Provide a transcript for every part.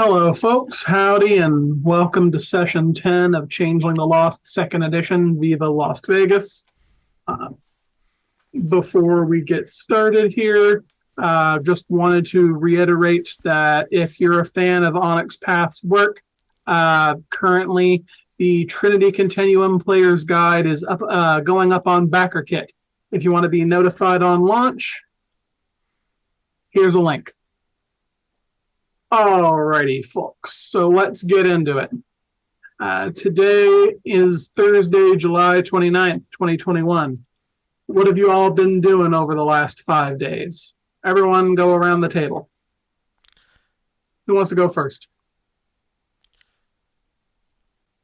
Hello, folks. Howdy, and welcome to session 10 of Changeling the Lost Second Edition, Viva Lost Vegas. Uh, Before we get started here, just wanted to reiterate that if you're a fan of Onyx Path's work, currently the Trinity Continuum Player's Guide is going up on BackerKit. If you want to be notified on launch, here's a link. Alrighty, folks. So let's get into it. Today is Thursday, July 29th, 2021. What have you all been doing over the last 5 days? Everyone go around the table. Who wants to go first?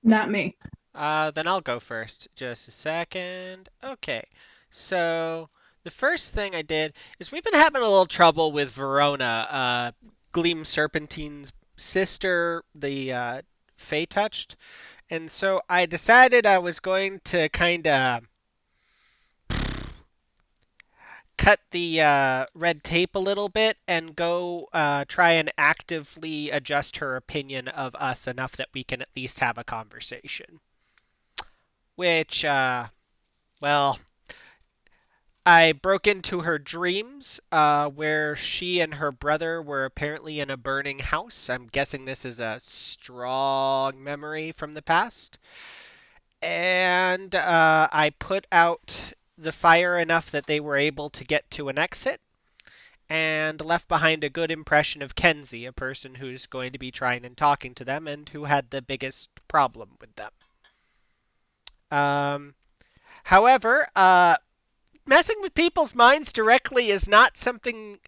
Not me. Then I'll go first. Just a second. Okay. So the first thing I did is we've been having a little trouble with Verona, Gleam Serpentine's sister, the Fey Touched, and so I decided I was going to kind of cut the red tape a little bit and go try and actively adjust her opinion of us enough that we can at least have a conversation. Which, well, I broke into her dreams, where she and her brother were apparently in a burning house. I'm guessing this is a strong memory from the past. And I put out the fire enough that they were able to get to an exit and left behind a good impression of Kenzie, a person who's going to be trying and talking to them and who had the biggest problem with them. Um, However, messing with people's minds directly is not something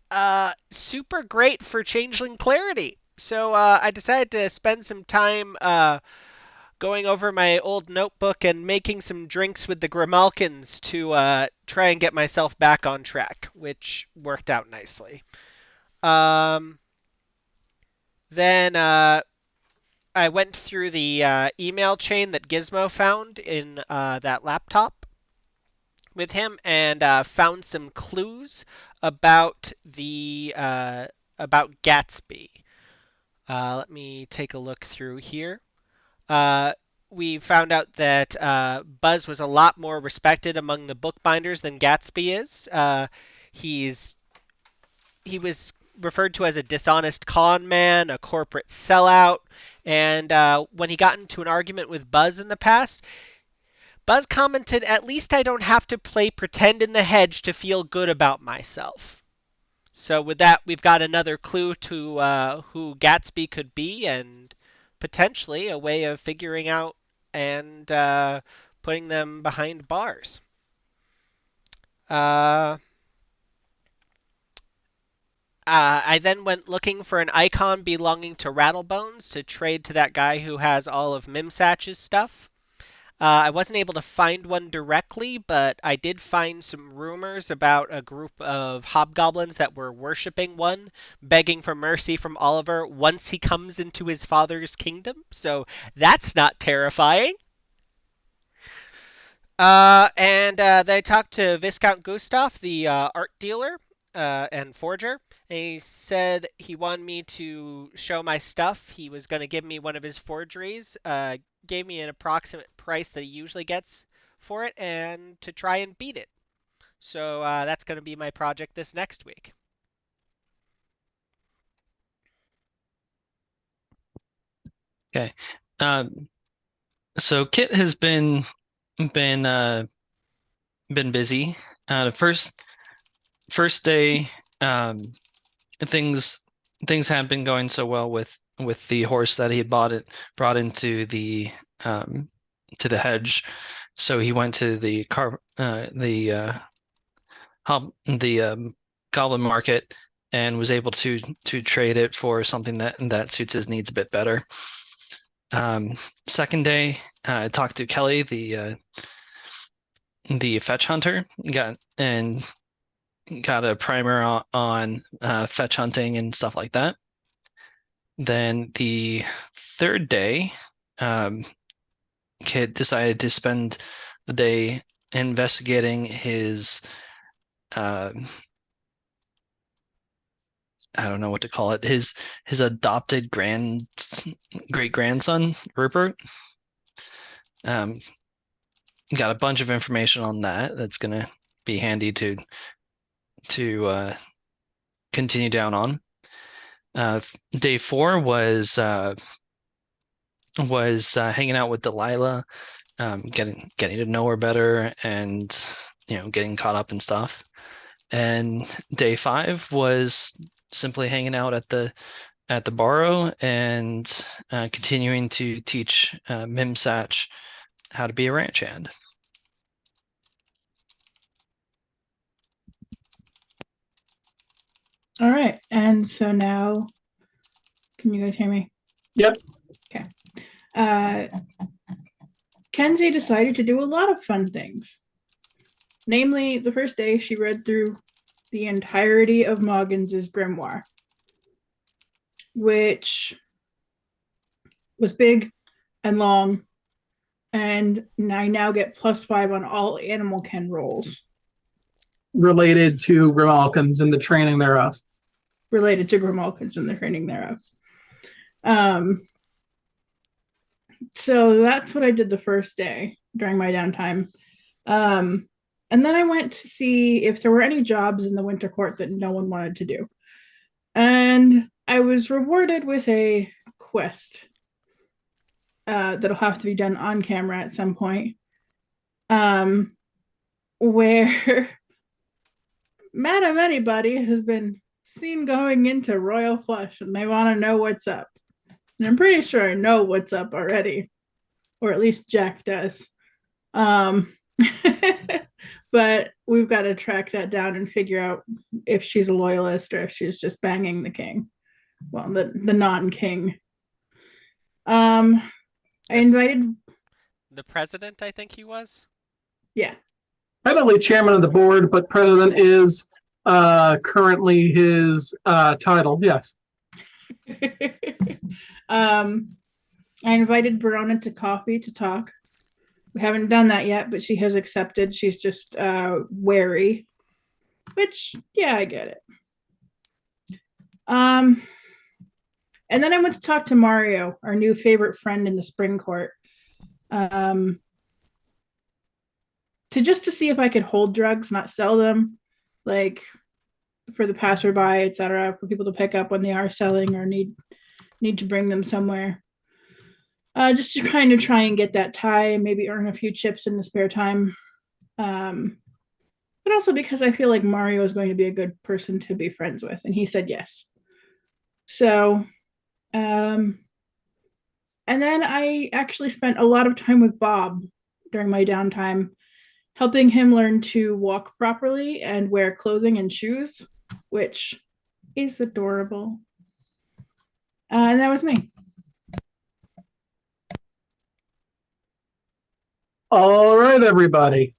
super great for changeling clarity. So I decided to spend some time going over my old notebook and making some drinks with the Grimalkins to try and get myself back on track, which worked out nicely. Um, then I went through the email chain that Gizmo found in that laptop with him and found some clues about the about Gatsby. Let me take a look through here. Uh, we found out that Buzz was a lot more respected among the bookbinders than Gatsby is. He's he was referred to as a dishonest con man, a corporate sellout, and when he got into an argument with Buzz in the past, Buzz commented, "At least I don't have to play pretend in the hedge to feel good about myself." So with that, we've got another clue to who Gatsby could be, and potentially a way of figuring out and putting them behind bars. Uh, I then went looking for an icon belonging to Rattlebones to trade to that guy who has all of Mimsatch's stuff. I wasn't able to find one directly, but I did find some rumors about a group of hobgoblins that were worshipping one, begging for mercy from Oliver once he comes into his father's kingdom. So that's not terrifying. And they talked to Viscount Gustav, the art dealer and forger. And he said he wanted me to show my stuff. He was going to give me one of his forgeries, gave me an approximate price that he usually gets for it, and to try and beat it. So that's going to be my project this next week. Okay. Um, so Kit has been uh been busy. The first day, things things have been going so well with the horse that he had brought into the hedge. So he went to the goblin market and was able to trade it for something that suits his needs a bit better. Second day, I talked to Kelly, the fetch hunter, got a primer on fetch hunting and stuff like that. Then the third day, Kit decided to spend the day investigating his uh, I don't know what to call it. His adopted great grandson, Rupert. Got a bunch of information on that. That's gonna be handy to continue down on. Day 4 was hanging out with Delilah, getting to know her better, and getting caught up in stuff. And day 5 was simply hanging out at the Barrow and continuing to teach Mim Satch how to be a ranch hand. All right. And so now, can you guys hear me? Yep. Okay. Kenzie decided to do a lot of fun things. Namely, the first day she read through the entirety of Moggins's grimoire, which was big and long, and I now get +5 on all Animal Ken rolls Related to Grimalkins and the training thereof. related to Grimalkins and the training thereof. So that's what I did the first day during my downtime. And then I went to see if there were any jobs in the Winter Court that no one wanted to do. And I was rewarded with a quest that'll have to be done on camera at some point, where Madam Anybody has been seen going into Royal Flush and they want to know what's up. And I'm pretty sure I know what's up already, or at least Jack does. But we've got to track that down and figure out if she's a loyalist or if she's just banging the king. Well, the non-king. I invited. The president, I think he was. Yeah. Technically chairman of the board, but president is currently his title. Yes. I invited Verona to coffee to talk. We haven't done that yet, but she has accepted. She's just wary, which, yeah, I get it. And then I went to talk to Mario, our new favorite friend in the Spring Court, to see if I could hold drugs, not sell them, like for the passerby, etc., for people to pick up when they are selling or need to bring them somewhere. Just to kind of try and get that tie, maybe earn a few chips in the spare time. But also because I feel like Mario is going to be a good person to be friends with, and he said yes. So, and then I actually spent a lot of time with Bob during my downtime, helping him learn to walk properly and wear clothing and shoes, which is adorable. And that was me. All right, everybody.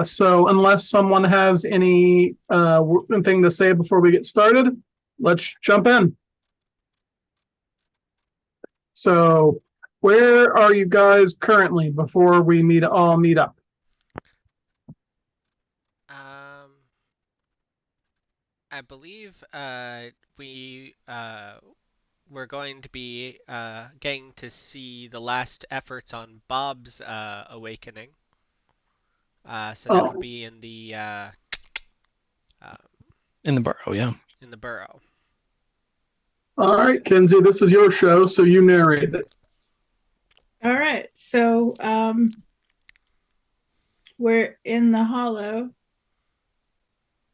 So unless someone has any thing to say before we get started, let's jump in. So where are you guys currently before we all meet up? I believe we're going to be getting to see the last efforts on Bob's awakening. So that would be in the Burrow, yeah. In the Burrow. All right, Kenzie, this is your show, so you narrate it. All right, so we're in the Hollow,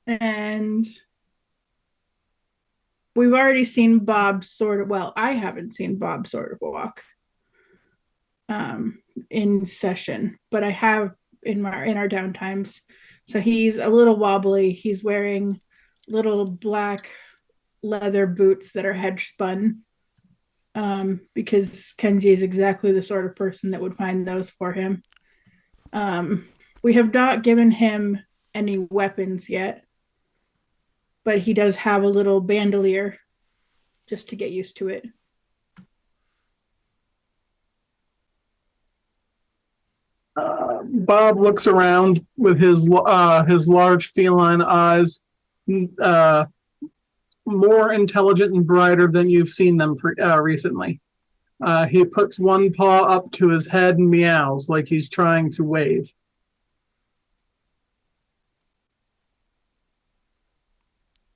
and we've already seen Bob I haven't seen Bob sort of walk in session, but I have in our downtimes. So he's a little wobbly. He's wearing little black leather boots that are hedge spun, because Kenji is exactly the sort of person that would find those for him. We have not given him any weapons yet, but he does have a little bandolier just to get used to it. Bob looks around with his large feline eyes, more intelligent and brighter than you've seen them recently. He puts one paw up to his head and meows like he's trying to wave.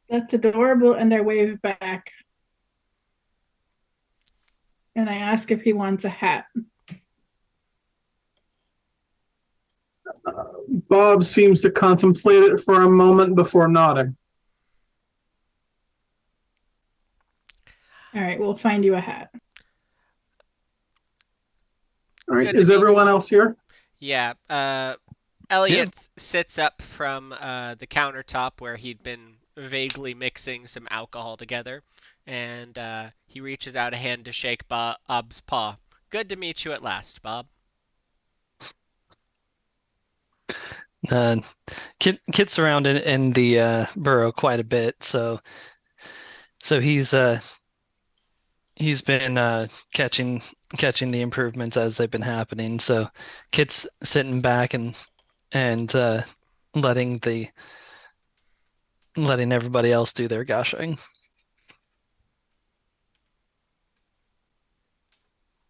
That's adorable, and I wave back. And I ask if he wants a hat. Bob seems to contemplate it for a moment before nodding. All right, we'll find you a hat. All right, Good to is meet- everyone else here? Yeah. Elliot sits up from the countertop where he'd been vaguely mixing some alcohol together, and he reaches out a hand to shake Bob's paw. Good to meet you at last, Bob. Kit's around in the burrow quite a bit, so he's been catching the improvements as they've been happening. So Kit's sitting back and letting everybody else do their gushing.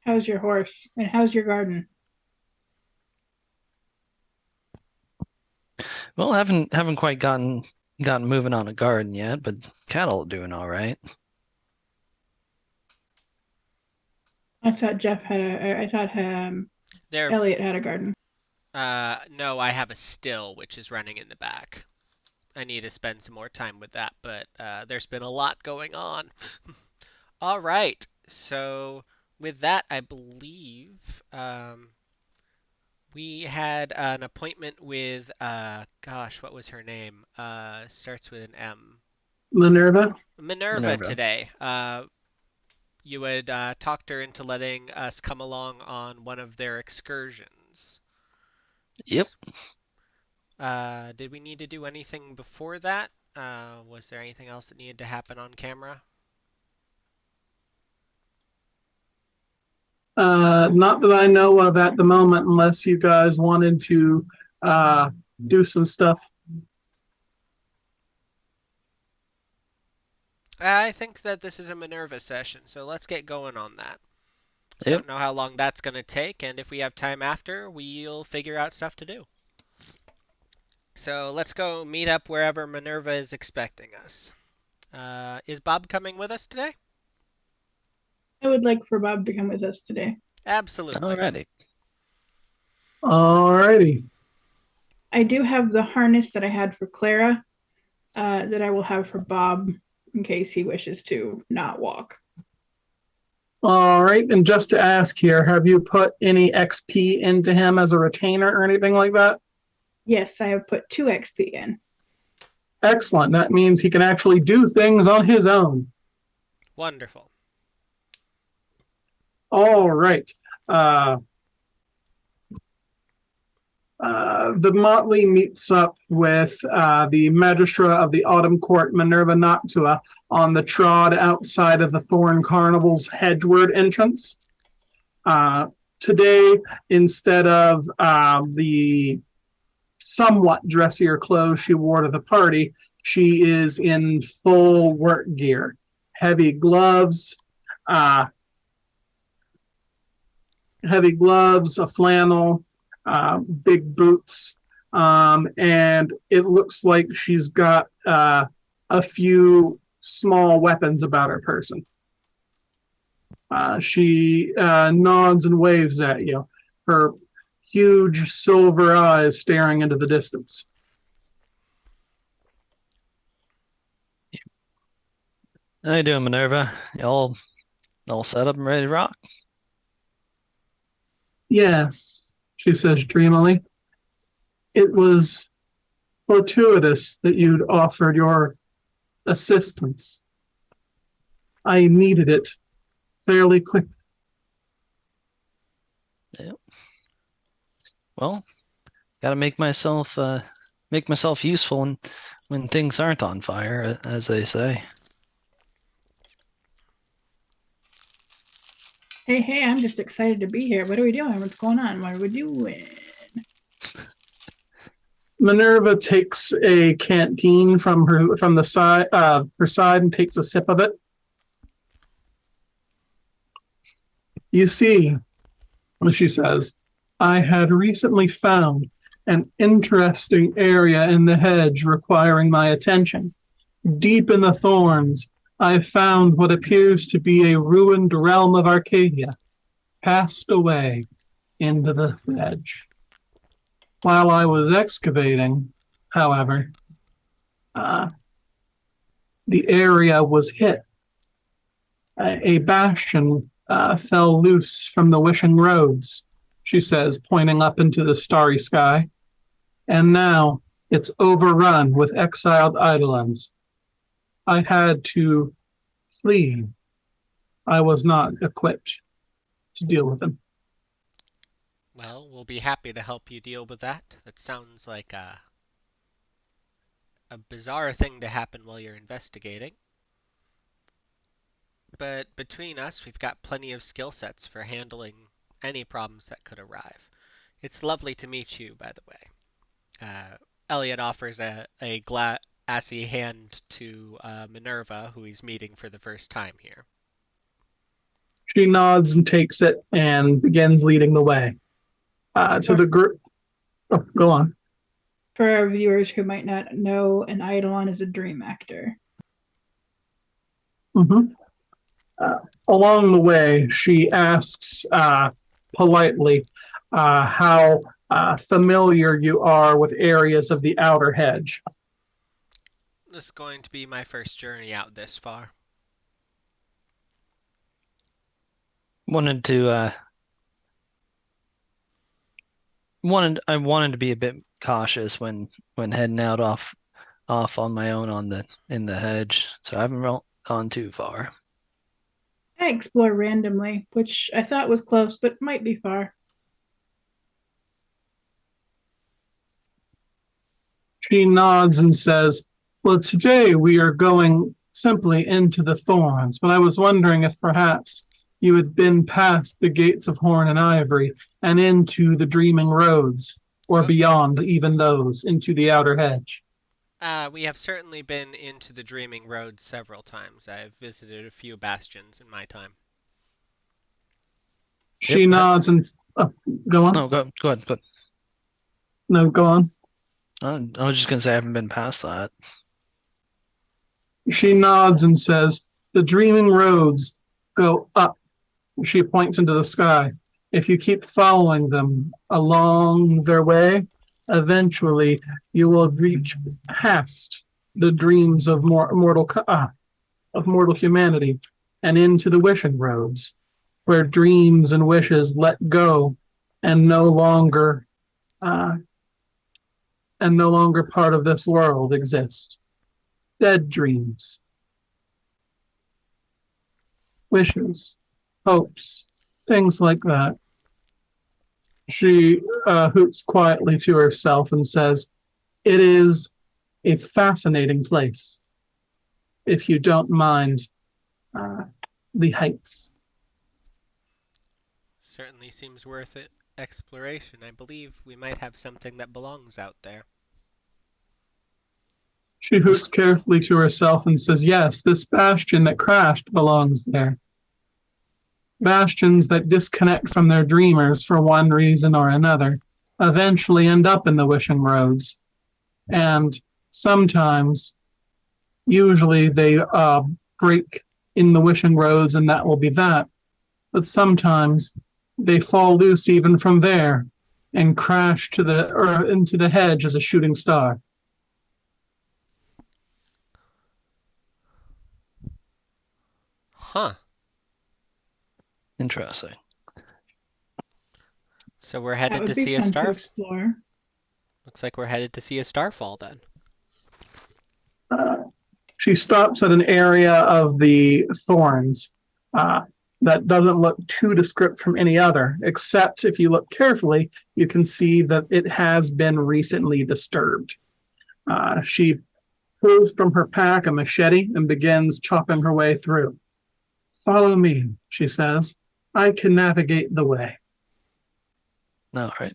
How's your horse? And how's your garden? Well, haven't quite gotten moving on a garden yet, but cattle are doing all right. I thought There. Elliot had a garden. No, I have a still which is running in the back. I need to spend some more time with that, but there's been a lot going on. All right. So with that, I believe we had an appointment with gosh, what was her name? Starts with an M. Minerva? Minerva today. You had talked her into letting us come along on one of their excursions. Yep. Did we need to do anything before that? Was there anything else that needed to happen on camera? Not that I know of at the moment, unless you guys wanted to do some stuff. I think that this is a Minerva session, so let's get going on that. Yep. Don't know how long that's going to take, and if we have time after, we'll figure out stuff to do. So let's go meet up wherever Minerva is expecting us. Is Bob coming with us today? I would like for Bob to come with us today. Absolutely. Alrighty. Alrighty. I do have the harness that I had for Clara that I will have for Bob in case he wishes to not walk. All right, and just to ask here, have you put any XP into him as a retainer or anything like that? Yes, I have put 2 XP in. Excellent. That means he can actually do things on his own. Wonderful. All right. The Motley meets up with the Magistra of the Autumn Court, Minerva Noctua, on the trod outside of the Thorn Carnival's hedgeward entrance. Today, instead of the somewhat dressier clothes she wore to the party, she is in full work gear. Heavy gloves, a flannel, big boots, and it looks like she's got a few small weapons about her person. She nods and waves at you, her huge silver eyes staring into the distance. How you doing, Minerva? You all set up and ready to rock? Yes, she says dreamily. It was fortuitous that you'd offered your assistance. I needed it fairly quickly. Yep. Well, gotta make myself useful when things aren't on fire, as they say. Hey, I'm just excited to be here. What are we doing? What's going on? What are we doing? Minerva takes a canteen from the side her side and takes a sip of it. You see, she says, I had recently found an interesting area in the hedge requiring my attention. Deep in the thorns, I found what appears to be a ruined realm of Arcadia, passed away into the hedge. While I was excavating, however, the area was hit. A bastion fell loose from the wishing roads, she says, pointing up into the starry sky. And now it's overrun with exiled eidolons. I had to flee. I was not equipped to deal with them. Well, we'll be happy to help you deal with that. That sounds like a bizarre thing to happen while you're investigating. But between us, we've got plenty of skill sets for handling any problems that could arrive. It's lovely to meet you, by the way. Elliot offers a glassy hand to Minerva, who he's meeting for the first time here. She nods and takes it and begins leading the way to the group. Oh, go on. For our viewers who might not know, an eidolon is a dream actor. Mm-hmm. Along the way, she asks politely how familiar you are with areas of the outer hedge. This is going to be my first journey out this far. Wanted to be a bit cautious when heading out off on my own in the hedge, so I haven't gone too far. I explore randomly, which I thought was close, but might be far. She nods and says, well, today we are going simply into the thorns, but I was wondering if perhaps you had been past the gates of horn and ivory and into the dreaming roads, or beyond even those, into the outer hedge. We have certainly been into the Dreaming Road several times. I've visited a few bastions in my time. She Yep. nods and go on. No, go ahead. No, go on. I was just gonna say I haven't been past that. She nods and says, the dreaming roads go up. She points into the sky. If you keep following them along their way, eventually you will reach past the dreams of mortal humanity and into the wishing roads, where dreams and wishes let go and no longer part of this world exist. Dead dreams, wishes, hopes, things like that. She hoots quietly to herself and says, it is a fascinating place, if you don't mind the heights. Certainly seems worth it. Exploration. I believe we might have something that belongs out there. She hoots carefully to herself and says, yes, this bastion that crashed belongs there. Bastions that disconnect from their dreamers for one reason or another eventually end up in the wishing roads. And sometimes, usually they break in the wishing roads and that will be that. But sometimes they fall loose even from there and crash into the hedge as a shooting star. Huh. Interesting. So we're That headed would to be see a fun to star. explore. Looks like we're headed to see a starfall then. She stops at an area of the thorns that doesn't look too distinct from any other, except if you look carefully, you can see that it has been recently disturbed. She pulls from her pack a machete and begins chopping her way through. Follow me, she says. I can navigate the way. All right.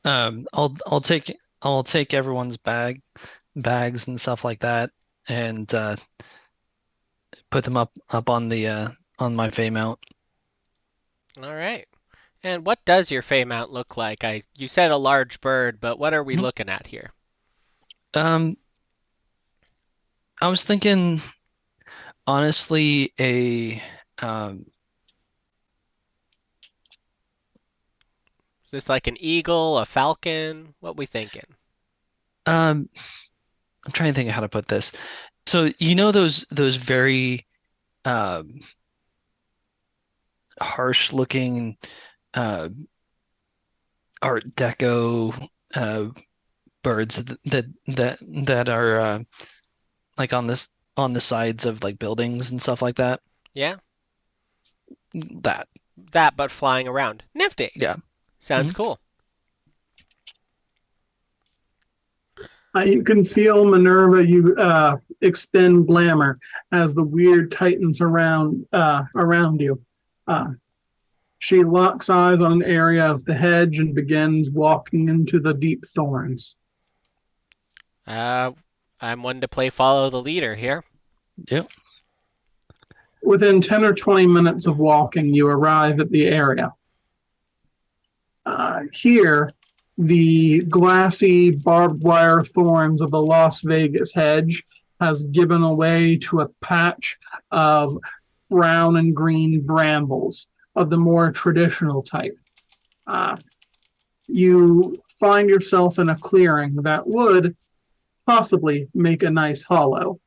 I'll take I'll take everyone's bags and stuff like that, and put them up on my Fey mount. All right. And what does your Fey mount look like? You said a large bird, but what are we Mhm. looking at here? I was thinking, honestly, Is this like an eagle, a falcon? What we thinking? um, I'm trying to think of how to put this. So you know those very um, harsh looking uh, Art Deco birds that are like on the sides of like buildings and stuff like that. Yeah, That, that but flying around. Nifty. yeah. Sounds Mhm. cool. You can feel Minerva. You expend glamour as the weird tightens around you. Uh, she locks eyes on an area of the hedge and begins walking into the deep thorns. Uh, I'm one to play follow the leader here. Yep. Within 10 or 20 minutes of walking, you arrive at the area. Here, the glassy barbed wire thorns of the Las Vegas hedge has given way to a patch of brown and green brambles of the more traditional type. Uh, you find yourself in a clearing that would possibly make a nice hollow,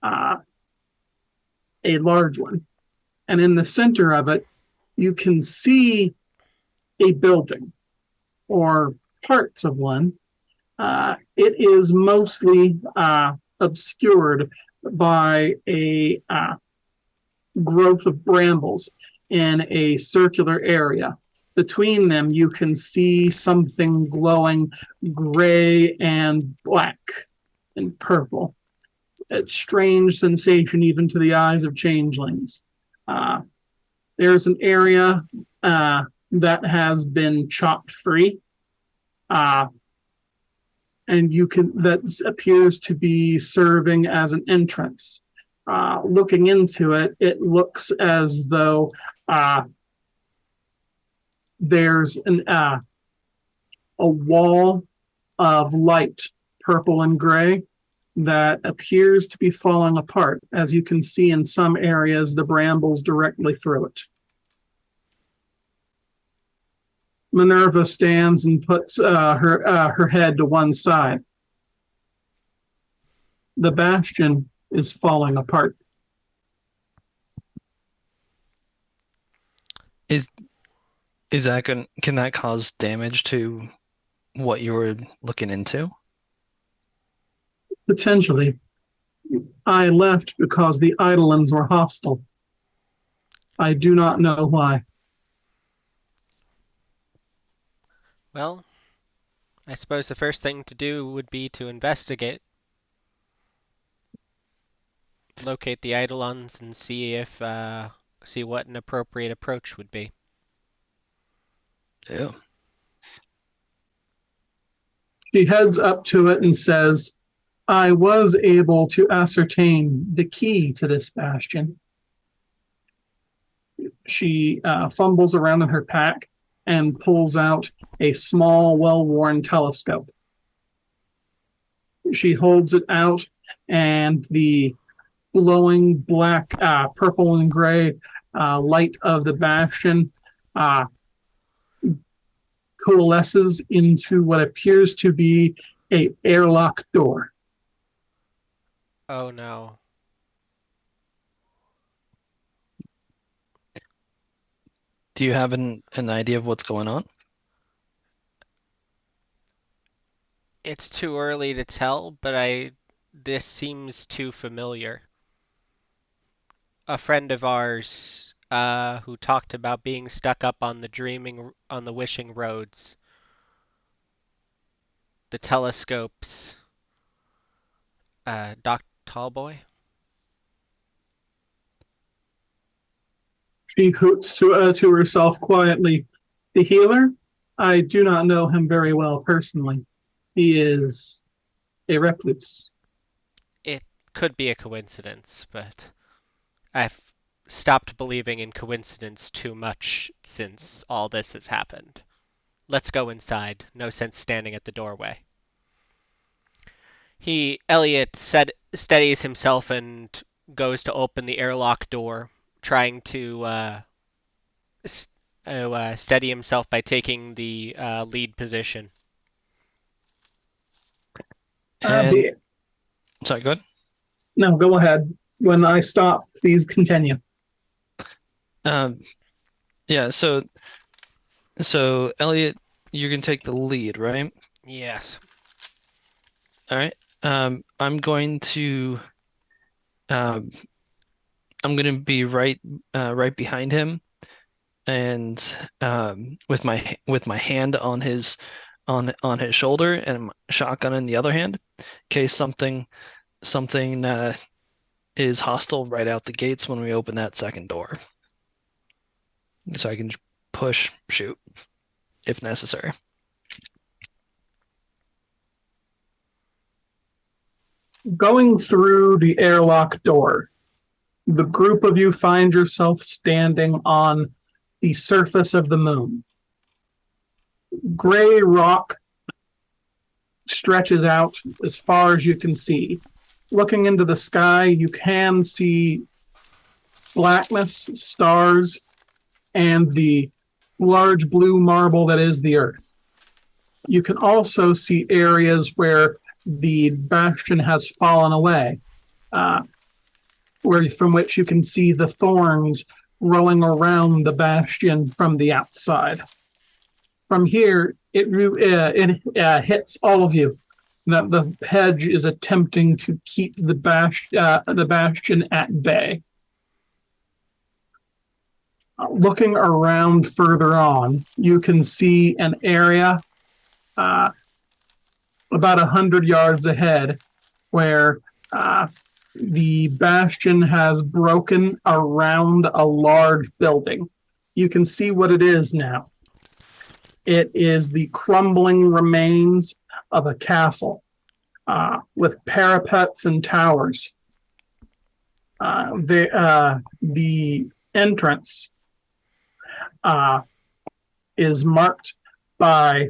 uh, a large one. And in the center of it, you can see a building or parts of one. It is mostly obscured by a growth of brambles in a circular area. Between them, you can see something glowing gray and black and purple. A strange sensation even to the eyes of changelings. Uh, there's an area that has been chopped free, uh, and you can that appears to be serving as an entrance. Looking into it, it looks as though there's a wall of light, purple and gray, that appears to be falling apart. As you can see in some areas, the brambles directly through it. Minerva stands and puts her head to one side. The bastion is falling apart. Is is that can that cause damage to what you were looking into? Potentially, I left because the Eidolons were hostile. I do not know why. Well, I suppose the first thing to do would be to investigate, locate the eidolons, and see what an appropriate approach would be. Yeah. She heads up to it and says, I was able to ascertain the key to this bastion. She fumbles around in her pack and pulls out a small, well-worn telescope. She holds it out, and the glowing black, purple, and gray light of the bastion uh, coalesces into what appears to be a airlock door. Oh no. Do you have an idea of what's going on? It's too early to tell, but this seems too familiar. A friend of ours who talked about being stuck up on the wishing roads, the telescopes. Doc Tallboy. She hoots to herself quietly. The healer? I do not know him very well personally. He is a recluse. It could be a coincidence, but I've stopped believing in coincidence too much since all this has happened. Let's go inside. No sense standing at the doorway. Elliot steadies himself and goes to open the airlock door, trying to steady himself by taking the lead position. And sorry, go ahead. No, go ahead. When I stop, please continue. Yeah, so Elliot, you're gonna take the lead, right? Yes. All right. I'm going to be right behind him, and with my hand on his shoulder and my shotgun in the other hand, in case something is hostile right out the gates when we open that second door. So I can push, shoot, if necessary. Going through the airlock door, the group of you find yourself standing on the surface of the moon. Gray rock stretches out as far as you can see. Looking into the sky, you can see blackness, stars, and the large blue marble that is the Earth. You can also see areas where the bastion has fallen away, from which you can see the thorns rolling around the bastion from the outside. From here, it hits all of you that the hedge is attempting to keep the bastion at bay. Looking around further on, you can see an area about 100 yards ahead where the bastion has broken around a large building. You can see what it is now. It is the crumbling remains of a castle with parapets and towers. The entrance is marked by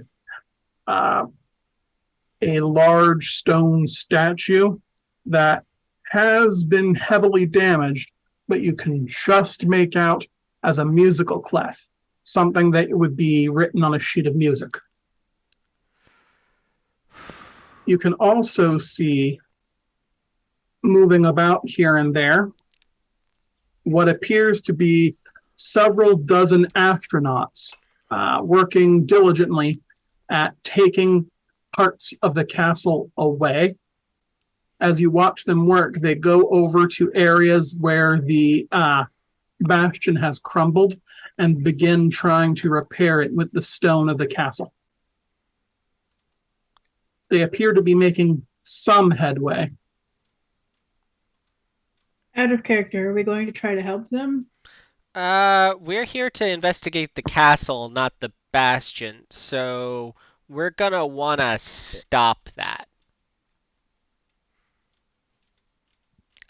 a large stone statue that has been heavily damaged, but you can just make out as a musical clef, something that would be written on a sheet of music. You can also see, moving about here and there, what appears to be several dozen astronauts working diligently at taking parts of the castle away. As you watch them work, they go over to areas where the bastion has crumbled and begin trying to repair it with the stone of the castle. They appear to be making some headway. Out of character, are we going to try to help them? We're here to investigate the castle, not the bastion, so we're gonna wanna stop that.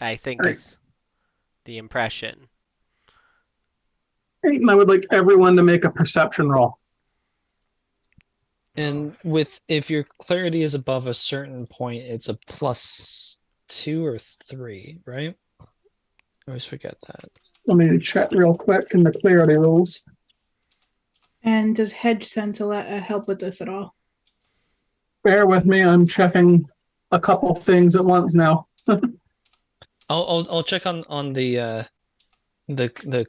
I think is the impression. And I would like everyone to make a perception roll. And if your clarity is above a certain point, it's a +2 or 3, right? I always forget that. Let me check real quick in the clarity rules. And does hedge sense help with this at all? Bear with me, I'm checking a couple things at once now. I'll check on the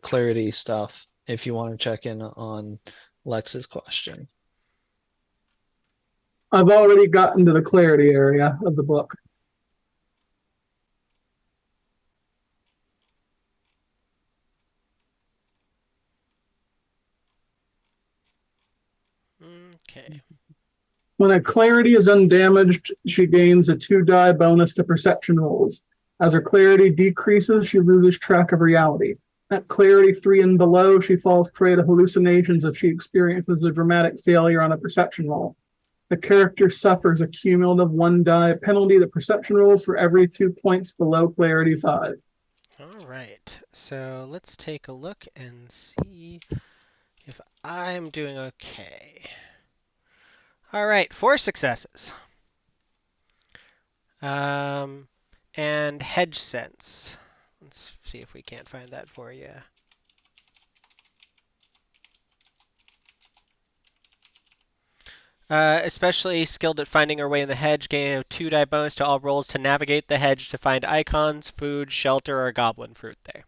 clarity stuff if you want to check in on Lex's question. I've already gotten to the clarity area of the book. Okay. When a clarity is undamaged, she gains a 2-die bonus to perception rolls. As her clarity decreases, she loses track of reality. At clarity 3 and below, she falls prey to hallucinations if she experiences a dramatic failure on a perception roll. The character suffers a cumulative 1 die penalty to perception rolls for every 2 points below clarity 5. All right, so let's take a look and see if I'm doing okay. All right, 4 successes. And hedge sense. Let's see if we can't find that for you. Especially skilled at finding our way in the hedge, gain a 2 die bonus to all rolls to navigate the hedge to find icons, food, shelter, or goblin fruit there.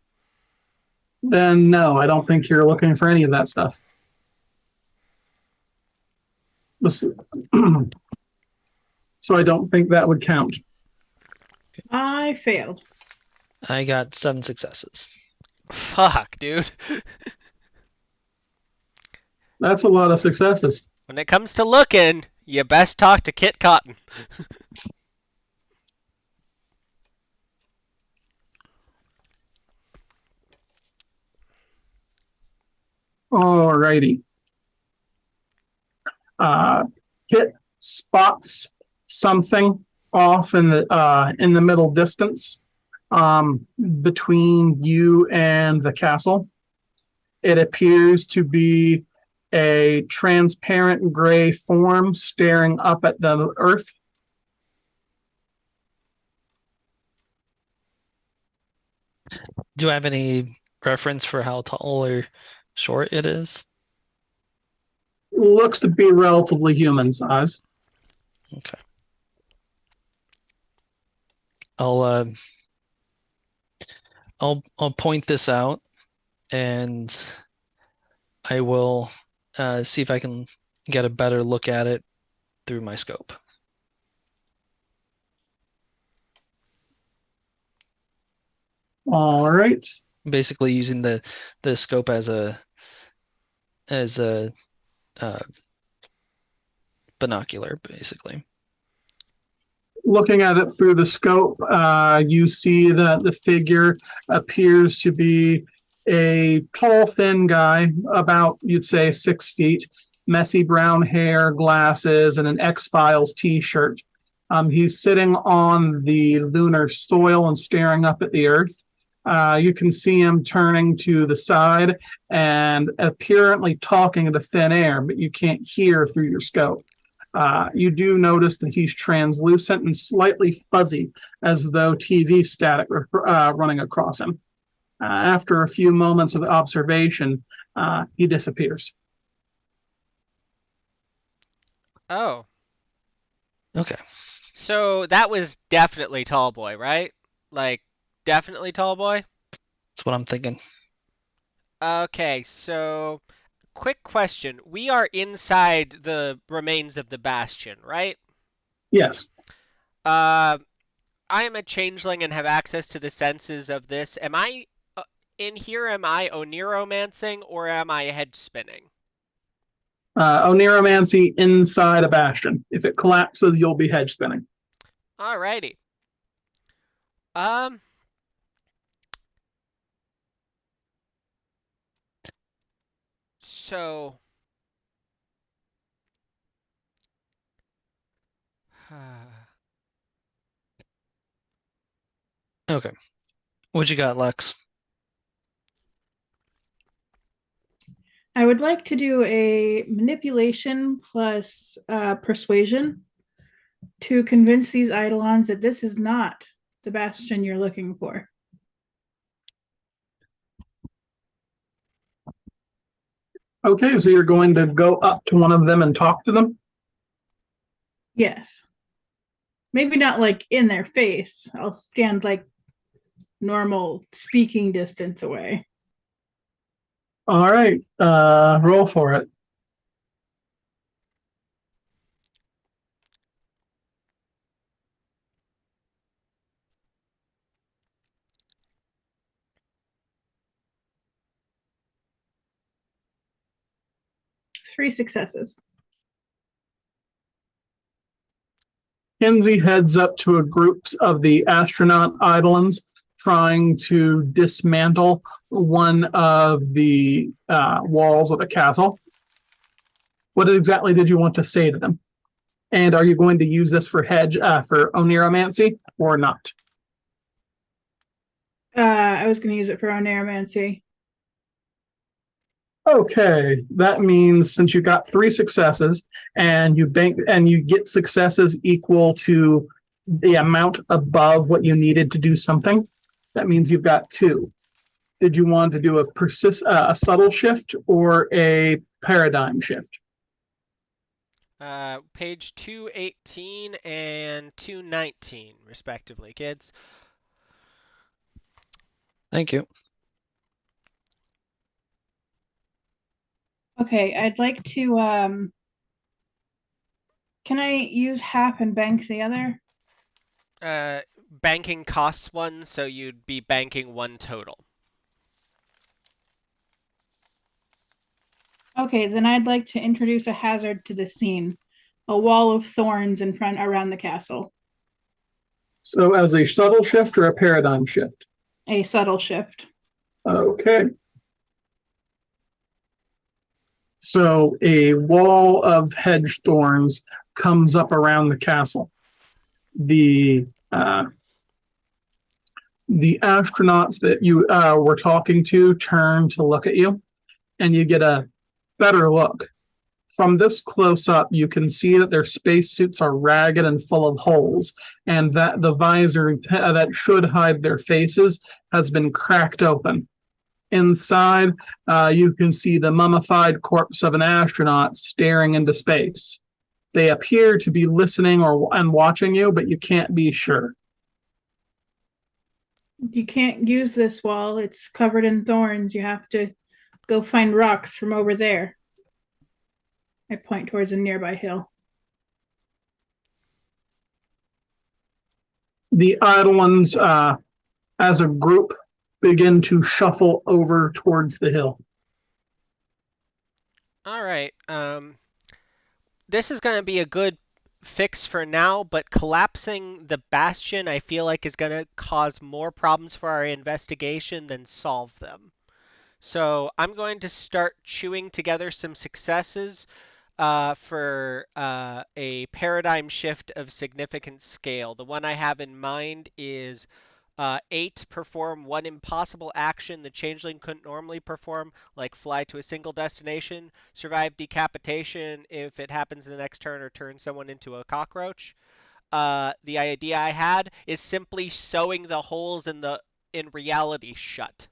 Then no, I don't think you're looking for any of that stuff. So I don't think that would count. I failed. I got 7 successes. Fuck, dude. That's a lot of successes. When it comes to looking, you best talk to Kit Cotton. Alrighty. Kit spots something off in the middle distance, between you and the castle. It appears to be a transparent gray form staring up at the earth. Do I have any preference for how tall or short it is? Looks to be relatively human size. Okay. I'll point this out, and I will see if I can get a better look at it through my scope. All right. Basically, using the scope as a binocular, basically. Looking at it through the scope, you see that the figure appears to be a tall, thin guy, about, you'd say, 6 feet, messy brown hair, glasses, and an X-Files t-shirt. He's sitting on the lunar soil and staring up at the earth. You can see him turning to the side and apparently talking into thin air, but you can't hear through your scope. You do notice that he's translucent and slightly fuzzy, as though TV static running across him. After a few moments of observation, he disappears. Oh. Okay. So that was definitely Tall Boy, right? Like, definitely Tall Boy? That's what I'm thinking. Okay, so quick question. We are inside the remains of the Bastion, right? Yes. I am a changeling and have access to the senses of this. Am I in here? Am I oniromancing or am I head spinning? Oniromancy inside a bastion. If it collapses, you'll be hedge spinning. Alrighty. So Okay. What you got, Lex? I would like to do a manipulation plus persuasion to convince these eidolons that this is not the bastion you're looking for. Okay, so you're going to go up to one of them and talk to them? Yes. Maybe not like in their face. I'll stand like normal speaking distance away. All right, roll for it. Three successes. Kinsey heads up to a group of the astronaut eidolons, trying to dismantle one of the walls of the castle. What exactly did you want to say to them? And are you going to use this for for Oniromancy or not? I was going to use it for Oneiromancy. Okay, that means since you got 3 successes and you get successes equal to the amount above what you needed to do something, that means you've got 2. Did you want to do a subtle shift or a paradigm shift? Page 218 and 219, respectively, kids. Thank you. Okay, I'd like to can I use half and bank the other? Banking costs 1, so you'd be banking 1 total. Okay, then I'd like to introduce a hazard to the scene. A wall of thorns in front around the castle. So as a subtle shift or a paradigm shift? A subtle shift. Okay. So a wall of hedge thorns comes up around the castle. The astronauts that you were talking to turn to look at you, and you get a better look. From this close up, you can see that their spacesuits are ragged and full of holes, and that the visor that should hide their faces has been cracked open. Inside, you can see the mummified corpse of an astronaut staring into space. They appear to be listening and watching you, but you can't be sure. You can't use this wall. It's covered in thorns. You have to go find rocks from over there. I point towards a nearby hill. The Eidolons, as a group, begin to shuffle over towards the hill. All right. This is going to be a good fix for now, but collapsing the bastion, I feel like, is going to cause more problems for our investigation than solve them. So I'm going to start chewing together some successes for a paradigm shift of significant scale. The one I have in mind is 8, perform 1 impossible action the changeling couldn't normally perform, like fly to a single destination, survive decapitation if it happens in the next turn, or turn someone into a cockroach. The idea I had is simply sewing the holes in reality shut.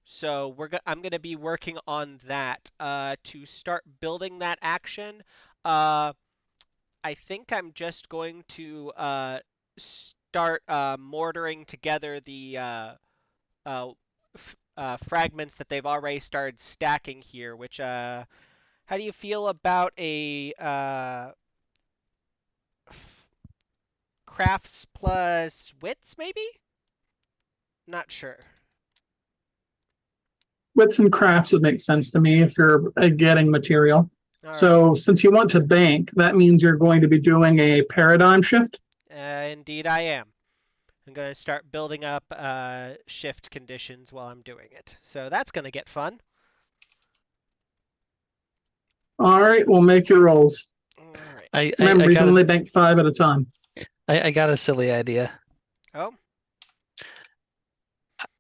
So I'm going to be working on that to start building that action. I think I'm just going to start mortaring together the fragments that they've already started stacking here. Which how do you feel about a crafts plus wits, maybe? Not sure. Wits and crafts would make sense to me if you're getting material. All So since you want to bank, that means you're going to be doing a paradigm shift. Indeed, I am. I'm going to start building up shift conditions while I'm doing it. So that's going to get fun. All right, we'll make your rolls. All right. Remember, you can only bank 5 at a time. I got a silly idea. Oh,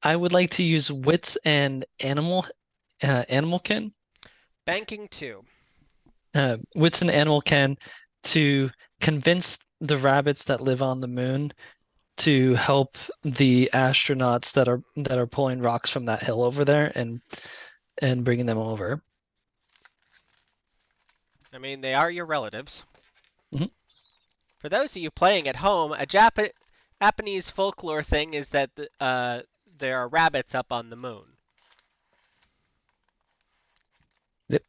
I would like to use wits and animalkin. banking 2. Wits and animalkin to convince the rabbits that live on the moon to help the astronauts that are pulling rocks from that hill over there and bringing them over. I mean, they are your relatives. Mm-hmm. For those of you playing at home, a Japanese folklore thing is that there are rabbits up on the moon. Yep.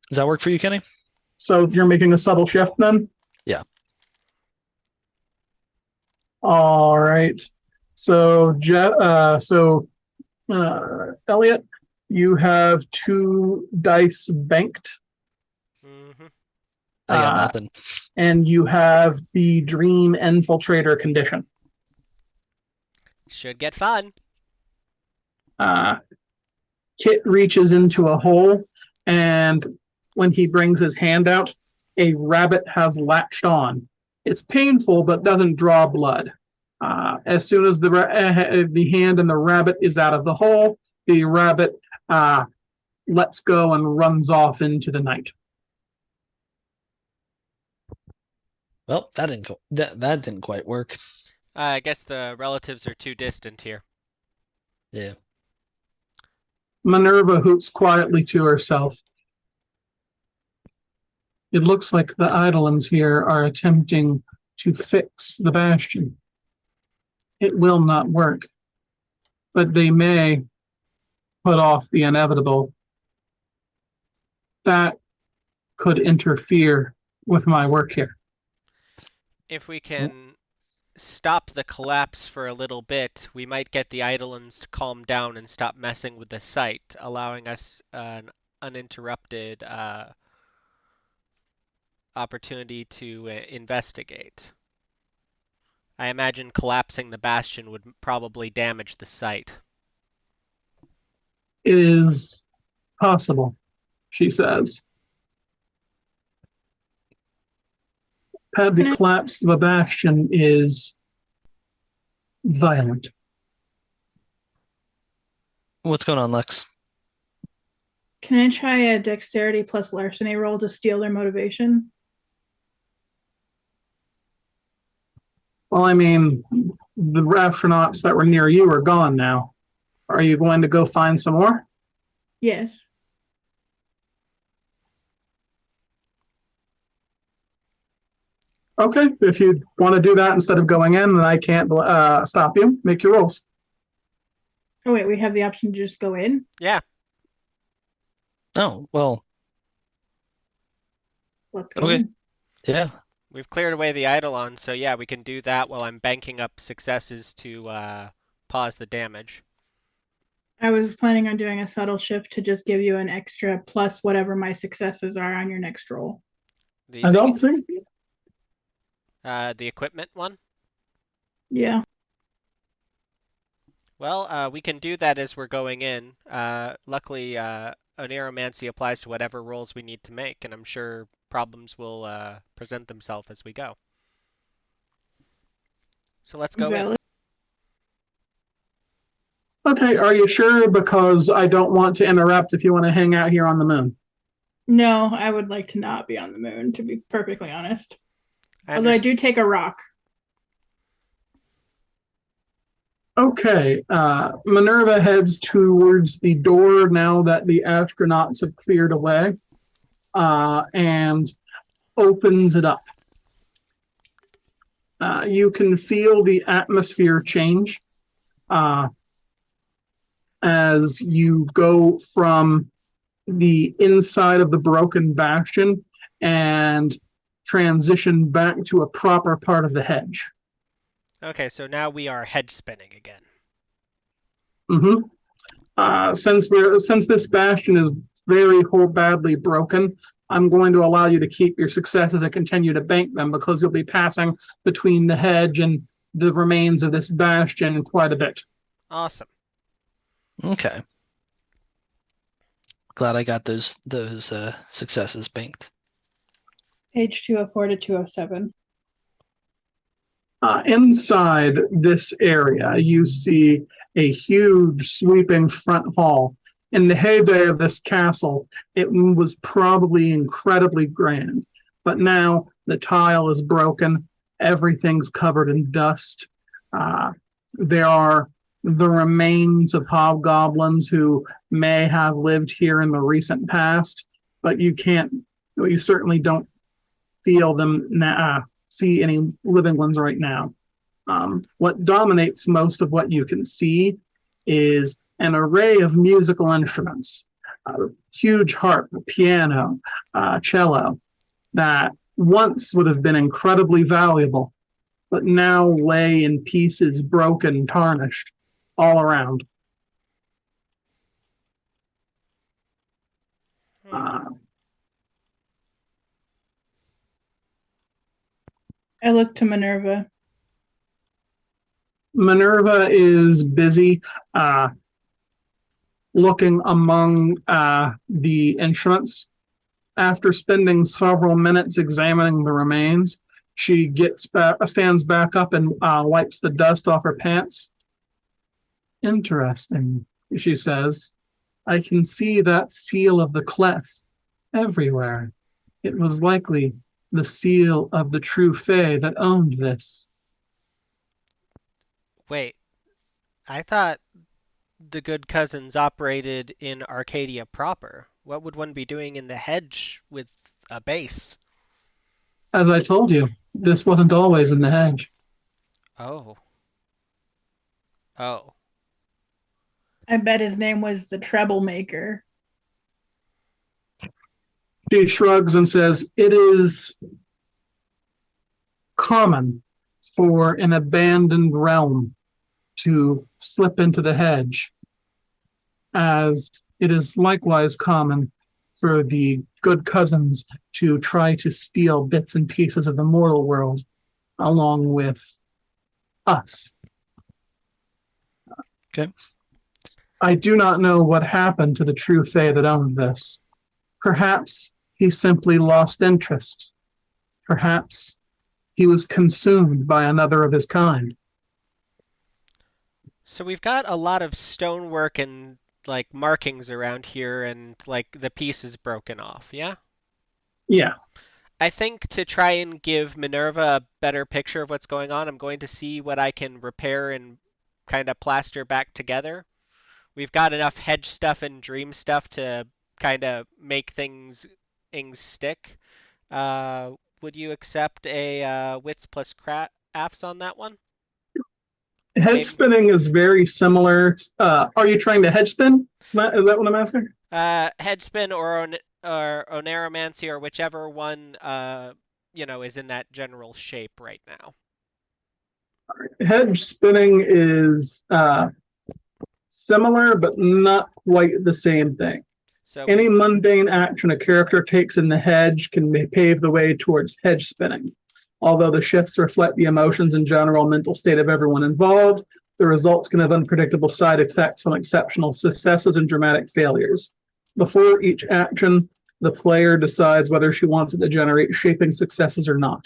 Does that work for you, Kenny? So you're making a subtle shift then? Yeah. All right. So, Elliot, you have 2 dice banked. Mm-hmm. I got nothing. And you have the Dream Infiltrator condition. Should get fun. Kit reaches into a hole and when he brings his hand out, a rabbit has latched on. It's painful, but doesn't draw blood. As soon as the hand and the rabbit is out of the hole, the rabbit lets go and runs off into the night. Well, that didn't quite work. I guess the relatives are too distant here. Yeah. Minerva hoots quietly to herself. It looks like the Eidolons here are attempting to fix the bastion. It will not work, but they may put off the inevitable. That could interfere with my work here. If we can stop the collapse for a little bit, we might get the Eidolons to calm down and stop messing with the site, allowing us an uninterrupted opportunity to investigate. I imagine collapsing the bastion would probably damage the site. It is possible, she says. The collapse of a bastion is violent. What's going on, Lex? Can I try a dexterity plus larceny roll to steal their motivation? Well, I mean, the astronauts that were near you are gone now. Are you going to go find some more? Yes. Okay, if you want to do that instead of going in, then I can't stop you. Make your rolls. Oh wait, we have the option to just go in? Yeah. Oh, well, Let's go okay. in. Yeah. We've cleared away the Eidolon, so yeah, we can do that while I'm banking up successes to pause the damage. I was planning on doing a subtle shift to just give you an extra plus whatever my successes are on your next roll. I don't think. The equipment one? Yeah. Well, we can do that as we're going in. Luckily, Oneromancy applies to whatever rolls we need to make, and I'm sure problems will present themselves as we go. So let's go in. Okay, are you sure? Because I don't want to interrupt if you want to hang out here on the moon. No, I would like to not be on the moon, to be perfectly honest. Although I do take a rock. Okay, Minerva heads towards the door now that the astronauts have cleared away, and opens it up. You can feel the atmosphere change as you go from the inside of the broken bastion and transition back to a proper part of the hedge. Okay, so now we are hedge spinning again. Mm-hmm. Since this bastion is very badly broken, I'm going to allow you to keep your successes and continue to bank them because you'll be passing between the hedge and the remains of this bastion quite a bit. Awesome. Okay. Glad I got those successes banked. Page 204 to 207. Inside this area, you see a huge sweeping front hall. In the heyday of this castle, it was probably incredibly grand, but now the tile is broken, everything's covered in dust. There are the remains of hobgoblins who may have lived here in the recent past, but you certainly don't feel them see any living ones right now. What dominates most of what you can see is an array of musical instruments, huge harp, piano, cello, that once would have been incredibly valuable, but now lay in pieces, broken, tarnished, all around. I look to Minerva. Minerva is busy looking among the instruments. After spending several minutes examining the remains, she stands back up and wipes the dust off her pants. Interesting, she says. I can see that seal of the clef everywhere. It was likely the seal of the true Fae that owned this. Wait, I thought the good cousins operated in Arcadia proper. What would one be doing in the hedge with a base? As I told you, this wasn't always in the hedge. Oh. Oh. I bet his name was the Troublemaker. She shrugs and says, it is common for an abandoned realm to slip into the hedge, as it is likewise common for the good cousins to try to steal bits and pieces of the mortal world along with us. Okay. I do not know what happened to the true Fae that owned this. Perhaps he simply lost interest. Perhaps he was consumed by another of his kind. So we've got a lot of stonework and like markings around here and like the pieces broken off, yeah? Yeah. I think to try and give Minerva a better picture of what's going on, I'm going to see what I can repair and kind of plaster back together. We've got enough hedge stuff and dream stuff to kind of make things stick. Would you accept a wits plus crafts on that one? Hedge Maybe spinning is very similar. Are you trying to hedge spin? Is that what I'm asking? hedge spin or oneromancy or whichever one is in that general shape right now. Hedge spinning is similar, but not quite the same thing. So Any mundane action a character takes in the hedge can pave the way towards hedge spinning. Although the shifts reflect the emotions and general mental state of everyone involved, the results can have unpredictable side effects on exceptional successes and dramatic failures. Before each action, the player decides whether she wants it to generate shaping successes or not.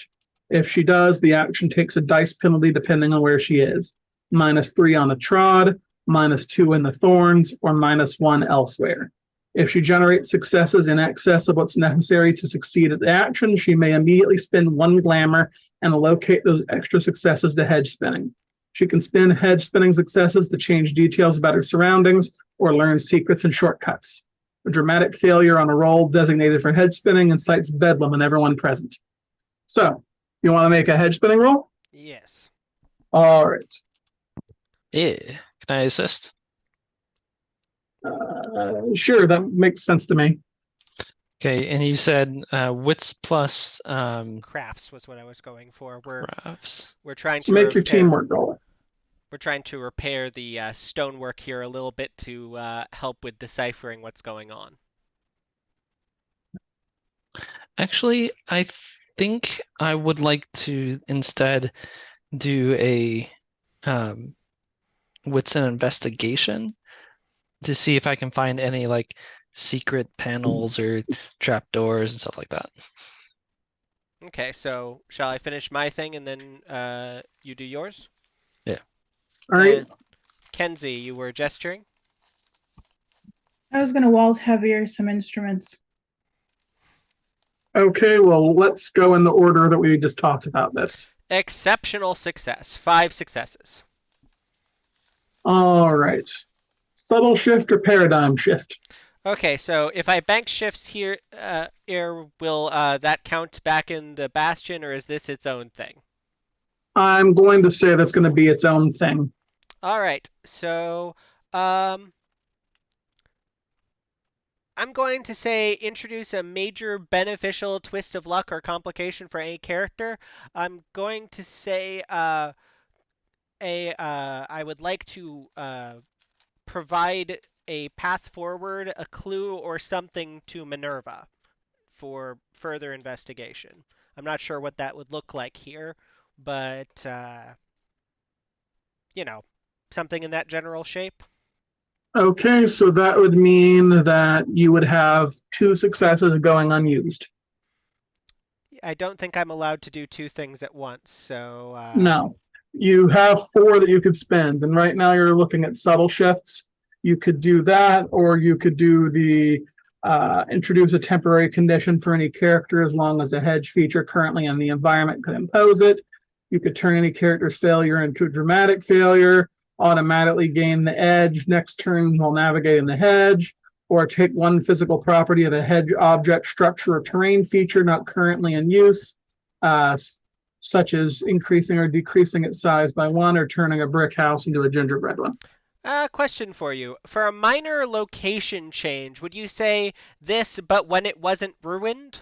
If she does, the action takes a dice penalty depending on where she is. -3 on the trod, -2 in the thorns, or -1 elsewhere. If she generates successes in excess of what's necessary to succeed at the action, she may immediately spend 1 glamour and allocate those extra successes to hedge spinning. She can spend hedge spinning successes to change details about her surroundings or learn secrets and shortcuts. A dramatic failure on a roll designated for hedge spinning incites bedlam in everyone present. So, you want to make a hedge spinning roll? yes. All right. Yeah. Can I assist? Sure, that makes sense to me. Okay, and you said wits plus Crafts was what I was going for. crafts. We're trying So to make your repair. teamwork roll. We're trying to repair the stonework here a little bit to help with deciphering what's going on. Actually, I think I would like to instead do a wits and investigation to see if I can find any like secret panels or trapdoors and stuff like that. Okay, so shall I finish my thing and then you do yours? All right. And Kenzie, you were gesturing? I was going to vault heavier some instruments. Okay, well, let's go in the order that we just talked about this. Exceptional success. 5 successes. All right. Subtle shift or paradigm shift? Okay, so if I bank shifts here, will that count back in the bastion, or is this its own thing? I'm going to say that's going to be its own thing. All right, so I'm going to say introduce a major beneficial twist of luck or complication for any character. I'm going to say I would like to provide a path forward, a clue, or something to Minerva for further investigation. I'm not sure what that would look like here, but something in that general shape. Okay, so that would mean that you would have 2 successes going unused. I don't think I'm allowed to do 2 things at once, so No. You have 4 that you could spend, and right now you're looking at subtle shifts. You could do that, or you could do the introduce a temporary condition for any character as long as a hedge feature currently in the environment could impose it. You could turn any character's failure into a dramatic failure, automatically gain the edge. Next turn, while navigating the hedge, or take 1 physical property of a hedge object, structure, or terrain feature not currently in use. Such as increasing or decreasing its size by 1 or turning a brick house into a gingerbread one. question for you. For a minor location change, would you say this, but when it wasn't ruined?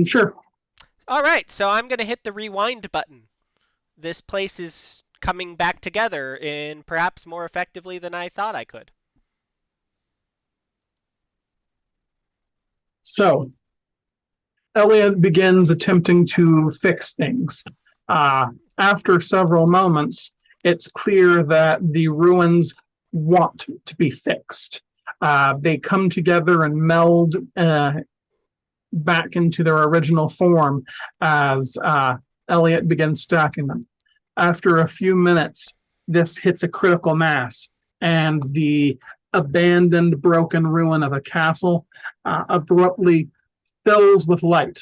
Sure. All right, so I'm going to hit the rewind button. This place is coming back together in perhaps more effectively than I thought I could. So, Elliot begins attempting to fix things. After several moments, it's clear that the ruins want to be fixed. They come together and meld back into their original form as Elliot begins stacking them. After a few minutes, this hits a critical mass, and the abandoned, broken ruin of a castle abruptly fills with light,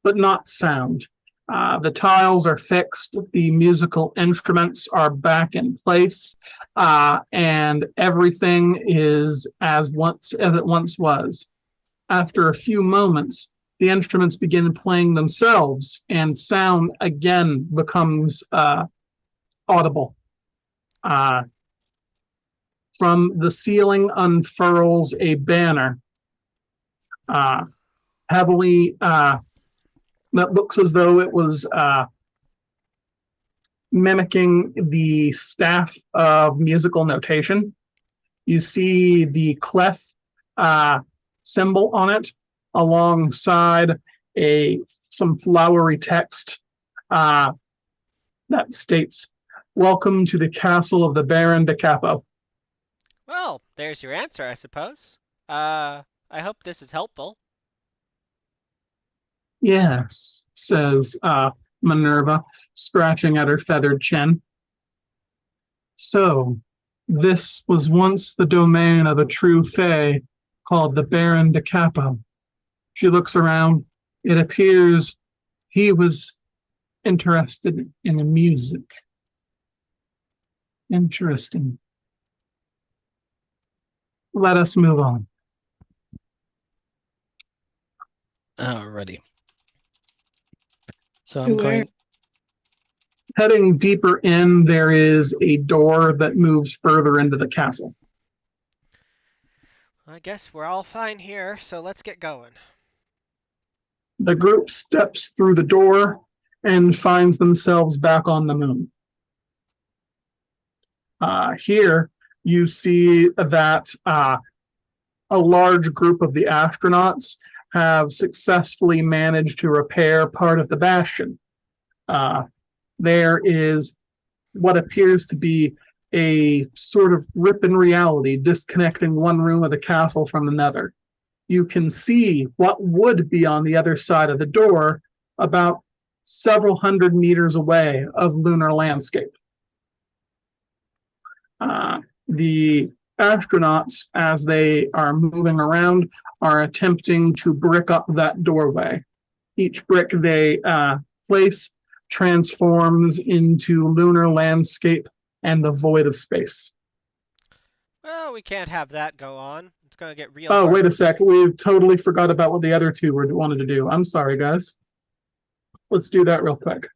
but not sound. The tiles are fixed, the musical instruments are back in place, and everything is as it once was. After a few moments, the instruments begin playing themselves, and sound again becomes audible. From the ceiling unfurls a banner, heavily that looks as though it was mimicking the staff of musical notation. You see the clef symbol on it alongside some flowery text that states, "Welcome to the castle of the Baron de Capo." Well, there's your answer, I suppose. I hope this is helpful. Yes, says Minerva, scratching at her feathered chin. So, this was once the domain of a true fae called the Baron de Capo. She looks around. It appears he was interested in music. Interesting. Let us move on. Alrighty. So To I'm where? going. Heading deeper in, there is a door that moves further into the castle. I guess we're all fine here, so let's get going. The group steps through the door and finds themselves back on the moon. Here, you see that a large group of the astronauts have successfully managed to repair part of the bastion. There is what appears to be a sort of rip in reality, disconnecting one room of the castle from another. You can see what would be on the other side of the door about several hundred meters away of lunar landscape. The astronauts, as they are moving around, are attempting to brick up that doorway. Each brick they place transforms into lunar landscape and the void of space. Well, we can't have that go on. It's going to get real Oh, hard. wait a sec. We totally forgot about what the other two wanted to do. I'm sorry, guys. Let's do that real quick.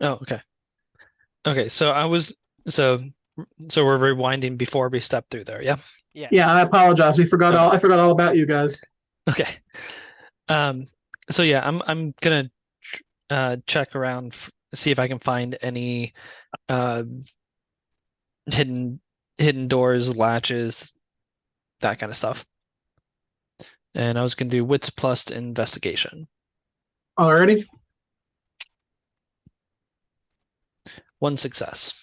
Oh, okay. Okay, so so we're rewinding before we step through there, yeah? Yes. Yeah, I apologize. I forgot all about you guys. Okay. So yeah, I'm gonna check around, see if I can find any hidden doors, latches, that kind of stuff. And I was gonna do wits plus investigation. Alrighty. One success.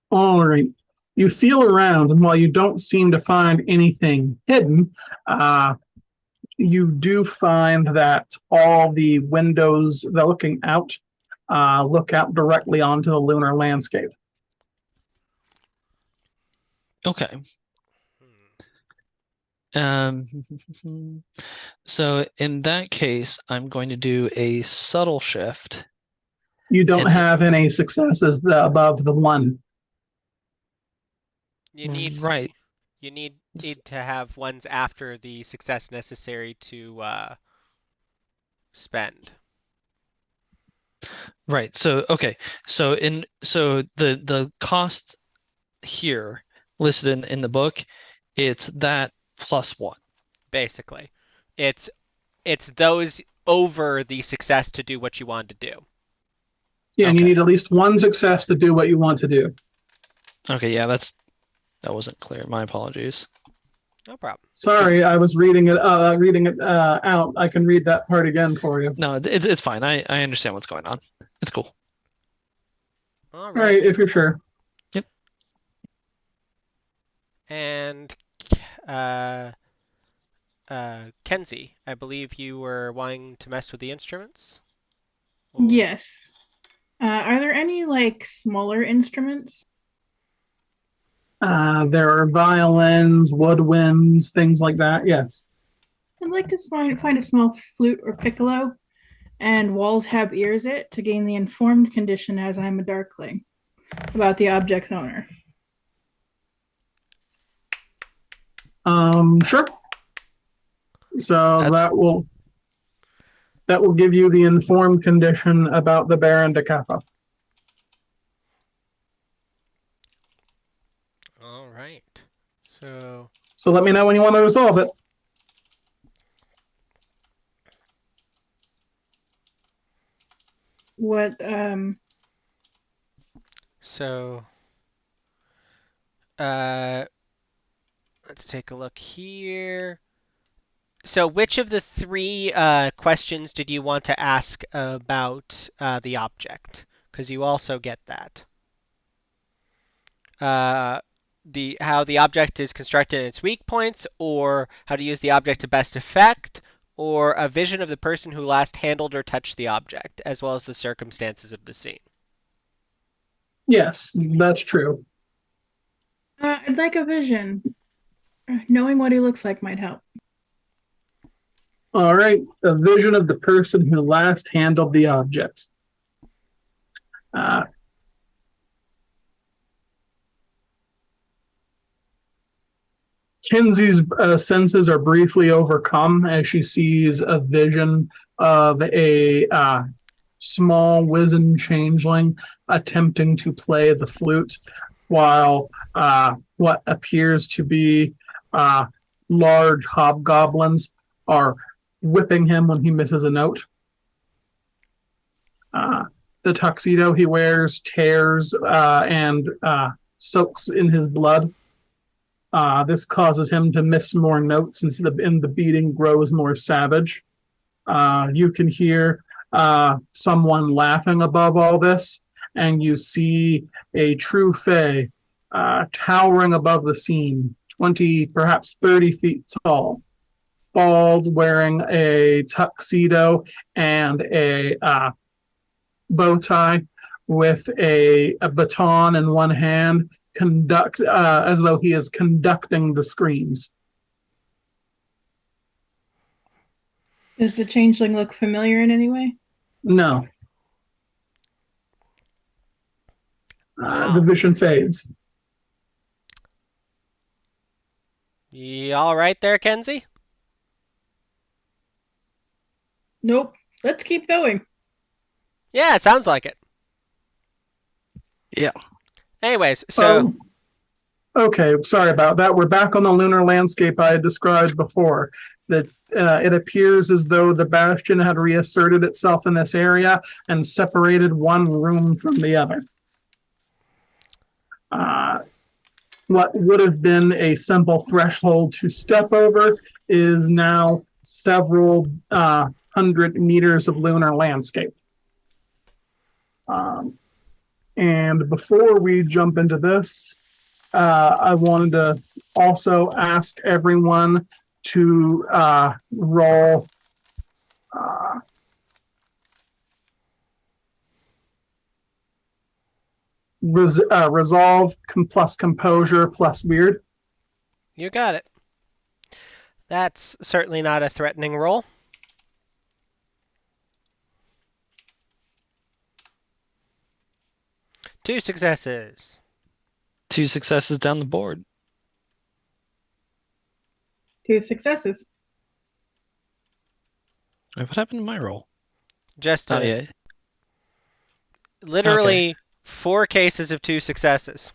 All right. You feel around, and while you don't seem to find anything hidden, you do find that all the windows that are looking out look out directly onto the lunar landscape. Okay. So in that case, I'm going to do a subtle shift. You don't And- have any successes above the one. You need Right. You need to have ones after the success necessary to spend. Right. So okay. So the cost here listed in the book, it's that plus one. Basically, it's those over the success to do what you want to do. Yeah, and you Okay. need at least one success to do what you want to do. Okay, yeah, that wasn't clear. My apologies. No problem. Sorry, I was reading it out. I can read that part again for you. No, it's fine. I understand what's going on. It's cool. All All right. right, if you're sure. And Kenzie, I believe you were wanting to mess with the instruments? Or- Yes. Are there any like smaller instruments? There are violins, woodwinds, things like that. Yes. I'd like to find a small flute or piccolo, and walls have ears it to gain the informed condition as I'm a darkling about the object's owner. Sure. So That's- that will give you the informed condition about the Baron de Kappa. All right. So So let me know when you want to resolve it. What So, let's take a look here. So, which of the three questions did you want to ask about the object? Because you also get that. How the object is constructed and its weak points, or how to use the object to best effect, or a vision of the person who last handled or touched the object, as well as the circumstances of the scene. Yes, that's true. I'd like a vision. Knowing what he looks like might help. All right, a vision of the person who last handled the object. Kenzie's senses are briefly overcome as she sees a vision of a small wizened changeling attempting to play the flute while what appears to be large hobgoblins are whipping him when he misses a note. The tuxedo he wears tears and soaks in his blood. This causes him to miss more notes and the beating grows more savage. You can hear someone laughing above all this, and you see a true fae towering above the scene, 20, perhaps 30 feet tall, bald, wearing a tuxedo and a bow tie with a baton in one hand, as though he is conducting the screams. Does the changeling look familiar in any way? No. Wow. The vision fades. You all right there, Kenzie? Nope. Let's keep going. Yeah, sounds like it. Yeah. Anyways, so Okay, sorry about that. We're back on the lunar landscape I had described before. That it appears as though the bastion had reasserted itself in this area and separated one room from the other. What would have been a simple threshold to step over is now several 100 meters of lunar landscape. And before we jump into this, I wanted to also ask everyone to roll resolve plus composure plus weird. You got it. That's certainly not a threatening roll. Two successes. 2 successes down the board. 2 successes. Wait, what happened to my roll? Just Oh, yeah. literally 4 cases of 2 successes.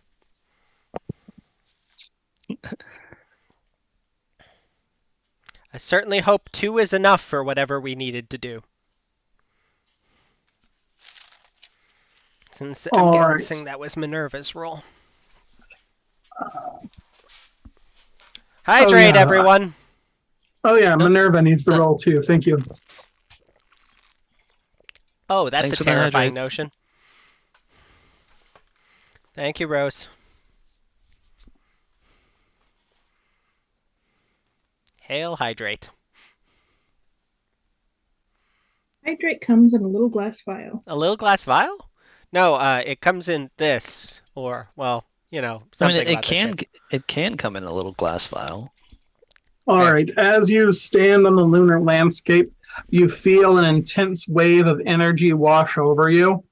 I certainly hope 2 is enough for whatever we needed to do. Since I'm All right. guessing that was Minerva's roll. Hydrate, yeah. everyone! Oh yeah, Minerva needs to roll too. Thank you. Oh, that's Thanks a for the terrifying hydrate. notion. Thank you, Rose. Hail hydrate. Hydrate comes in a little glass vial. A little glass vial? No, it comes in this, or, well, you know, I mean, something about the shape. it can come in a little glass vial. All Fair. right. As you stand on the lunar landscape, you feel an intense wave of energy wash over you.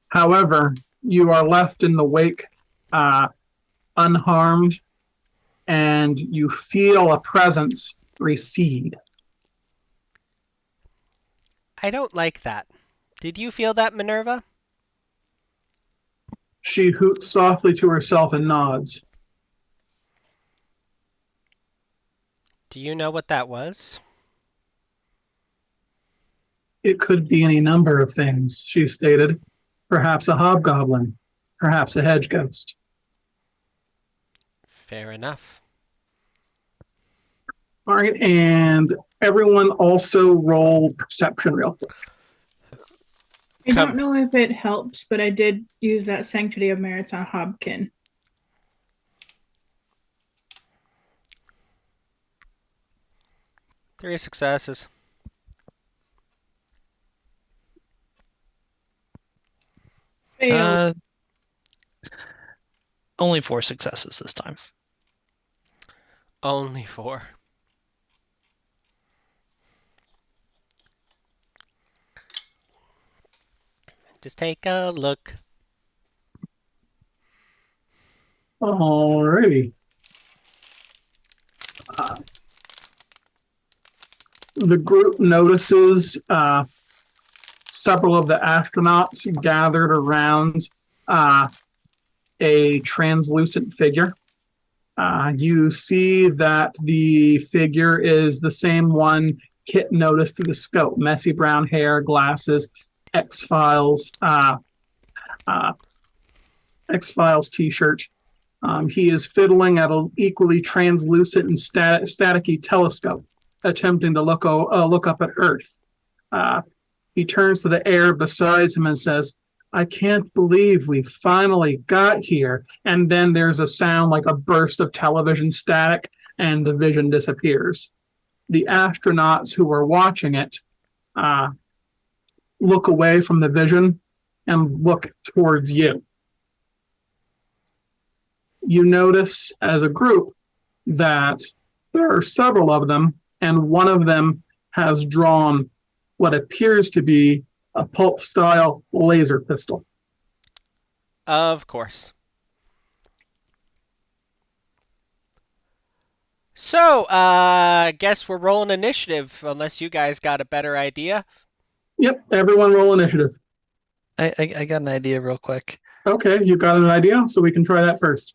However, you are left in the wake unharmed, and you feel a presence recede. I don't like that. Did you feel that, Minerva? She hoots softly to herself and nods. Do you know what that was? It could be any number of things, she stated. Perhaps a hobgoblin, perhaps a hedge ghost. Fair enough. All right, and everyone also roll perception real quick. I don't know if it helps, but I did use that Sanctity of Merits on Hobkin. Three successes. Fail. Only 4 successes this time. Only 4. Just take a look. Alrighty. The group notices several of the astronauts gathered around a translucent figure. You see that the figure is the same one Kit noticed through the scope: messy brown hair, glasses, X-Files, X-Files t-shirt. He is fiddling at an equally translucent and staticky telescope, attempting to look up at Earth. He turns to the air beside him and says, "I can't believe we finally got here." And then there's a sound like a burst of television static, and the vision disappears. The astronauts who are watching it look away from the vision and look towards you. You notice as a group that there are several of them, and one of them has drawn what appears to be a pulp-style laser pistol. Of course. So, guess we're rolling initiative, unless you guys got a better idea. Yep, everyone roll initiative. I got an idea real quick. Okay, you got an idea, so we can try that first.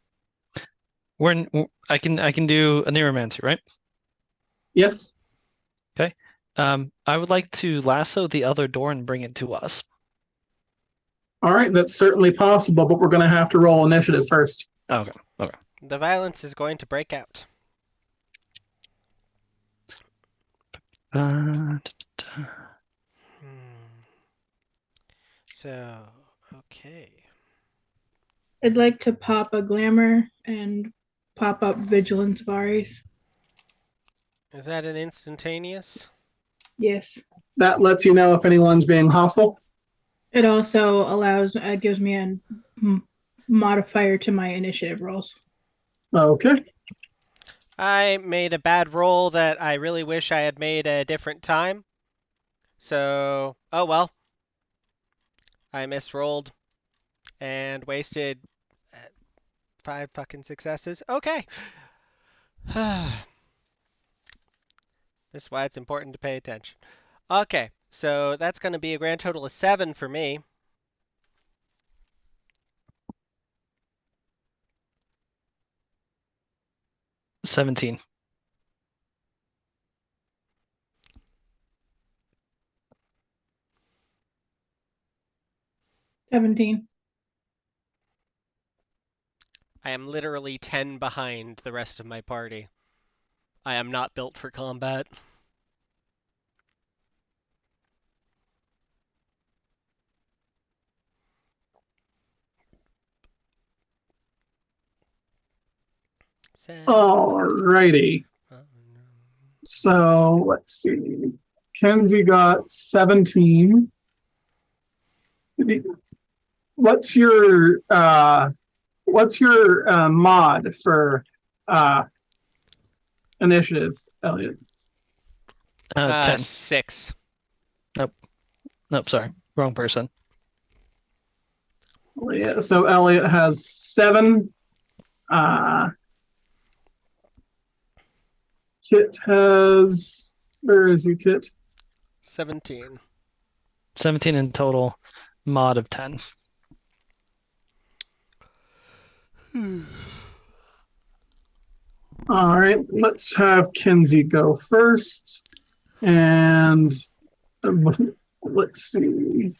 I can do a neuromancy, right? Yes. Okay. I would like to lasso the other door and bring it to us. All right, that's certainly possible, but we're going to have to roll initiative first. Okay. The violence is going to break out. So, okay. I'd like to pop a glamour and pop up vigilance varies. Is that an instantaneous? Yes. That lets you know if anyone's being hostile. It also gives me a modifier to my initiative rolls. Okay. I made a bad roll that I really wish I had made a different time. So, oh well. I misrolled and wasted 5 fucking successes. Okay. This is why it's important to pay attention. Okay, so that's going to be a grand total of 7 for me. $17. 17. I am literally 10 behind the rest of my party. I am not built for combat. Alrighty. So let's see. Kenzie got 17. What's your mod for initiative, Elliot? 10. 6. Nope, sorry. Wrong person. Yeah, so Elliot has 7. Kit has, where is he, Kit? 17. 17 in total, mod of 10. All right, let's have Kenzie go first. And let's see.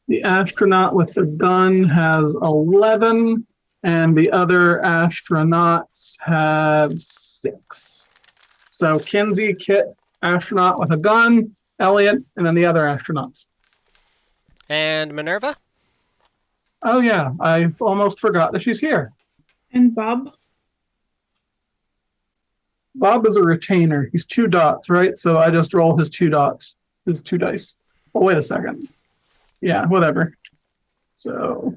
The astronaut with the gun has 11, and the other astronauts have 6. So Kenzie, Kit, astronaut with a gun, Elliot, and then the other astronauts. And Minerva? Oh yeah, I almost forgot that she's here. And Bob? Bob is a retainer. He's 2 dots, right? So I just roll his 2 dots, his 2 dice. Oh, wait a second. Yeah, whatever. So.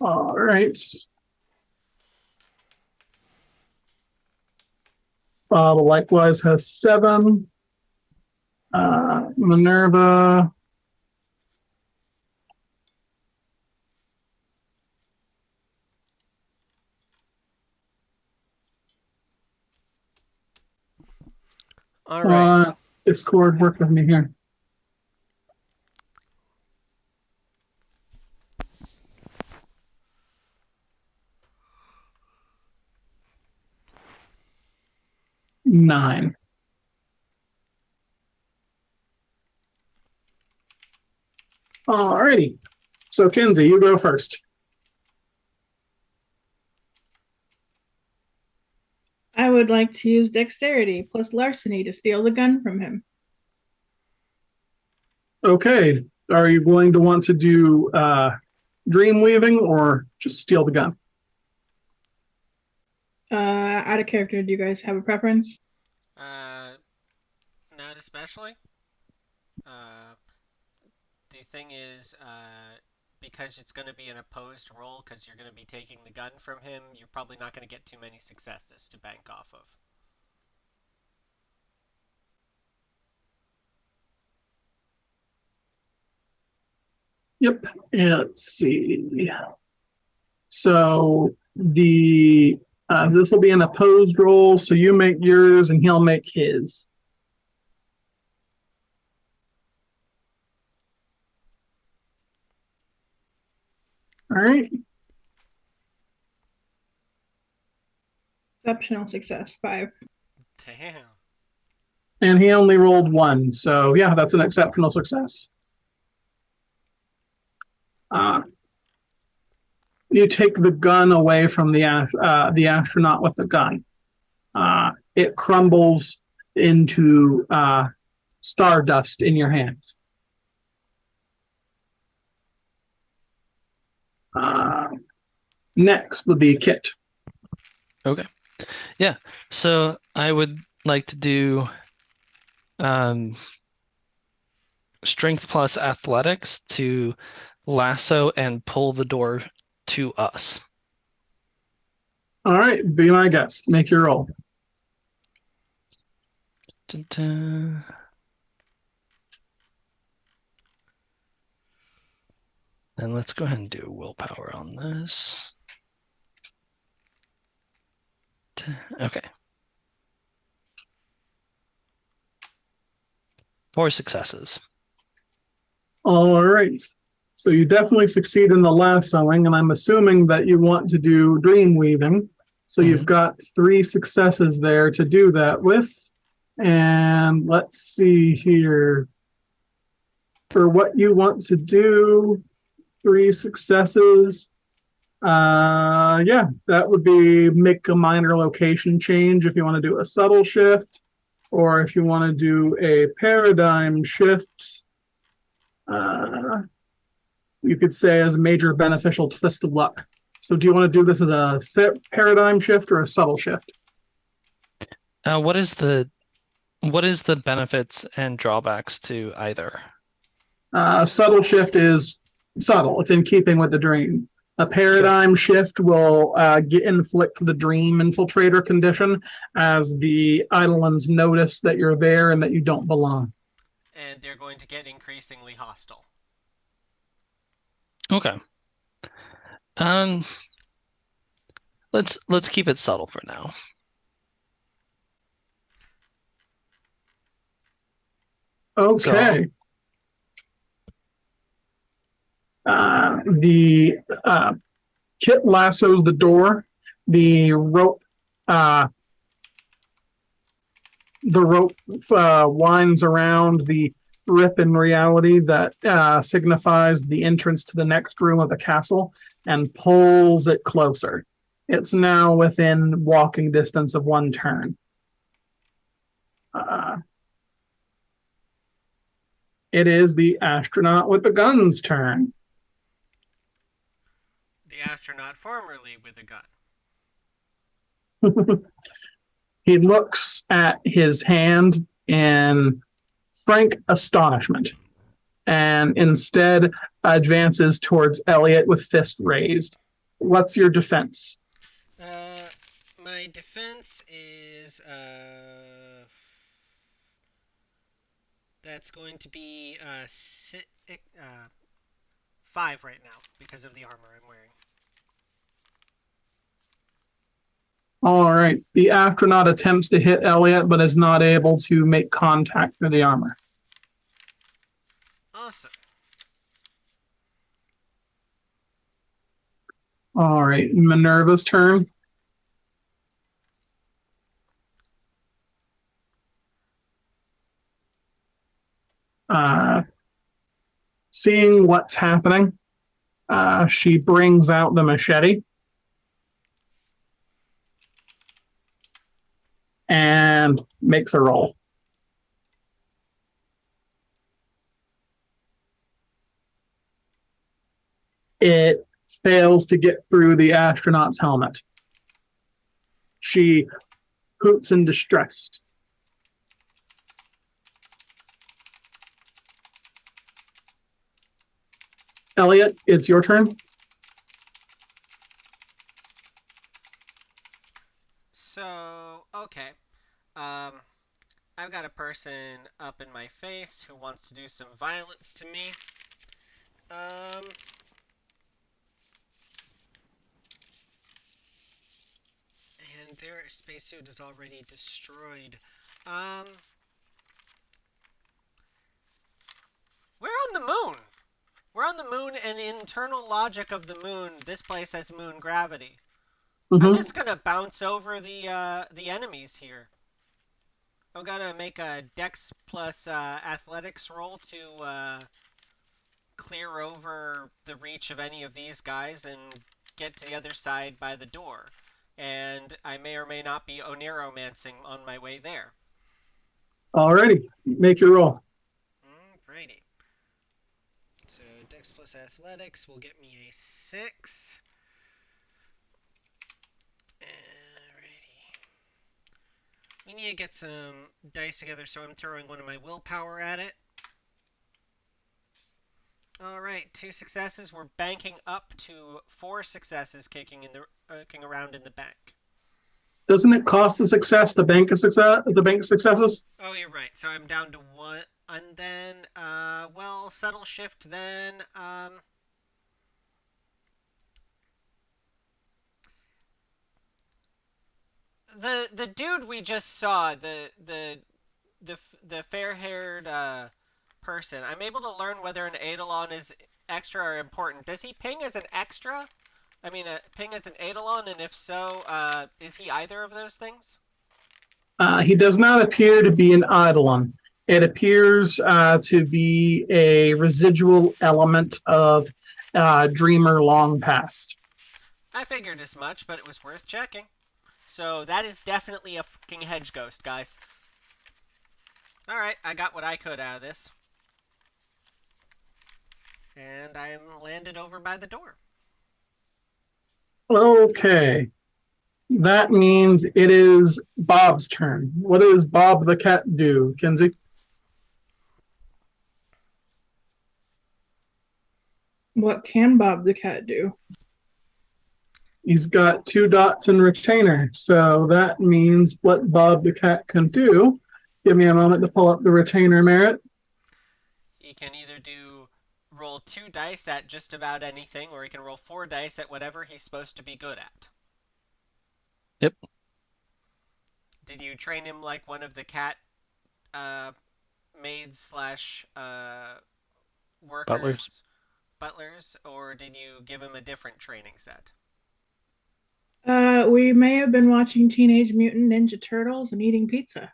All right. Bob likewise has 7. Minerva. All right. Discord, work with me here. Nine. All righty. So Kenzie, you go first. I would like to use dexterity plus larceny to steal the gun from him. Okay. Are you going to want to do dream weaving or just steal the gun? Out of character, do you guys have a preference? Not especially. The thing is, because it's going to be an opposed roll, because you're going to be taking the gun from him, you're probably not going to get too many successes to bank off of. Yep. Let's see. So this will be an opposed roll. So you make yours and he'll make his. All right. Exceptional success, 5. Damn. And he only rolled 1. So yeah, that's an exceptional success. you take the gun away from the astronaut with the gun. It crumbles into stardust in your hands. Next would be Kit. Okay. Yeah. So I would like to do strength plus athletics to lasso and pull the door to us. All right, be my guest. Make your roll. Dun-dun. And let's go ahead and do willpower on this. Okay. 4 successes. All right. So you definitely succeed in the lassoing, and I'm assuming that you want to do dream weaving. So you've got 3 successes there to do that with. And let's see here. For what you want to do, 3 successes. Yeah, that would be make a minor location change if you want to do a subtle shift, or if you want to do a paradigm shift. You could say as a major beneficial twist of luck. So do you want to do this as a paradigm shift or a subtle shift? What is the benefits and drawbacks to either? Subtle shift is subtle. It's in keeping with the dream. A paradigm shift will inflict the dream infiltrator condition as the Eidolons notice that you're there and that you don't belong. And they're going to get increasingly hostile. Okay. Let's keep it subtle for now. Okay. The Kit lassos the door. The rope winds around the rip in reality that signifies the entrance to the next room of the castle and pulls it closer. It's now within walking distance of 1 turn. It is the astronaut with the gun's turn. The astronaut formerly with a gun. He looks at his hand in frank astonishment and instead advances towards Elliot with fist raised. What's your defense? My defense is that's going to be 5 right now because of the armor I'm wearing. All right. The astronaut attempts to hit Elliot, but is not able to make contact through the armor. Awesome. All right. Minerva's turn. Seeing what's happening, she brings out the machete and makes a roll. It fails to get through the astronaut's helmet. She hoots in distress. Elliot, it's your turn. So, okay. I've got a person up in my face who wants to do some violence to me. And their spacesuit is already destroyed. We're on the moon! We're on the moon, and the internal logic of the moon, this place has moon gravity. I'm just gonna bounce over the enemies here. I'm gonna make a Dex plus Athletics roll to clear over the reach of any of these guys and get to the other side by the door. And I may or may not be oneromancing on my way there. Alrighty, make your roll. Alrighty. So Dex plus Athletics will get me a 6. Alrighty. We need to get some dice together, so I'm throwing one of my willpower at it. Alright, 2 successes. We're banking up to 4 successes, kicking around in the bank. Doesn't it cost a success to bank a success? The bank successes. Oh, you're right. So I'm down to 1, and then well, subtle shift. Then the dude we just saw, the fair-haired person. I'm able to learn whether an Eidolon is extra or important. Does he ping as an extra? I mean, ping as an Eidolon, and if so, is he either of those things? He does not appear to be an Eidolon. It appears to be a residual element of Dreamer long past. I figured as much, but it was worth checking. So that is definitely a fucking hedge ghost, guys. Alright, I got what I could out of this. And I'm landed over by the door. Okay. That means it is Bob's turn. What does Bob the cat do, Kinsey? What can Bob the cat do? He's got 2 dots in retainer, so that means what Bob the cat can do. Give me a moment to pull up the retainer merit. He can either roll 2 dice at just about anything, or he can roll 4 dice at whatever he's supposed to be good at. Yep. Did you train him like one of the cat maids slash workers? Butlers, or did you give him a different training set? We may have been watching Teenage Mutant Ninja Turtles and eating pizza.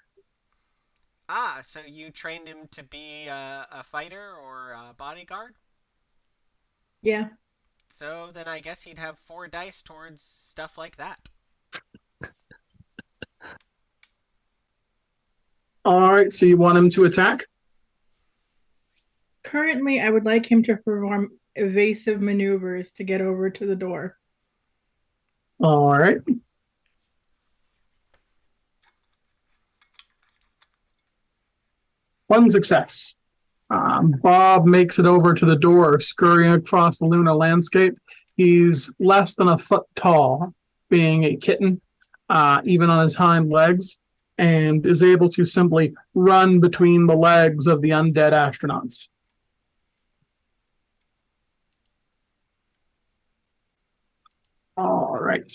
Ah, so you trained him to be a fighter or a bodyguard? Yeah. So then I guess he'd have 4 dice towards stuff like that. All right, so you want him to attack? Currently, I would like him to perform evasive maneuvers to get over to the door. All right. One success. Bob makes it over to the door, scurrying across the lunar landscape. He's less than a foot tall, being a kitten, even on his hind legs, and is able to simply run between the legs of the undead astronauts. All right.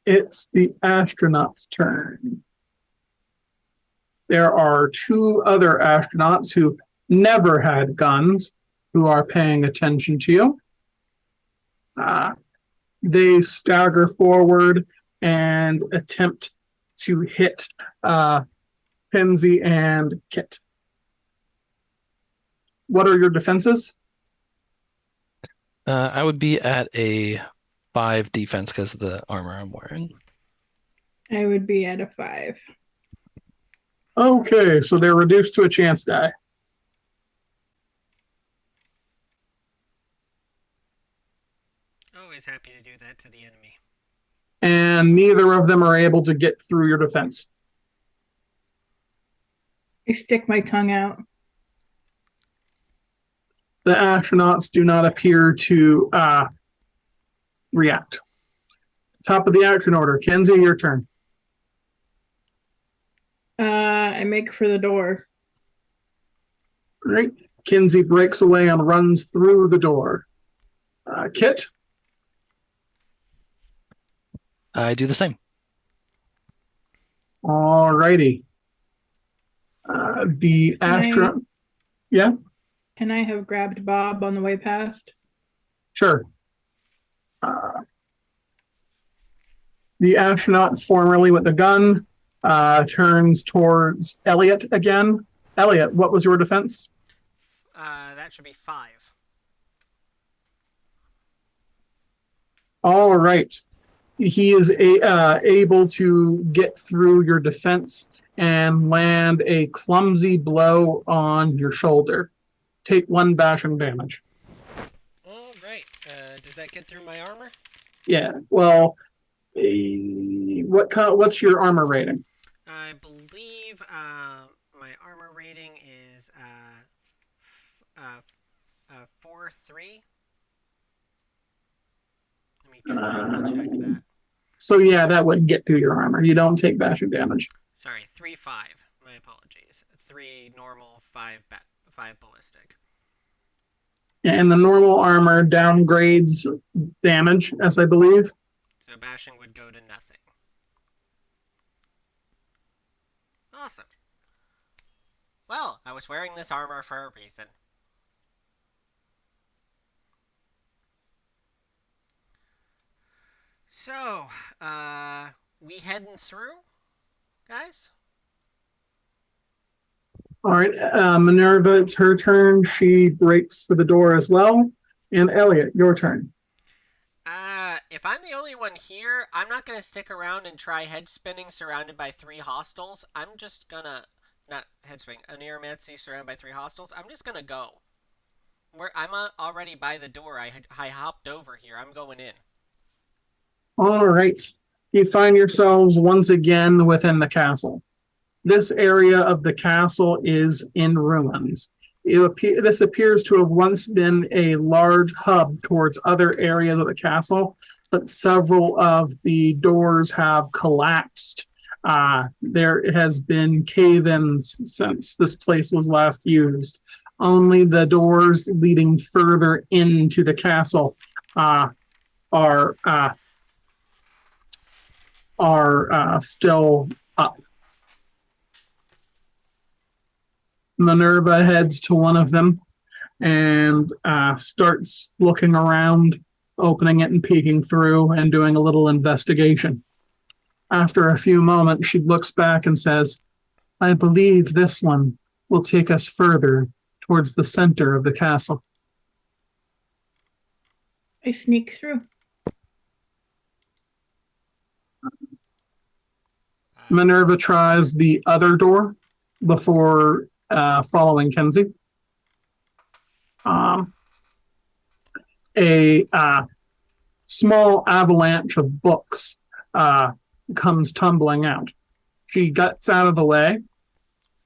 It's the astronauts' turn. There are 2 other astronauts who never had guns who are paying attention to you. They stagger forward and attempt to hit Penzi and Kit. What are your defenses? I would be at a 5 defense because of the armor I'm wearing. I would be at a 5. Okay, so they're reduced to a chance die. Always happy to do that to the enemy. And neither of them are able to get through your defense. I stick my tongue out. The astronauts do not appear to react. Top of the action order. Kenzie, your turn. I make for the door. Right. Kinsey breaks away and runs through the door. Kit? I do the same. All righty. The astronaut. Yeah, Can I have grabbed Bob on the way past? sure. The astronaut, formerly with the gun, turns towards Elliot again. Elliot, what was your defense? That should be 5. All right. He is able to get through your defense and land a clumsy blow on your shoulder. Take 1 bashing damage. All right. Does that get through my armor? Yeah. Well, what's your armor rating? I believe my armor rating is 4-3. Let me triple check that. So yeah, that would get through your armor. You don't take bashing damage. Sorry, 3-5. My apologies. 3 normal, 5 ballistic. And the normal armor downgrades damage, as I believe. So bashing would go to nothing. Awesome. Well, I was wearing this armor for a reason. So, we heading through, guys? All right, Minerva, it's her turn. She breaks for the door as well. And Elliot, your turn. If I'm the only one here, I'm not gonna stick around and try head spinning surrounded by 3 hostiles. I'm just gonna not head spinning, a neuromancy surrounded by 3 hostiles. I'm just gonna go. I'm already by the door. I hopped over here. I'm going in. All right. You find yourselves once again within the castle. This area of the castle is in ruins. This appears to have once been a large hub towards other areas of the castle, but several of the doors have collapsed. There has been cave-ins since this place was last used. Only the doors leading further into the castle are still up. Minerva heads to one of them and starts looking around, opening it and peeking through and doing a little investigation. After a few moments, she looks back and says, I believe this one will take us further towards the center of the castle. I sneak through. Minerva tries the other door before following Kenzie. A small avalanche of books comes tumbling out. She gets out of the way,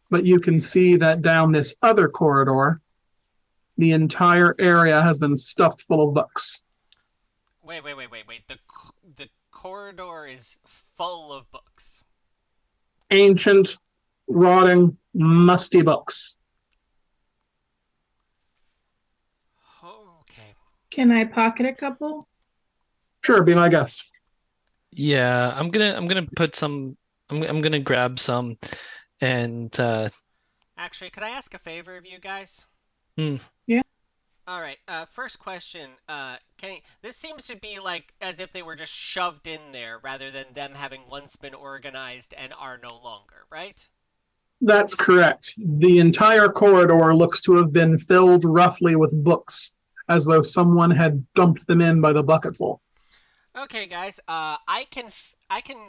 but you can see that down this other corridor, the entire area has been stuffed full of books. Wait. The corridor is full of books. Ancient, rotting, musty books. Okay. Can I pocket a couple? Sure, be my guest. Yeah, I'm gonna put some. I'm gonna grab some, and Actually, could I ask a favor of you guys? Yeah. All right. First question. This seems to be like as if they were just shoved in there rather than them having once been organized and are no longer, right? That's correct. The entire corridor looks to have been filled roughly with books, as though someone had dumped them in by the bucketful. Okay, guys. I can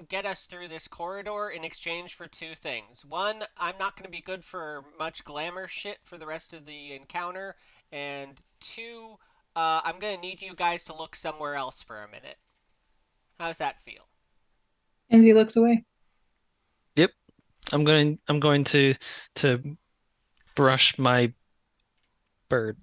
get us through this corridor in exchange for 2 things. One, I'm not going to be good for much glamour shit for the rest of the encounter, and 2, I'm going to need you guys to look somewhere else for a minute. How's that feel? Kenzie looks away. yep, I'm going to brush my bird.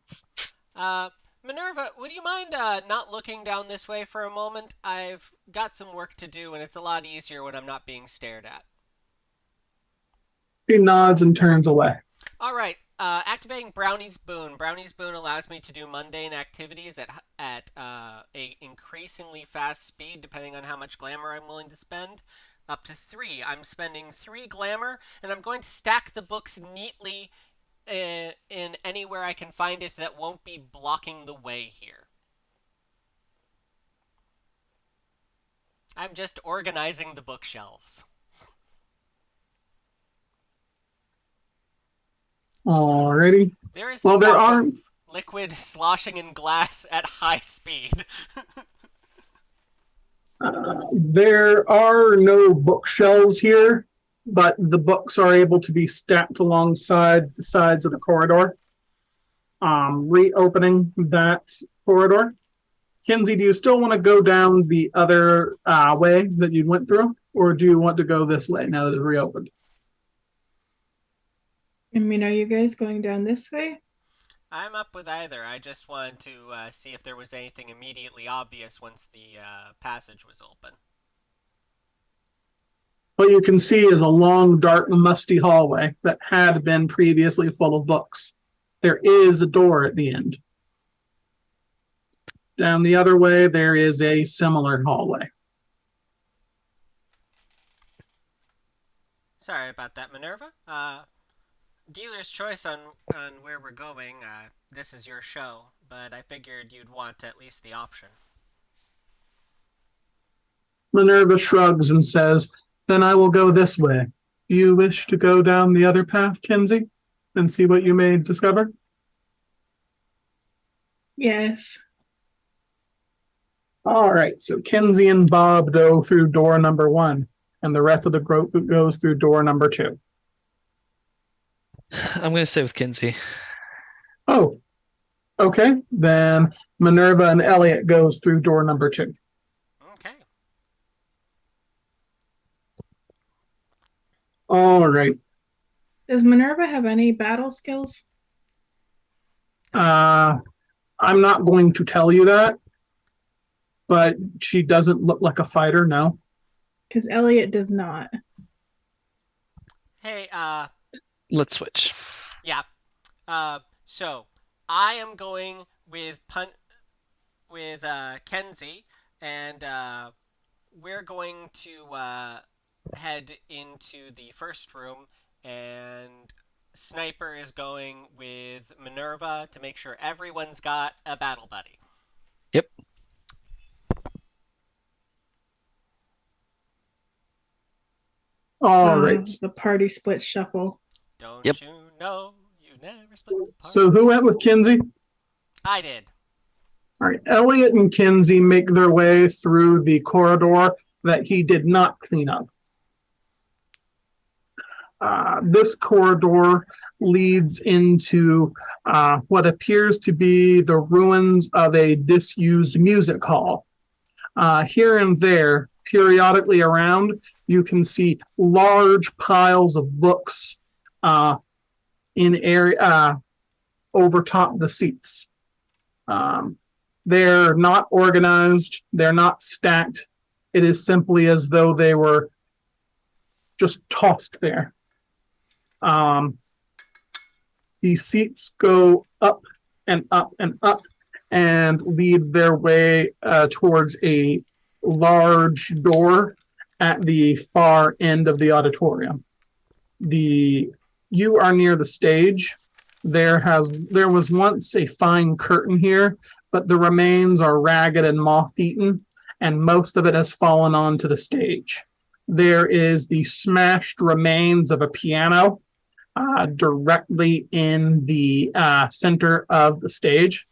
Minerva, would you mind not looking down this way for a moment? I've got some work to do, and it's a lot easier when I'm not being stared at. She nods and turns away. All right. Activating Brownie's Boon. Brownie's Boon allows me to do mundane activities at a increasingly fast speed, depending on how much glamour I'm willing to spend. Up to 3. I'm spending 3 glamour, and I'm going to stack the books neatly in anywhere I can find it that won't be blocking the way here. I'm just organizing the bookshelves. Alrighty. There is the Well, there sound are of liquid sloshing in glass at high speed. There are no bookshelves here, but the books are able to be stacked alongside the sides of the corridor. Reopening that corridor. Kinsey, do you still want to go down the other way that you went through, or do you want to go this way now that it's reopened? I mean, are you guys going down this way? I'm up with either. I just wanted to see if there was anything immediately obvious once the passage was open. What you can see is a long, dark, musty hallway that had been previously full of books. There is a door at the end. Down the other way, there is a similar hallway. Sorry about that, Minerva. Dealer's choice on where we're going. This is your show, but I figured you'd want at least the option. Minerva shrugs and says, "Then I will go this way. Do you wish to go down the other path, Kinsey, and see what you may discover?" Yes. All right, so Kinsey and Bob go through door number 1, and the rest of the group goes through door number 2. I'm going to stay with Kinsey. Oh, okay. Then Minerva and Elliot goes through door number 2. Okay. All right. Does Minerva have any battle skills? I'm not going to tell you that, but she doesn't look like a fighter, no. Because Elliot does not. Hey, Let's switch. yeah. So I am going with Kenzie, and we're going to head into the first room, and Sniper is going with Minerva to make sure everyone's got a battle buddy. Yep. All right. The party split shuffle. Don't Yep. you know you never split the party? So who went with Kinsey? I did. All right. Elliot and Kinsey make their way through the corridor that he did not clean up. This corridor leads into what appears to be the ruins of a disused music hall. Here and there, periodically around, you can see large piles of books in area over top the seats. They're not organized. They're not stacked. It is simply as though they were just tossed there. The seats go up and up and up and lead their way towards a large door at the far end of the auditorium. You are near the stage. There was once a fine curtain here, but the remains are ragged and moth-eaten, and most of it has fallen onto the stage. There is the smashed remains of a piano directly in the center of the stage.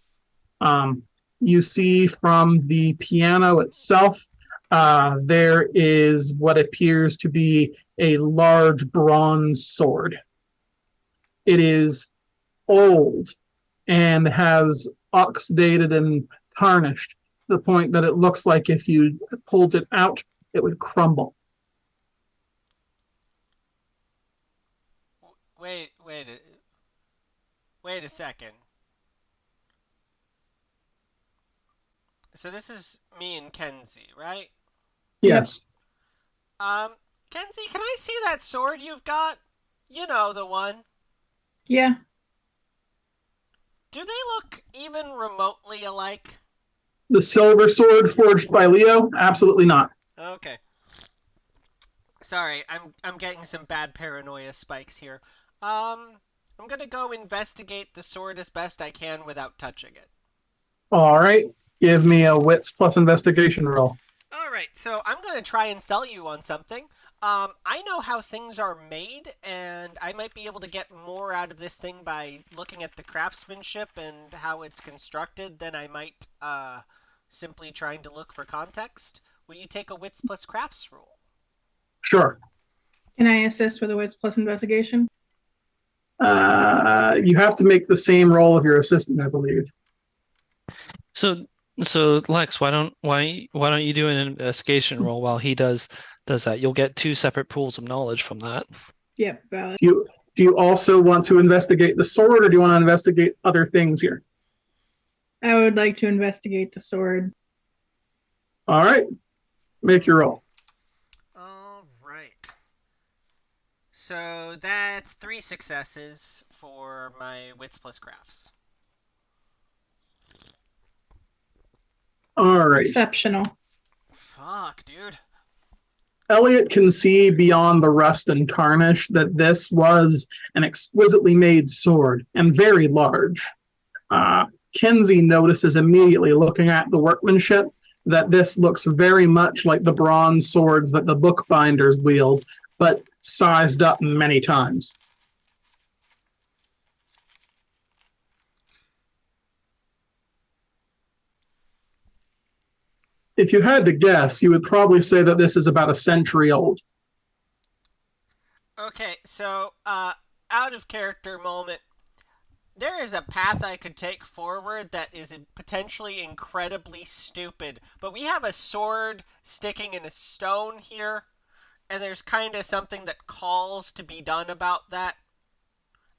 You see from the piano itself, there is what appears to be a large bronze sword. It is old and has oxidated and tarnished to the point that it looks like if you pulled it out, it would crumble. Wait a second. So this is me and Kenzie, right? Yes. Kenzie, can I see that sword you've got? You know, the one. Yeah. Do they look even remotely alike? The silver sword forged by Leo? Absolutely not. Okay. Sorry, I'm getting some bad paranoia spikes here. I'm gonna go investigate the sword as best I can without touching it. All right. Give me a wits plus investigation roll. All right, so I'm gonna try and sell you on something. I know how things are made, and I might be able to get more out of this thing by looking at the craftsmanship and how it's constructed than I might simply trying to look for context. will you take a wits plus crafts roll? Sure. Can I assist with a wits plus investigation? You have to make the same roll of your assistant, I believe. So Lex, why don't you do an investigation roll while he does that? You'll get 2 separate pools of knowledge from that. Yep, valid. Do you also want to investigate the sword, or do you want to investigate other things here? I would like to investigate the sword. All right. Make your roll. All right. So that's 3 successes for my wits plus crafts. All right. Exceptional. Fuck, dude. Elliot can see beyond the rust and tarnish that this was an exquisitely made sword and very large. Kinsey notices immediately, looking at the workmanship, that this looks very much like the bronze swords that the bookbinders wield, but sized up many times. If you had to guess, you would probably say that this is about a century old. Okay, so, out of character moment. There is a path I could take forward that is potentially incredibly stupid, but we have a sword sticking in a stone here, and there's kind of something that calls to be done about that.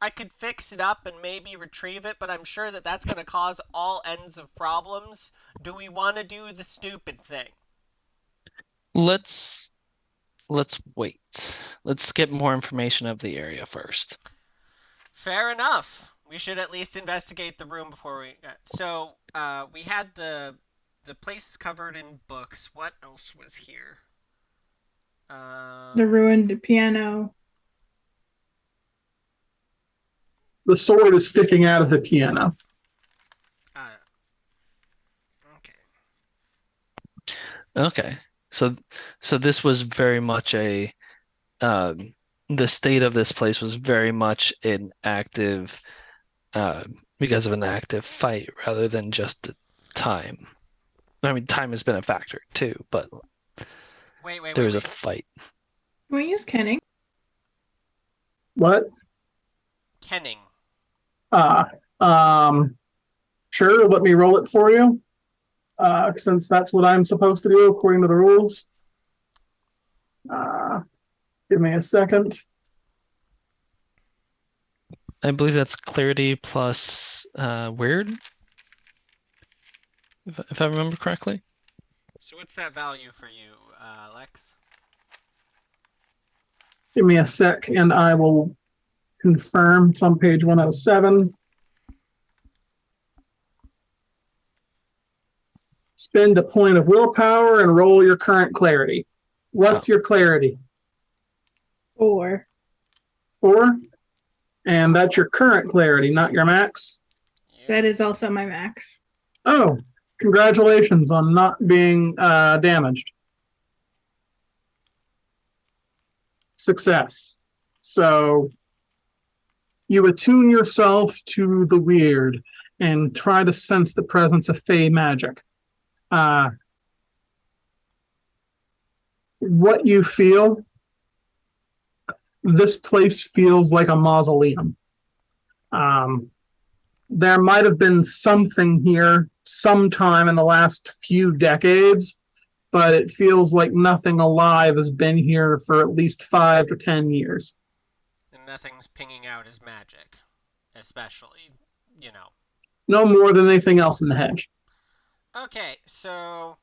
I could fix it up and maybe retrieve it, but I'm sure that that's going to cause all ends of problems. Do we want to do the stupid thing? Let's wait. Let's get more information of the area first. Fair enough. We should at least investigate the room before we... So, we had the places covered in books. What else was here? The ruined piano. The sword is sticking out of the piano. Okay. Okay. So this was very much a the state of this place was very much an active because of an active fight rather than just time. I mean, time has been a factor too, but Wait. there was a fight. Can we use kenning? What? Kenning. Sure, let me roll it for you. Since that's what I'm supposed to do according to the rules. Give me a second. I believe that's clarity plus weird, if I remember correctly. So what's that value for you, Lex? Give me a sec and I will confirm. It's on page 107. Spend a point of willpower and roll your current clarity. What's your clarity? 4. 4? And that's your current clarity, not your max? Yeah. That is also my max. Oh, congratulations on not being damaged. Success. So you attune yourself to the weird and try to sense the presence of fey magic. What you feel, this place feels like a mausoleum. There might have been something here sometime in the last few decades, but it feels like nothing alive has been here for at least 5 to 10 years. And nothing's pinging out as magic, especially, you know. No more than anything else in the hedge. Okay, so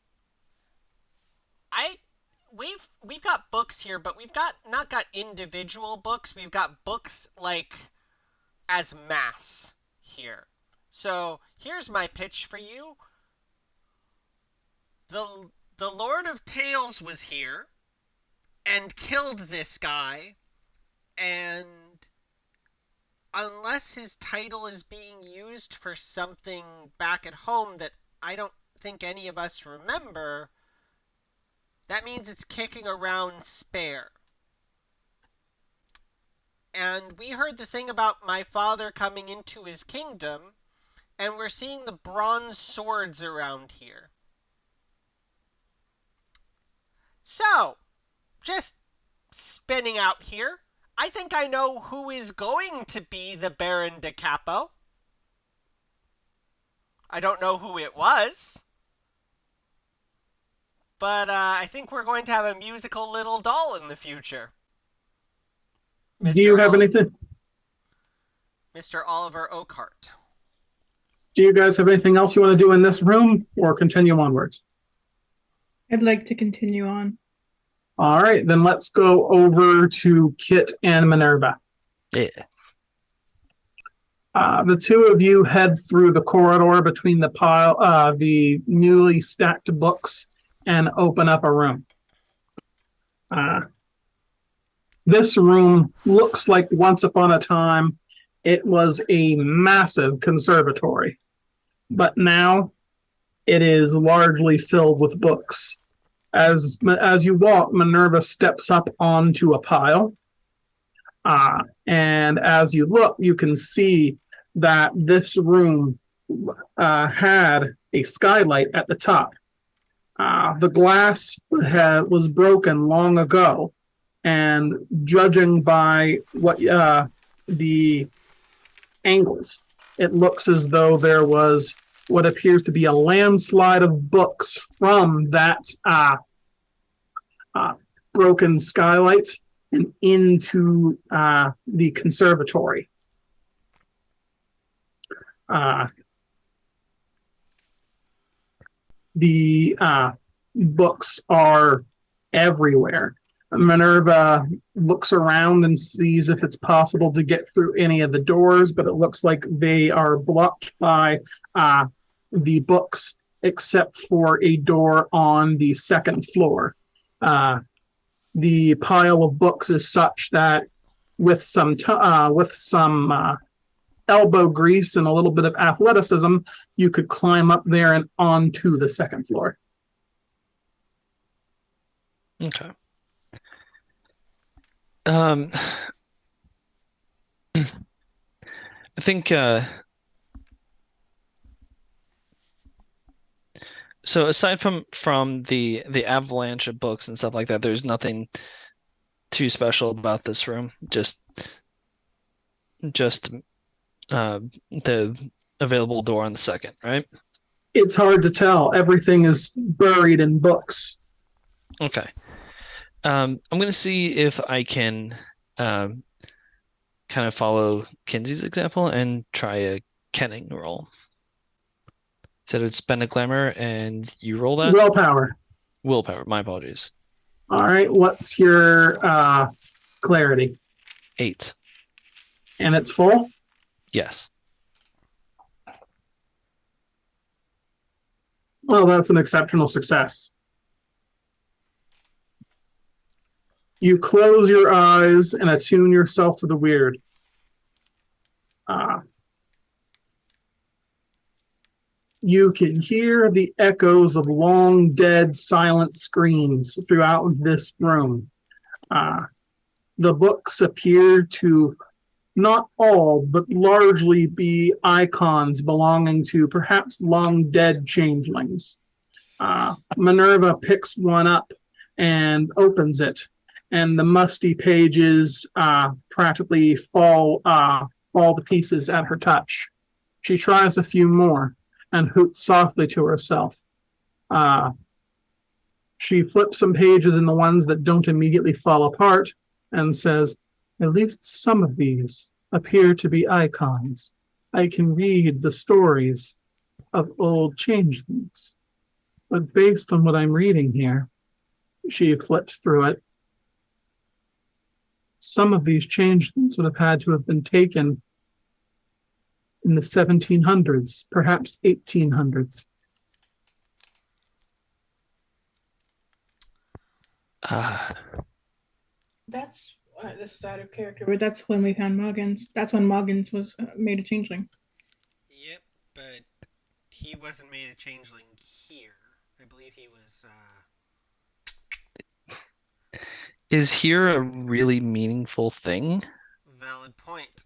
we've got books here, but we've not got individual books. We've got books like as mass here. So here's my pitch for you. The Lord of Tales was here and killed this guy, and unless his title is being used for something back at home that I don't think any of us remember, that means it's kicking around spare. And we heard the thing about my father coming into his kingdom, and we're seeing the bronze swords around here. So, just spinning out here, I think I know who is going to be the Baron de Capo. I don't know who it was, but I think we're going to have a musical little doll in the future. Do you have anything? Mr. Oliver Oakhart. Do you guys have anything else you want to do in this room, or continue onwards? I'd like to continue on. All right, then let's go over to Kit and Minerva. Yeah. The two of you head through the corridor between the newly stacked books, and open up a room. This room looks like once upon a time it was a massive conservatory, but now it is largely filled with books. As you walk, Minerva steps up onto a pile, and as you look, you can see that this room had a skylight at the top. The glass was broken long ago, and judging by what the angles, it looks as though there was what appears to be a landslide of books from that broken skylight and into the conservatory. The books are everywhere. Minerva looks around and sees if it's possible to get through any of the doors, but it looks like they are blocked by the books, except for a door on the second floor. The pile of books is such that with some elbow grease and a little bit of athleticism, you could climb up there and onto the second floor. Okay. I think so. Aside from the avalanche of books and stuff like that, there's nothing too special about this room. Just the available door on the second, right? It's hard to tell. Everything is buried in books. Okay. I'm going to see if I can kind of follow Kinsey's example and try a kenning roll. Said it's spend a glamour, and you roll that? Willpower. Willpower. My apologies. All right. What's your clarity? 8. And it's full? Yes. Well, that's an exceptional success. You close your eyes and attune yourself to the weird. You can hear the echoes of long dead silent screams throughout this room. The books appear to not all, but largely be icons belonging to perhaps long dead changelings. Minerva picks one up and opens it, and the musty pages practically fall to pieces at her touch. She tries a few more and hoots softly to herself. She flips some pages in the ones that don't immediately fall apart and says, "At least some of these appear to be icons. I can read the stories of old changelings. But based on what I'm reading here," she flips through it, "some of these changelings would have had to have been taken in the 1700s, perhaps 1800s. That's this is out of character, but that's when we found Moggins. That's when Moggins was made a changeling. Yep, but he wasn't made a changeling here. I believe he was. Is here a really meaningful thing? Valid point.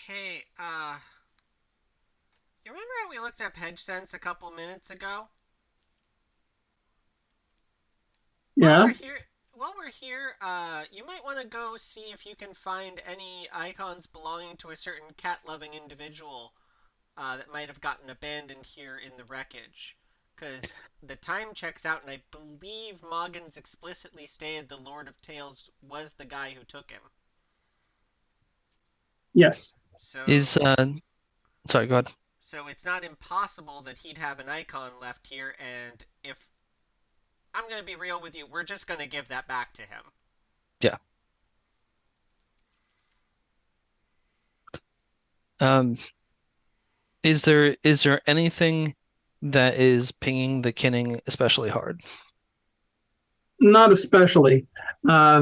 Hey, You remember how we looked up hedge sense a couple minutes ago? While Yeah. we're here, you might want to go see if you can find any icons belonging to a certain cat-loving individual that might have gotten abandoned here in the wreckage. Because the time checks out, and I believe Moggins explicitly stated the Lord of Tales was the guy who took him. Yes. Is So, sorry, go ahead. so it's not impossible that he'd have an icon left here, and if I'm going to be real with you, we're just going to give that back to him. Yeah. Is there anything that is pinging the kinning especially hard? Not especially.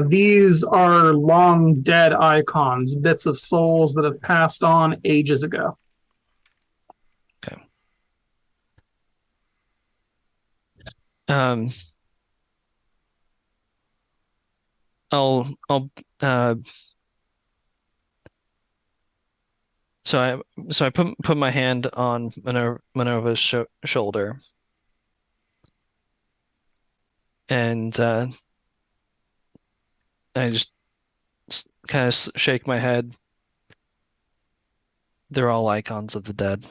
These are long dead icons, bits of souls that have passed on ages ago. Okay. Um, I'll so I put my hand on Minerva's shoulder, and I just kind of shake my head. They're all icons of the dead.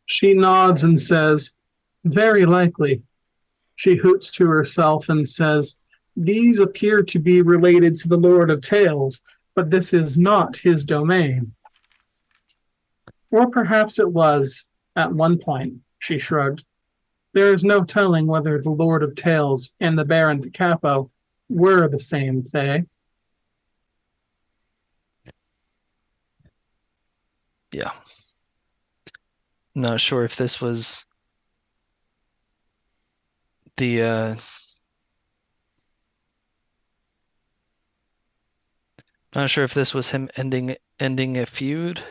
She nods and says, "Very likely." She hoots to herself and says, "These appear to be related to the Lord of Tales, but this is not his domain." Or perhaps it was, at one point, she shrugged. There is no telling whether the Lord of Tales and the Baron de Capo were the same Fae. Yeah. Not sure if this was the not sure if this was him ending a feud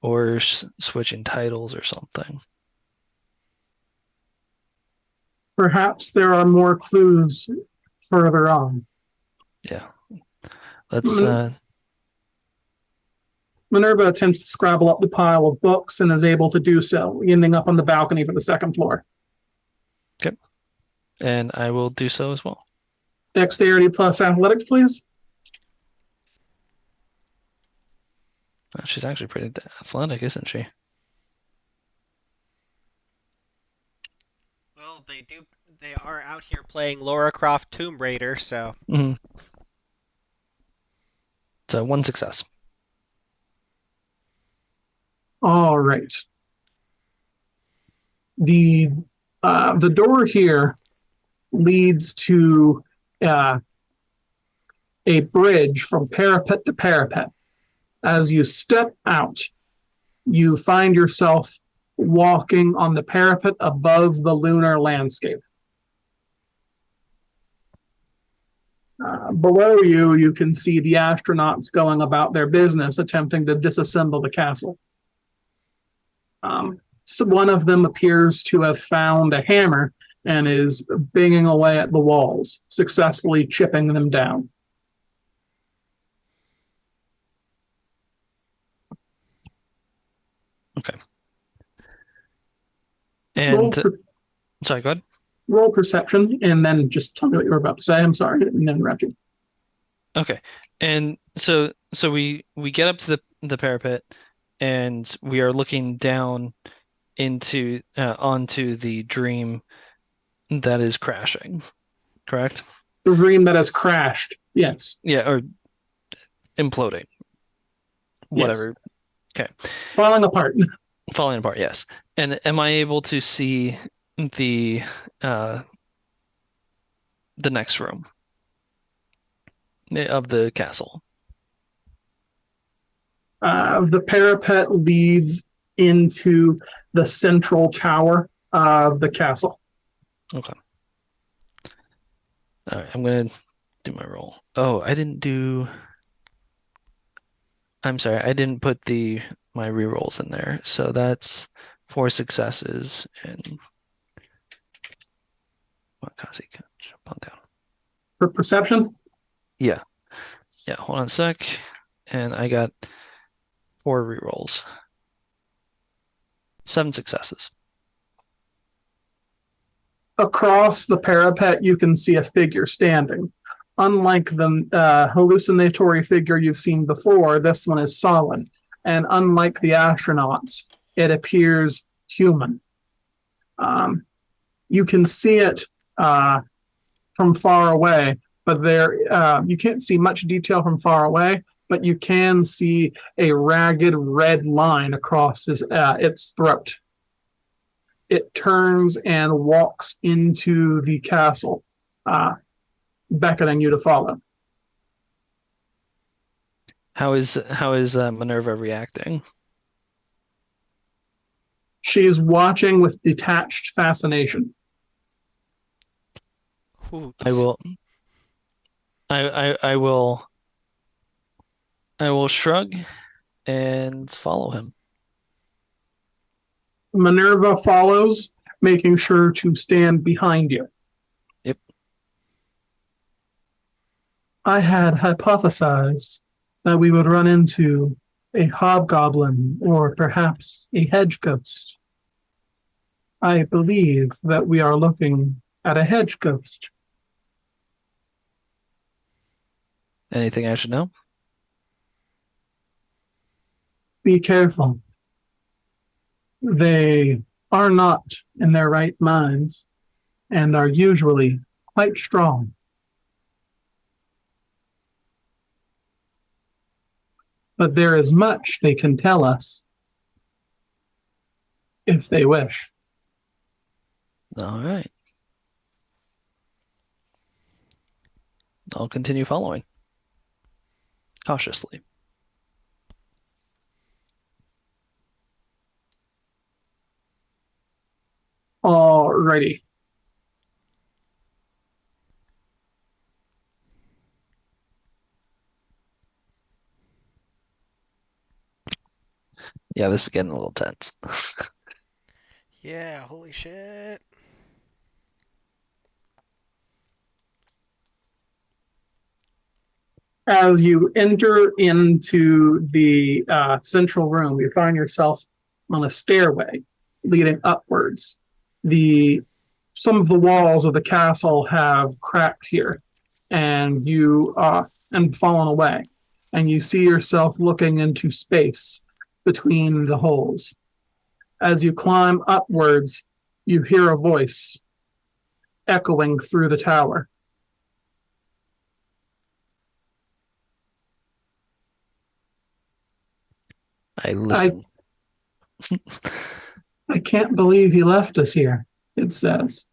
or switching titles or something. Perhaps there are more clues further on. Yeah. Let's Minerva attempts to scrabble up the pile of books and is able to do so, ending up on the balcony for the second floor. okay. And I will do so as well. Dexterity plus athletics, please. She's actually pretty athletic, isn't she? Well, they are out here playing Lara Croft Tomb Raider, so. Mm-hmm. So one success. All right. The door here leads to a bridge from parapet to parapet. As you step out, you find yourself walking on the parapet above the lunar landscape. Below you, you can see the astronauts going about their business, attempting to disassemble the castle. So one of them appears to have found a hammer and is banging away at the walls, successfully chipping them down. Okay. And sorry, go ahead. Roll perception, and then just tell me what you were about to say. I'm sorry, I didn't interrupt you. Okay. And so we get up to the parapet, and we are looking down into onto the dream that is crashing, correct? The dream that has crashed. Yes. Yeah, or imploding. Whatever. Yes. Okay. Falling apart. Falling apart, yes. And am I able to see the next room of the castle? The parapet leads into the central tower of the castle. Okay. All right, I'm gonna do my roll. Oh, I'm sorry, I didn't put my rerolls in there. So that's 4 successes and what Kasi can jump on down. For perception? Yeah. Yeah, hold on a sec. And I got 4 rerolls. 7 successes. Across the parapet, you can see a figure standing. Unlike the hallucinatory figure you've seen before, this one is solid. And unlike the astronauts, it appears human. You can see it from far away, but you can't see much detail from far away, but you can see a ragged red line across its throat. It turns and walks into the castle, beckoning you to follow. How is Minerva reacting? She is watching with detached fascination. Hoot. I will shrug and follow him. Minerva follows, making sure to stand behind you. Yep. I had hypothesized that we would run into a hobgoblin or perhaps a hedge ghost. I believe that we are looking at a hedge ghost. Anything I should know? Be careful. They are not in their right minds and are usually quite strong. But there is much they can tell us if they wish. All right. I'll continue following. Cautiously. Alrighty. Yeah, this is getting a little tense. Yeah, holy shit. As you enter into the central room, you find yourself on a stairway leading upwards. Some of the walls of the castle have cracked here, and and fallen away, and you see yourself looking into space between the holes. As you climb upwards, you hear a voice echoing through the tower. I listen. I can't believe he left us here, it says.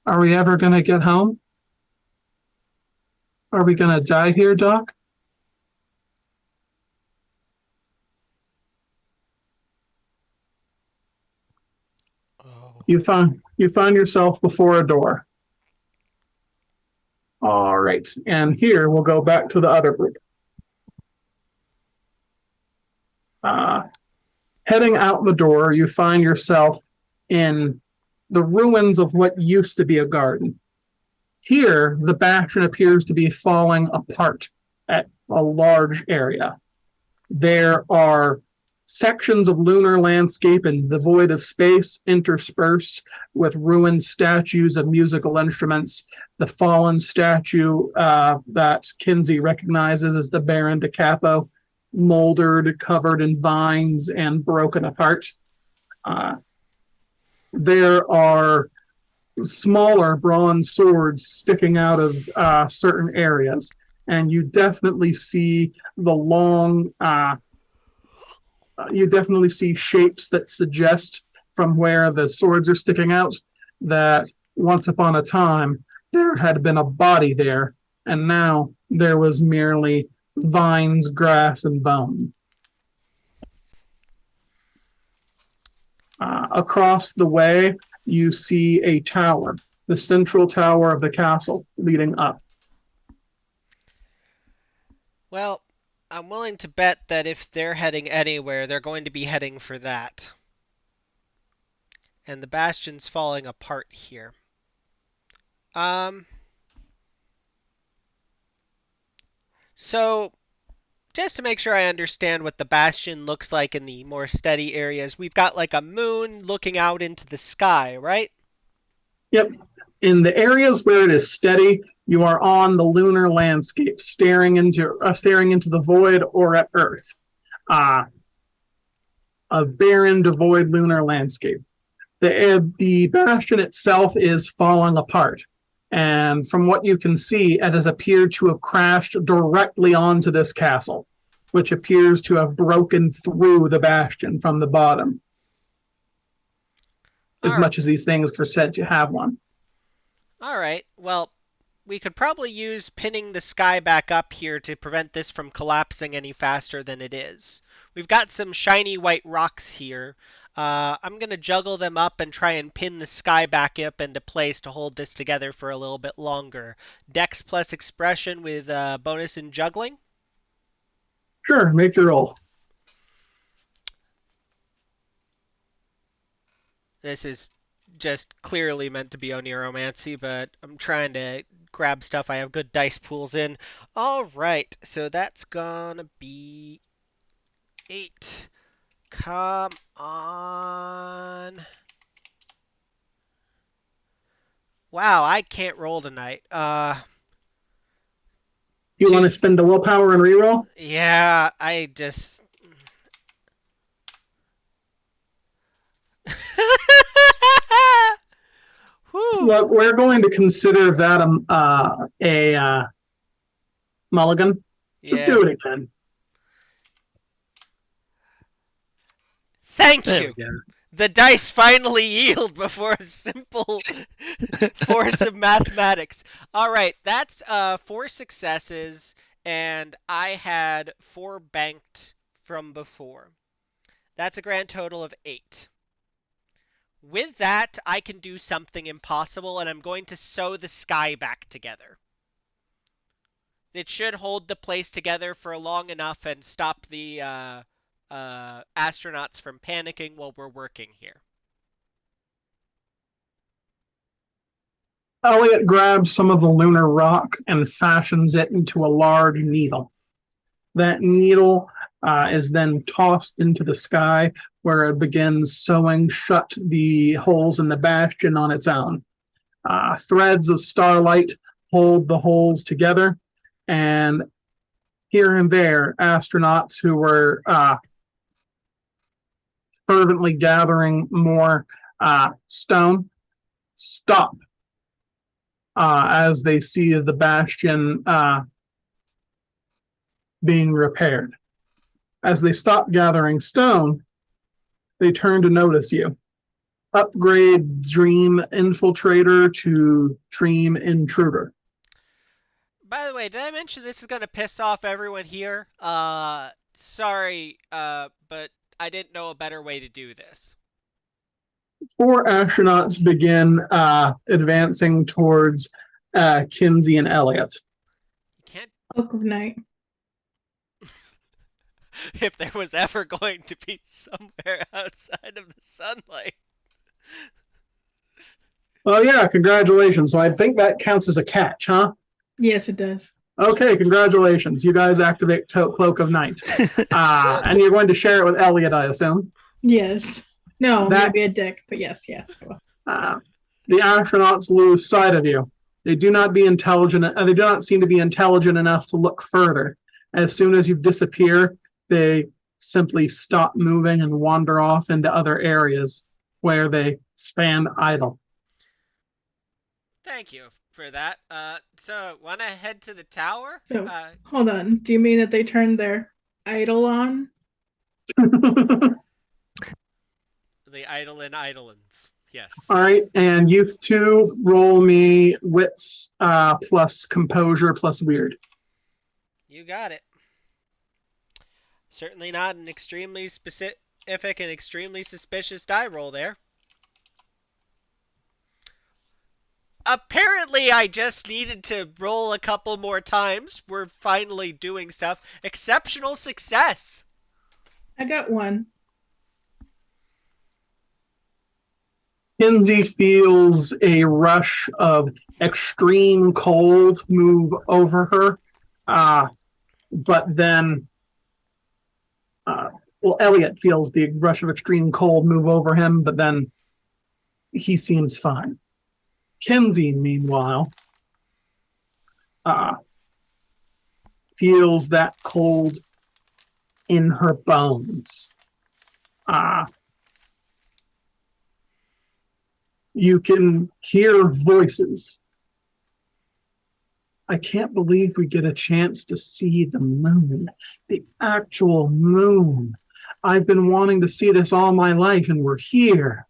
Are we ever going to get home? Are we going to die here, Doc? Oh. You find yourself before a door. All right, and here we'll go back to the other group. Heading out the door, you find yourself in the ruins of what used to be a garden. Here, the bastion appears to be falling apart at a large area. There are sections of lunar landscape and the void of space interspersed with ruined statues of musical instruments. The fallen statue that Kinsey recognizes as the Baron de Capo, moldered, covered in vines, and broken apart. There are smaller bronze swords sticking out of certain areas, and you definitely see you definitely see shapes that suggest from where the swords are sticking out that once upon a time there had been a body there, and now there was merely vines, grass, and bone. Across the way, you see a tower, the central tower of the castle leading up. Well, I'm willing to bet that if they're heading anywhere, they're going to be heading for that. And the bastion's falling apart here. So just to make sure I understand what the bastion looks like in the more steady areas, we've got like a moon looking out into the sky, right? Yep. In the areas where it is steady, you are on the lunar landscape, staring into the void or at Earth. A barren, devoid lunar landscape. The bastion itself is falling apart. And from what you can see, it has appeared to have crashed directly onto this castle, which appears to have broken through the bastion from the bottom, as much as these things are said to have one. All right. Well, we could probably use pinning the sky back up here to prevent this from collapsing any faster than it is. We've got some shiny white rocks here. I'm going to juggle them up and try and pin the sky back up into place to hold this together for a little bit longer. Dex plus expression with bonus in juggling. Sure, make your roll. This is just clearly meant to be Oniromancy, but I'm trying to grab stuff I have good dice pools in. All right, so that's gonna be 8. Come on. Wow, I can't roll tonight. You want to spend the willpower and reroll? Yeah, I just... Well, we're going to consider that a mulligan. Just do it again. Thank you. The dice finally yield before a simple force of mathematics. All right, that's 4 successes, and I had 4 banked from before. That's a grand total of 8. With that, I can do something impossible, and I'm going to sew the sky back together. It should hold the place together for long enough and stop the astronauts from panicking while we're working here. Elliot grabs some of the lunar rock and fashions it into a large needle. That needle is then tossed into the sky, where it begins sewing shut the holes in the bastion on its own. Threads of starlight hold the holes together, and here and there, astronauts who were fervently gathering more stone stop as they see the bastion being repaired. As they stop gathering stone, they turn to notice you. Upgrade Dream Infiltrator to Dream Intruder. By the way, did I mention this is going to piss off everyone here? Sorry, but I didn't know a better way to do this. 4 astronauts begin advancing towards Kinsey and Elliot. You can't... Book of Night. If there was ever going to be somewhere outside of the sunlight. Oh yeah, congratulations. So I think that counts as a catch, huh? Yes, it does. Okay, congratulations. You guys activate Cloak of Night. And you're going to share it with Elliot, I assume? Yes. No, maybe a dick, but yes. The astronauts lose sight of you. They do not seem to be intelligent enough to look further. As soon as you disappear, they simply stop moving and wander off into other areas where they stand idle. Thank you for that. So, want to head to the tower? So, hold on. Do you mean that they turned their idol on? The idol in Idolins. Yes. All right, and youth 2, roll me wits plus composure plus weird. You got it. Certainly not an extremely specific and extremely suspicious die roll there. Apparently, I just needed to roll a couple more times. We're finally doing stuff. Exceptional success. I got 1. Kinsey feels a rush of extreme cold move over her, but then Well, Elliot feels the rush of extreme cold move over him, but then he seems fine. Kinsey, meanwhile, uh, feels that cold in her bones. You can hear voices. I can't believe we get a chance to see the moon, the actual moon. I've been wanting to see this all my life, and we're here.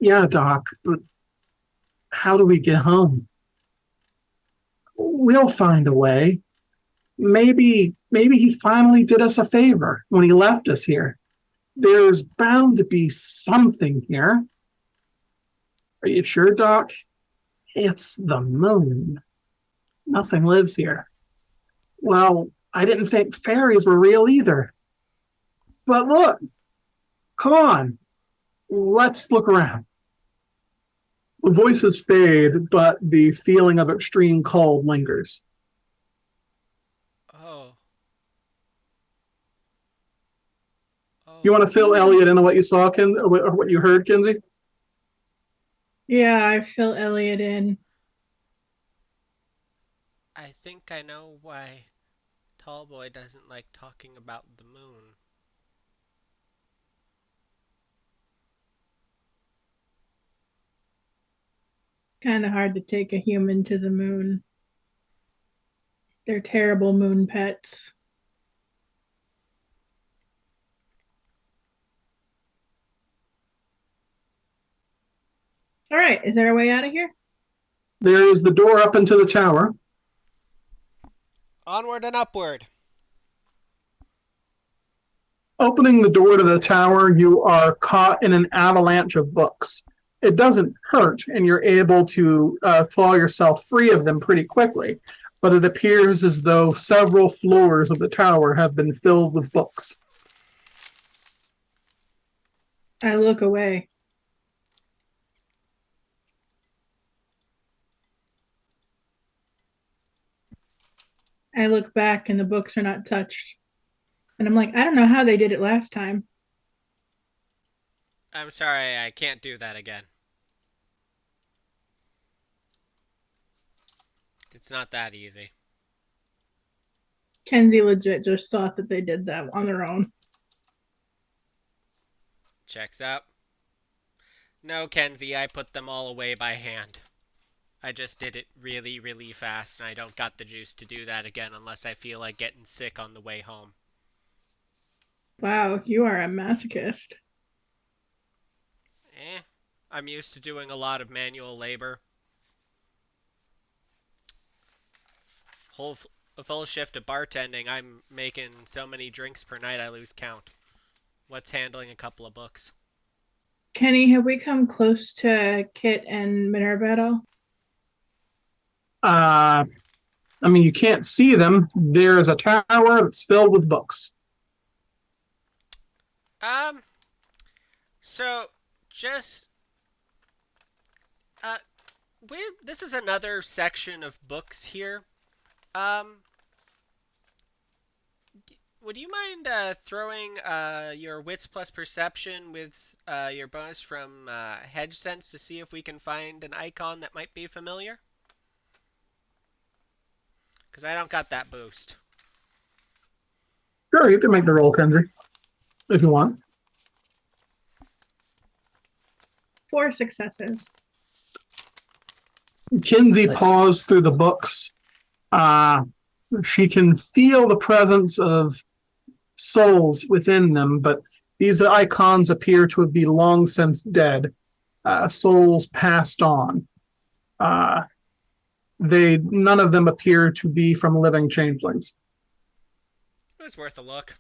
Yeah, Doc, but how do we get home? We'll find a way. Maybe he finally did us a favor when he left us here. There's bound to be something here. Are you sure, Doc? It's the moon. Nothing lives here. Well, I didn't think fairies were real either. But look, come on, let's look around. The voices fade, but the feeling of extreme cold lingers. Oh. Oh. You want to fill Elliot into what you saw, or what you heard, Kinsey? Yeah, I fill Elliot in. I think I know why Tallboy doesn't like talking about the moon. Kind of hard to take a human to the moon. They're terrible moon pets. All right, is there a way out of here? There is the door up into the tower. Onward and upward. Opening the door to the tower, you are caught in an avalanche of books. It doesn't hurt, and you're able to claw yourself free of them pretty quickly, but it appears as though several floors of the tower have been filled with books. I look away. I look back and the books are not touched. And I'm like, I don't know how they did it last time. I'm sorry, I can't do that again. It's not that easy. Kenzie legit just thought that they did that on their own. Checks out. No, Kenzie, I put them all away by hand. I just did it really, really fast, and I don't got the juice to do that again unless I feel like getting sick on the way home. Wow, you are a masochist. I'm used to doing a lot of manual labor. A full shift of bartending, I'm making so many drinks per night I lose count. What's handling a couple of books? Kenny, have we come close to Kit and Minerva at all? I mean, you can't see them. There is a tower that's filled with books. So, just, uh, this is another section of books here. Would you mind throwing your wits plus perception with your bonus from hedge sense to see if we can find an icon that might be familiar? Because I don't got that boost. Sure, you can make the roll, Kenzie, if you want. 4 successes. Kinsey Nice. paws through the books. She can feel the presence of souls within them, but these icons appear to be long since dead, souls passed on. None of them appear to be from living changelings. It was worth a look.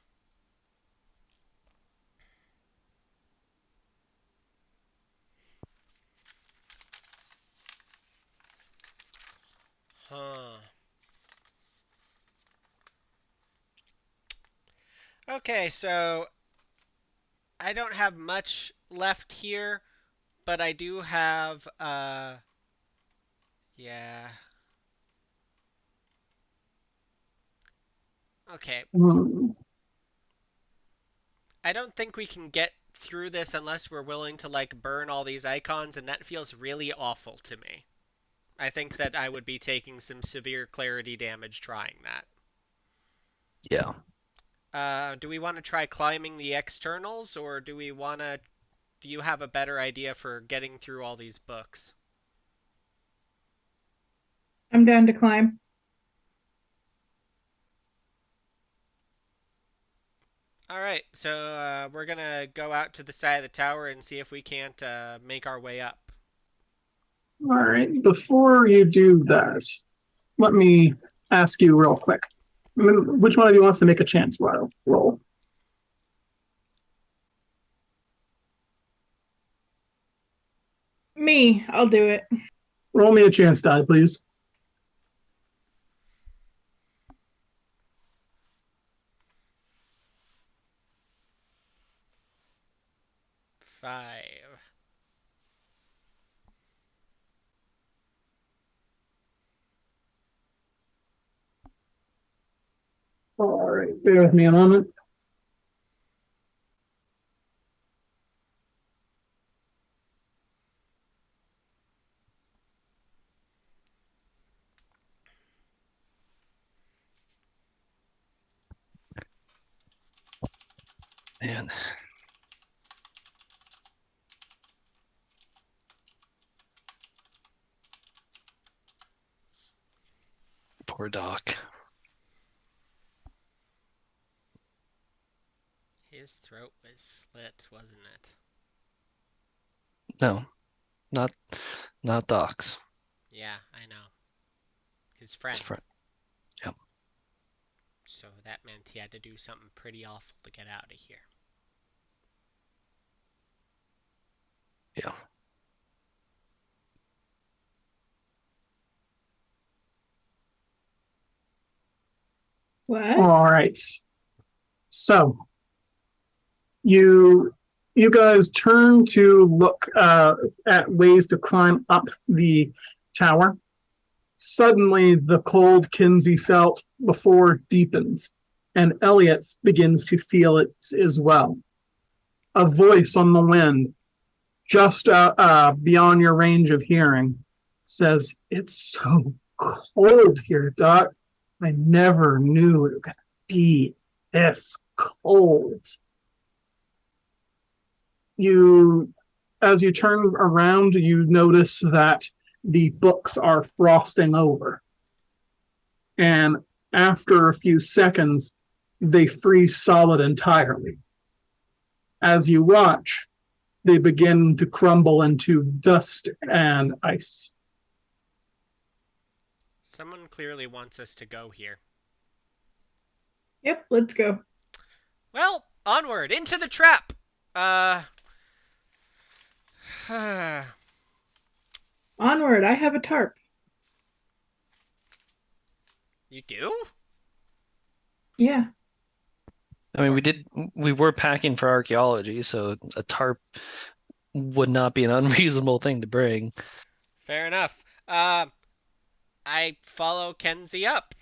Huh. Okay, so I don't have much left here, but I do have, yeah. Okay. Hmm. I don't think we can get through this unless we're willing to like burn all these icons, and that feels really awful to me. I think that I would be taking some severe clarity damage trying that. Yeah. Do we want to try climbing the externals, or do we want to? Do you have a better idea for getting through all these books? I'm down to climb. All right, so we're gonna go out to the side of the tower and see if we can't make our way up. All right. Before you do that, let me ask you real quick. Which one of you wants to make a chance roll? Me, I'll do it. Roll me a chance die, please. Five. All right. Bear with me a moment. Man. Poor Doc. His throat was slit, wasn't it? No, not Doc's. Yeah, I know. His His friend. friend. Yep. So that meant he had to do something pretty awful to get out of here. Yeah. What? All right. So you guys turn to look at ways to climb up the tower. Suddenly, the cold Kinsey felt before deepens, and Elliot begins to feel it as well. A voice on the wind, just beyond your range of hearing, says, "It's so cold here, Doc. I never knew it could be this cold." You, as you turn around, you notice that the books are frosting over. And after a few seconds, they freeze solid entirely. As you watch, they begin to crumble into dust and ice. Someone clearly wants us to go here. Yep, let's go. Well, onward, into the trap! Onward, I have a tarp. You do? Yeah. I mean, we were packing for archaeology, so a tarp would not be an unreasonable thing to bring. Fair enough. I follow Kenzie up.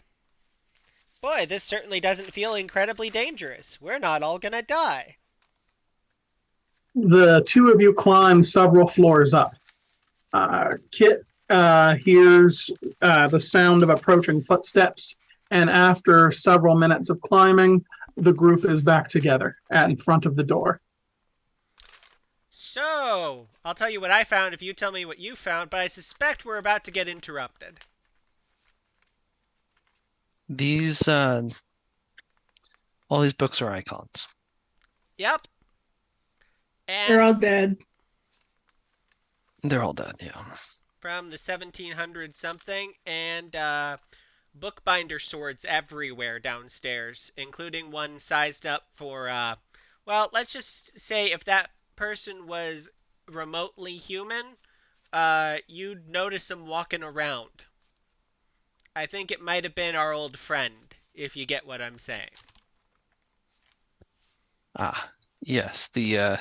Boy, this certainly doesn't feel incredibly dangerous. We're not all gonna die. The two of you climb several floors up. Kit hears the sound of approaching footsteps, and after several minutes of climbing, the group is back together in front of the door. So, I'll tell you what I found if you tell me what you found, but I suspect we're about to get interrupted. These all these books are icons. Yep. They're And all dead. They're all dead, yeah. from the 1700 something, and bookbinder swords everywhere downstairs, including one sized up for, well, let's just say if that person was remotely human, you'd notice them walking around. I think it might have been our old friend, if you get what I'm saying. Ah, yes, the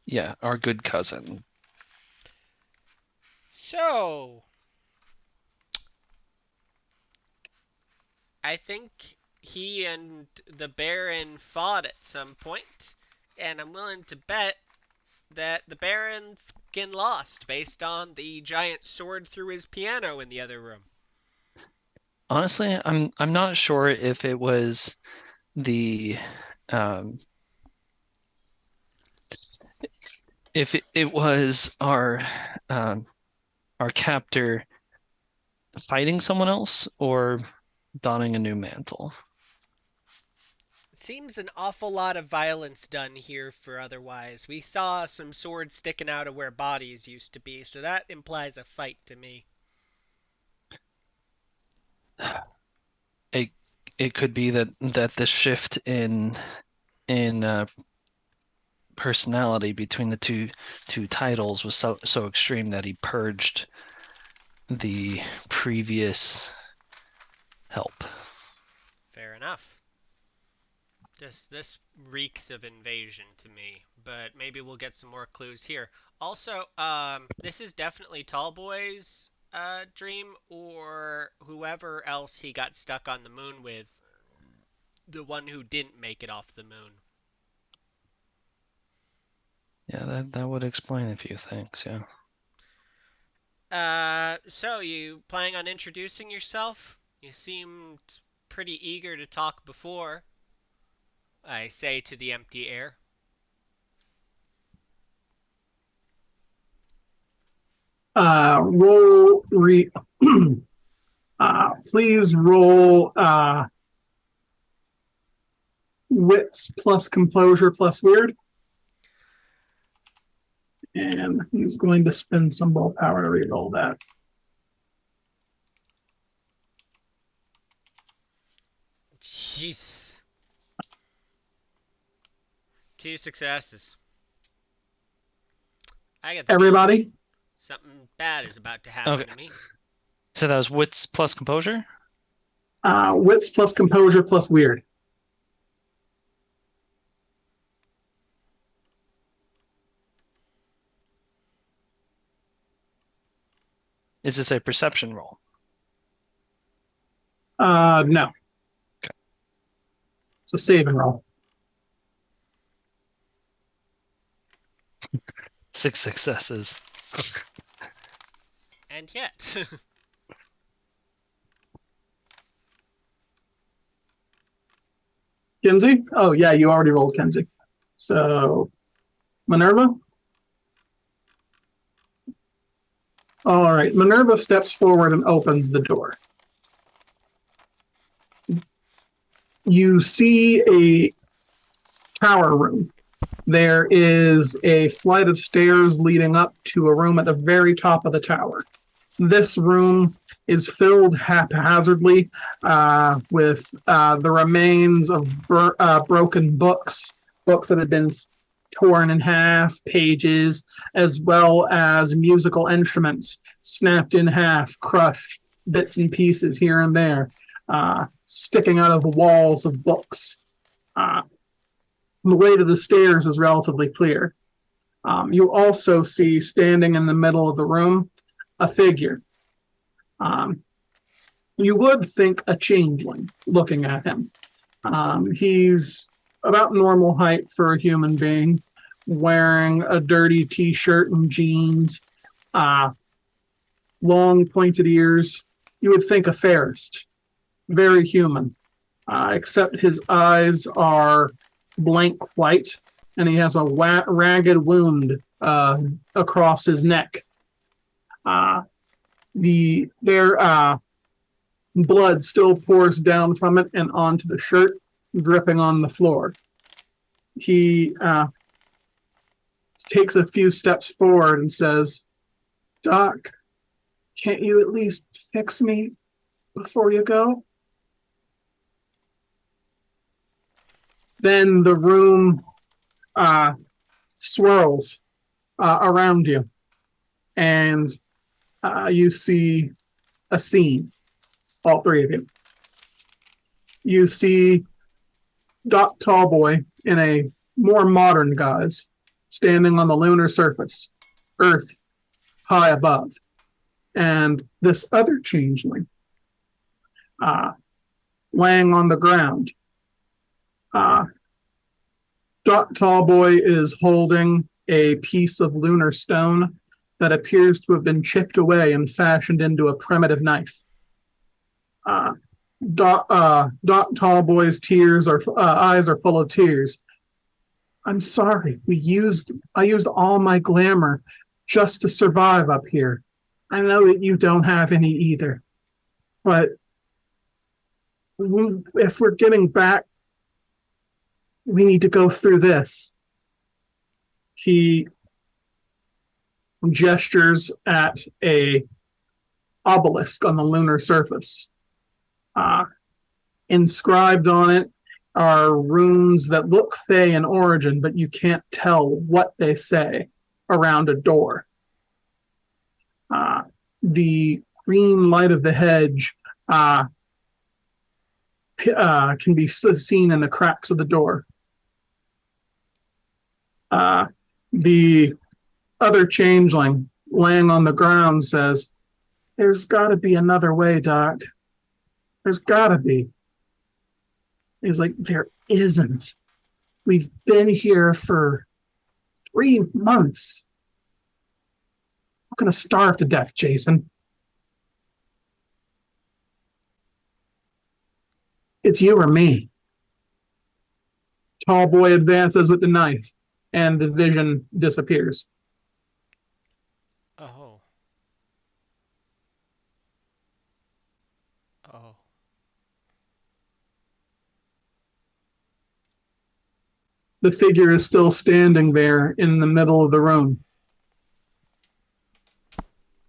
yeah, our good cousin. So, I think he and the Baron fought at some point, and I'm willing to bet that the Baron fucking lost based on the giant sword through his piano in the other room. Honestly, I'm not sure if it was the um, if it was our captor fighting someone else or donning a new mantle. Seems an awful lot of violence done here for otherwise. We saw some swords sticking out of where bodies used to be, so that implies a fight to me. It could be that the shift in personality between the two titles was so extreme that he purged the previous help. Fair enough. This reeks of invasion to me, but maybe we'll get some more clues here. Also, this is definitely Tallboy's dream, or whoever else he got stuck on the moon with, the one who didn't make it off the moon. Yeah, that would explain a few things, yeah. So you planning on introducing yourself? You seemed pretty eager to talk before, I say to the empty air. Roll please roll wits plus composure plus weird. And he's going to spend some willpower to reroll that. Jeez. 2 successes. I get the Everybody? feeling something bad is about to happen Okay. to me. So that was wits plus composure? Wits plus composure plus weird. Is this a perception roll? No. Okay. It's a save and roll. 6 successes. And yet. Kinsey? Oh, yeah, you already rolled Kinsey. So, Minerva? All right, Minerva steps forward and opens the door. You see a tower room. There is a flight of stairs leading up to a room at the very top of the tower. This room is filled haphazardly with the remains of broken books that have been torn in half, pages, as well as musical instruments snapped in half, crushed, bits and pieces here and there, sticking out of the walls of books. The way to the stairs is relatively clear. You also see, standing in the middle of the room, a figure. You would think a changeling looking at him. He's about normal height for a human being, wearing a dirty t-shirt and jeans, long pointed ears. You would think a fairist. Very human, except his eyes are blank white, and he has a ragged wound across his neck. Their blood still pours down from it and onto the shirt, dripping on the floor. He takes a few steps forward and says, "Doc, can't you at least fix me before you go?" Then the room swirls around you, and you see a scene, all three of you. You see Doc Tallboy in a more modern guise, standing on the lunar surface, Earth high above. And this other changeling, laying on the ground. Tallboy is holding a piece of lunar stone that appears to have been chipped away and fashioned into a primitive knife. Tallboy's eyes are full of tears. I'm sorry. I used all my glamour just to survive up here. I know that you don't have any either, but if we're getting back, we need to go through this. He gestures at a obelisk on the lunar surface. Inscribed on it are runes that look fey in origin, but you can't tell what they say around a door. The green light of the hedge can be seen in the cracks of the door. The other changeling laying on the ground says, "There's got to be another way, Doc. There's got to be." He's like, "There isn't. We've been here for 3 months. I'm going to starve to death, Jason. It's you or me." Tallboy advances with the knife, and the vision disappears. Oh. Oh. The figure is still standing there in the middle of the room.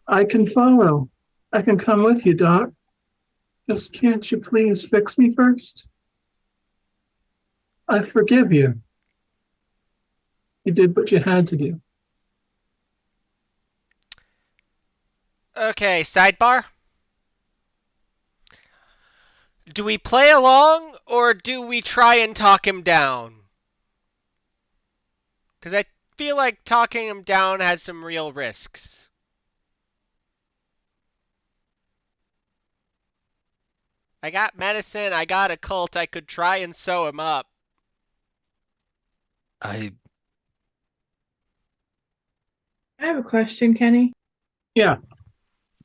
"I can follow. I can come with you, Doc. Just can't you please fix me first? I forgive you. You did what you had to do." Okay, sidebar. Do we play along or do we try and talk him down? Because I feel like talking him down has some real risks. I got medicine, I got a cult, I could try and sew him up. I have a question, Kenny. Yeah.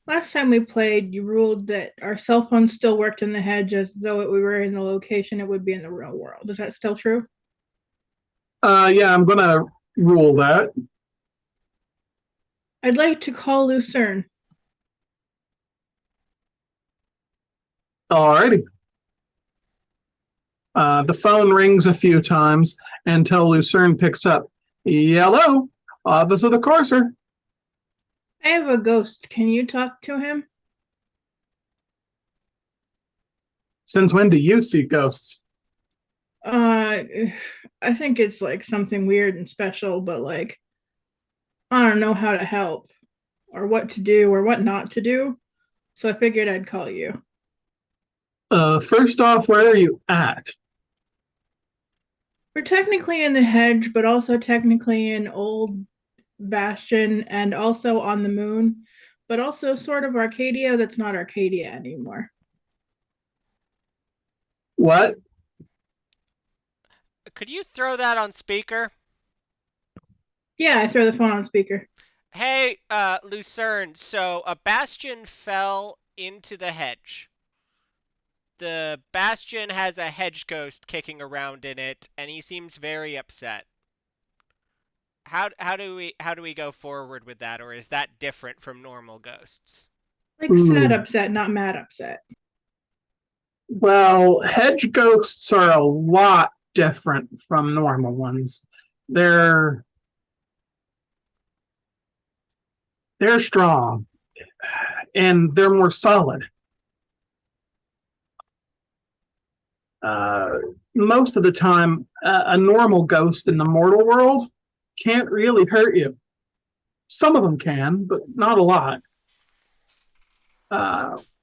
Last time we played, you ruled that our cell phones still worked in the hedge as though we were in the location it would be in the real world. Is that still true? Yeah, I'm going to rule that. I'd like to call Lucerne. Alrighty. The phone rings a few times until Lucerne picks up. "Hello, Office of the Courser." I have a ghost. Can you talk to him? "Since when do you see ghosts?" I think it's like something weird and special, but like, I don't know how to help or what to do or what not to do. So I figured I'd call you. First off, where are you at? We're technically in the hedge, but also technically in old Bastion and also on the moon, but also sort of Arcadia that's not Arcadia anymore. What? Could you throw that on speaker? Yeah, I throw the phone on speaker. Hey, Lucerne, so a bastion fell into the hedge. The bastion has a hedge ghost kicking around in it, and he seems very upset. How do we go forward with that, or is that different from normal ghosts? Like sad upset, not mad upset. Well, hedge ghosts are a lot different from normal ones. They're strong and they're more solid. Most of the time, a normal ghost in the mortal world can't really hurt you. Some of them can, but not a lot.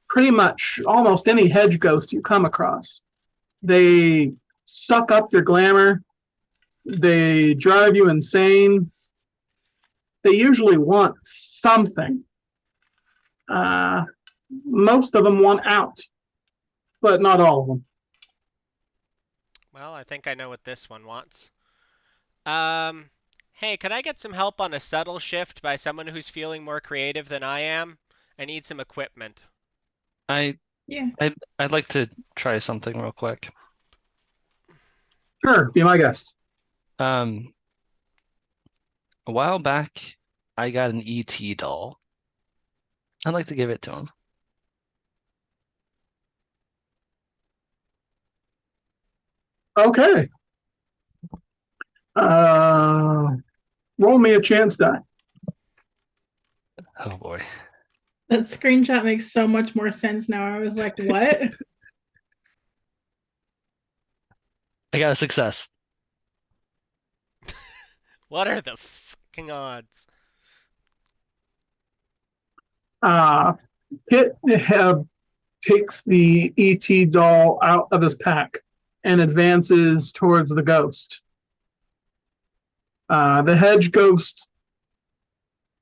Pretty much almost any hedge ghost you come across, they suck up your glamour. They drive you insane. They usually want something. Most of them want out. but not all of them. Well, I think I know what this one wants. Hey, could I get some help on a subtle shift by someone who's feeling more creative than I am? I need some equipment. I Yeah. I'd like to try something real quick. Sure, be my guest. Um, a while back, I got an ET doll. I'd like to give it to him. Okay. Roll me a chance die. Oh boy. That screenshot makes so much more sense now. I was like, what? I got a success. What are the fucking odds? Kit takes the ET doll out of his pack and advances towards the ghost. The hedge ghost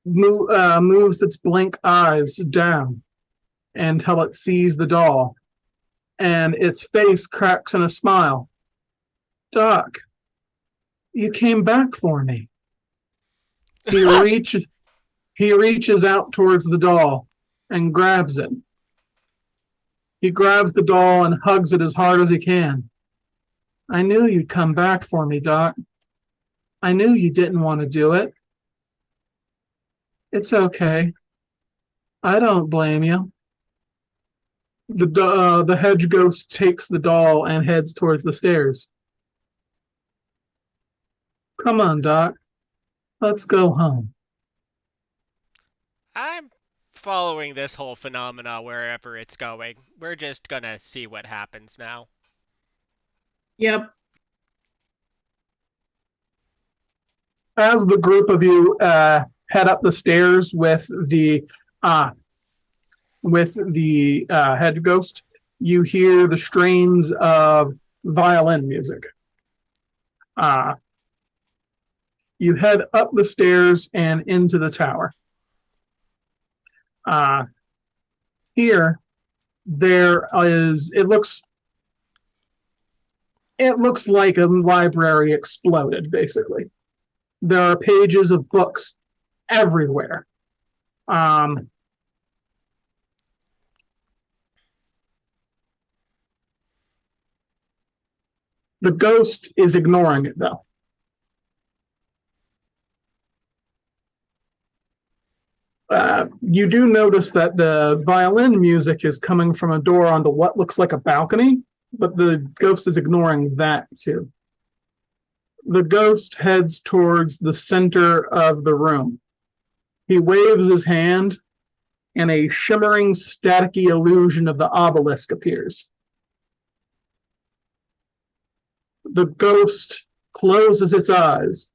moves its blank eyes down until it sees the doll, and its face cracks in a smile. Doc, you came back for me. He reaches out towards the doll and grabs it. He grabs the doll and hugs it as hard as he can. I knew you'd come back for me, Doc. I knew you didn't want to do it. It's okay. I don't blame you. The hedge ghost takes the doll and heads towards the stairs. Come on, Doc. Let's go home. I'm following this whole phenomena wherever it's going. We're just gonna see what happens now. Yep. As the group of you head up the stairs with the hedge ghost, you hear the strains of violin music. You head up the stairs and into the tower. Here, there is. It looks like a library exploded. Basically, there are pages of books everywhere. The ghost is ignoring it, though. You do notice that the violin music is coming from a door onto what looks like a balcony, but the ghost is ignoring that too. The ghost heads towards the center of the room. He waves his hand, and a shimmering, staticky illusion of the obelisk appears. The ghost closes its eyes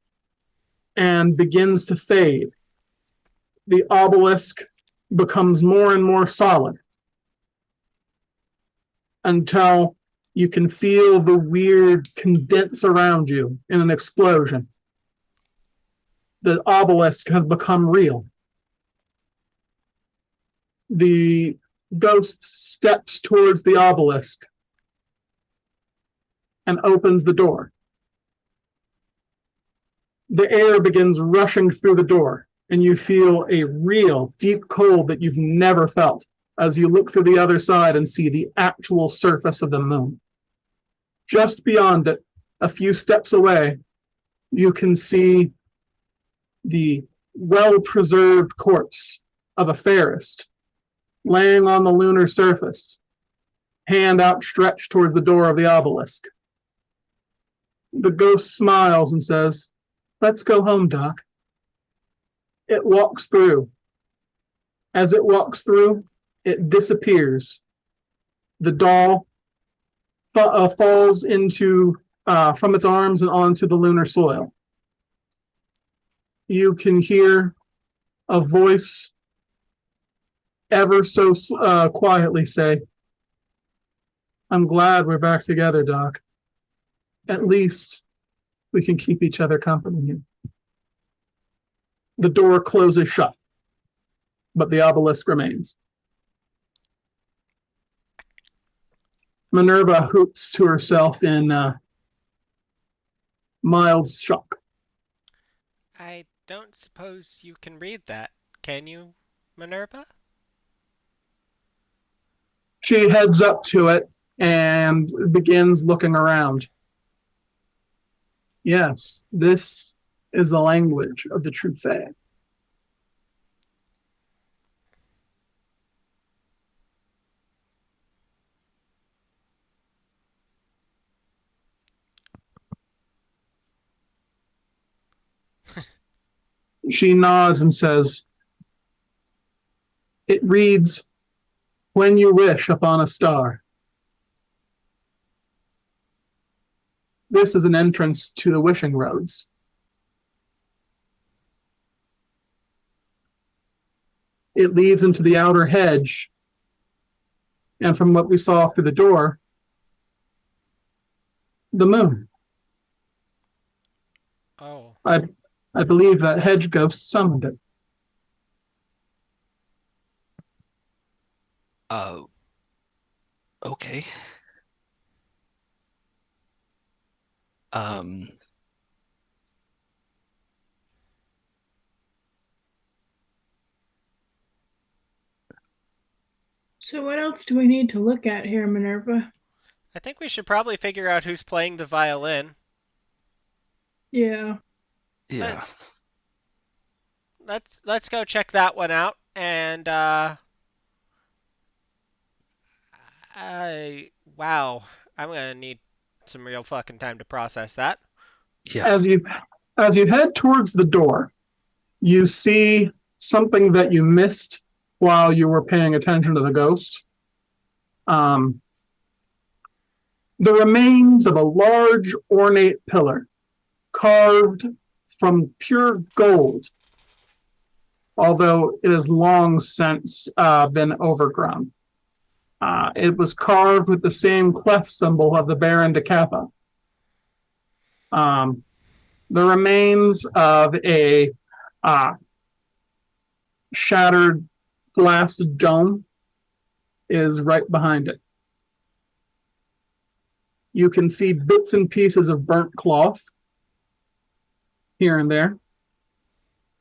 and begins to fade. The obelisk becomes more and more solid until you can feel the weird condense around you in an explosion. The obelisk has become real. The ghost steps towards the obelisk and opens the door. The air begins rushing through the door, and you feel a real deep cold that you've never felt as you look through the other side and see the actual surface of the moon. Just beyond it, a few steps away, you can see the well-preserved corpse of a fairist laying on the lunar surface, hand outstretched towards the door of the obelisk. The ghost smiles and says, "Let's go home, Doc." It walks through. As it walks through, it disappears. The doll falls into from its arms and onto the lunar soil. You can hear a voice ever so quietly say, "I'm glad we're back together, Doc. At least we can keep each other company here." The door closes shut, but the obelisk remains. Minerva hoots to herself in mild shock. I don't suppose you can read that, can you, Minerva? She heads up to it and begins looking around. Yes, this is the language of the true Fae. She nods and says, it reads, when you wish upon a star. This is an entrance to the wishing roads. It leads into the outer hedge, and from what we saw through the door, the moon. Oh. I believe that hedge ghost summoned it. Okay. Um, So what else do we need to look at here, Minerva? I think we should probably figure out who's playing the violin. Yeah. yeah. Let's go check that one out. And wow, I'm gonna need some real fucking time to process that. Yeah. As you head towards the door, you see something that you missed while you were paying attention to the ghost. The remains of a large ornate pillar carved from pure gold, although it has long since been overgrown. It was carved with the same clef symbol of the Baron de Kappa. The remains of a shattered glass dome is right behind it. You can see bits and pieces of burnt cloth here and there.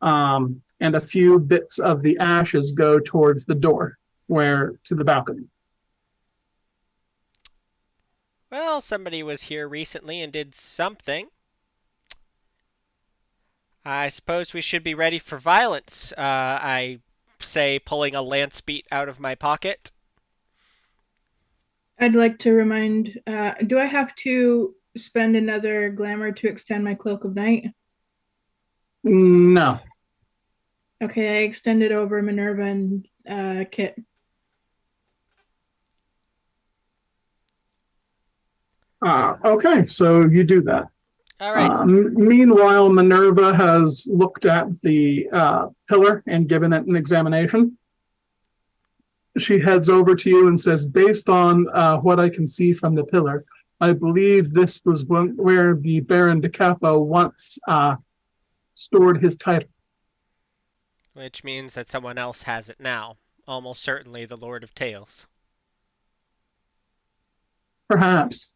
And a few bits of the ashes go towards the door, to the balcony. Well, somebody was here recently and did something. I suppose we should be ready for violence. I say, pulling a lance beat out of my pocket. I'd like to remind, do I have to spend another glamour to extend my cloak of night? No. Okay, I extended over Minerva and Kit. Okay, so you do that. All right. Meanwhile, Minerva has looked at the pillar and given it an examination. She heads over to you and says, based on what I can see from the pillar, I believe this was where the Baron de Kappa once stored his title. Which means that someone else has it now. Almost certainly the Lord of Tales. Perhaps.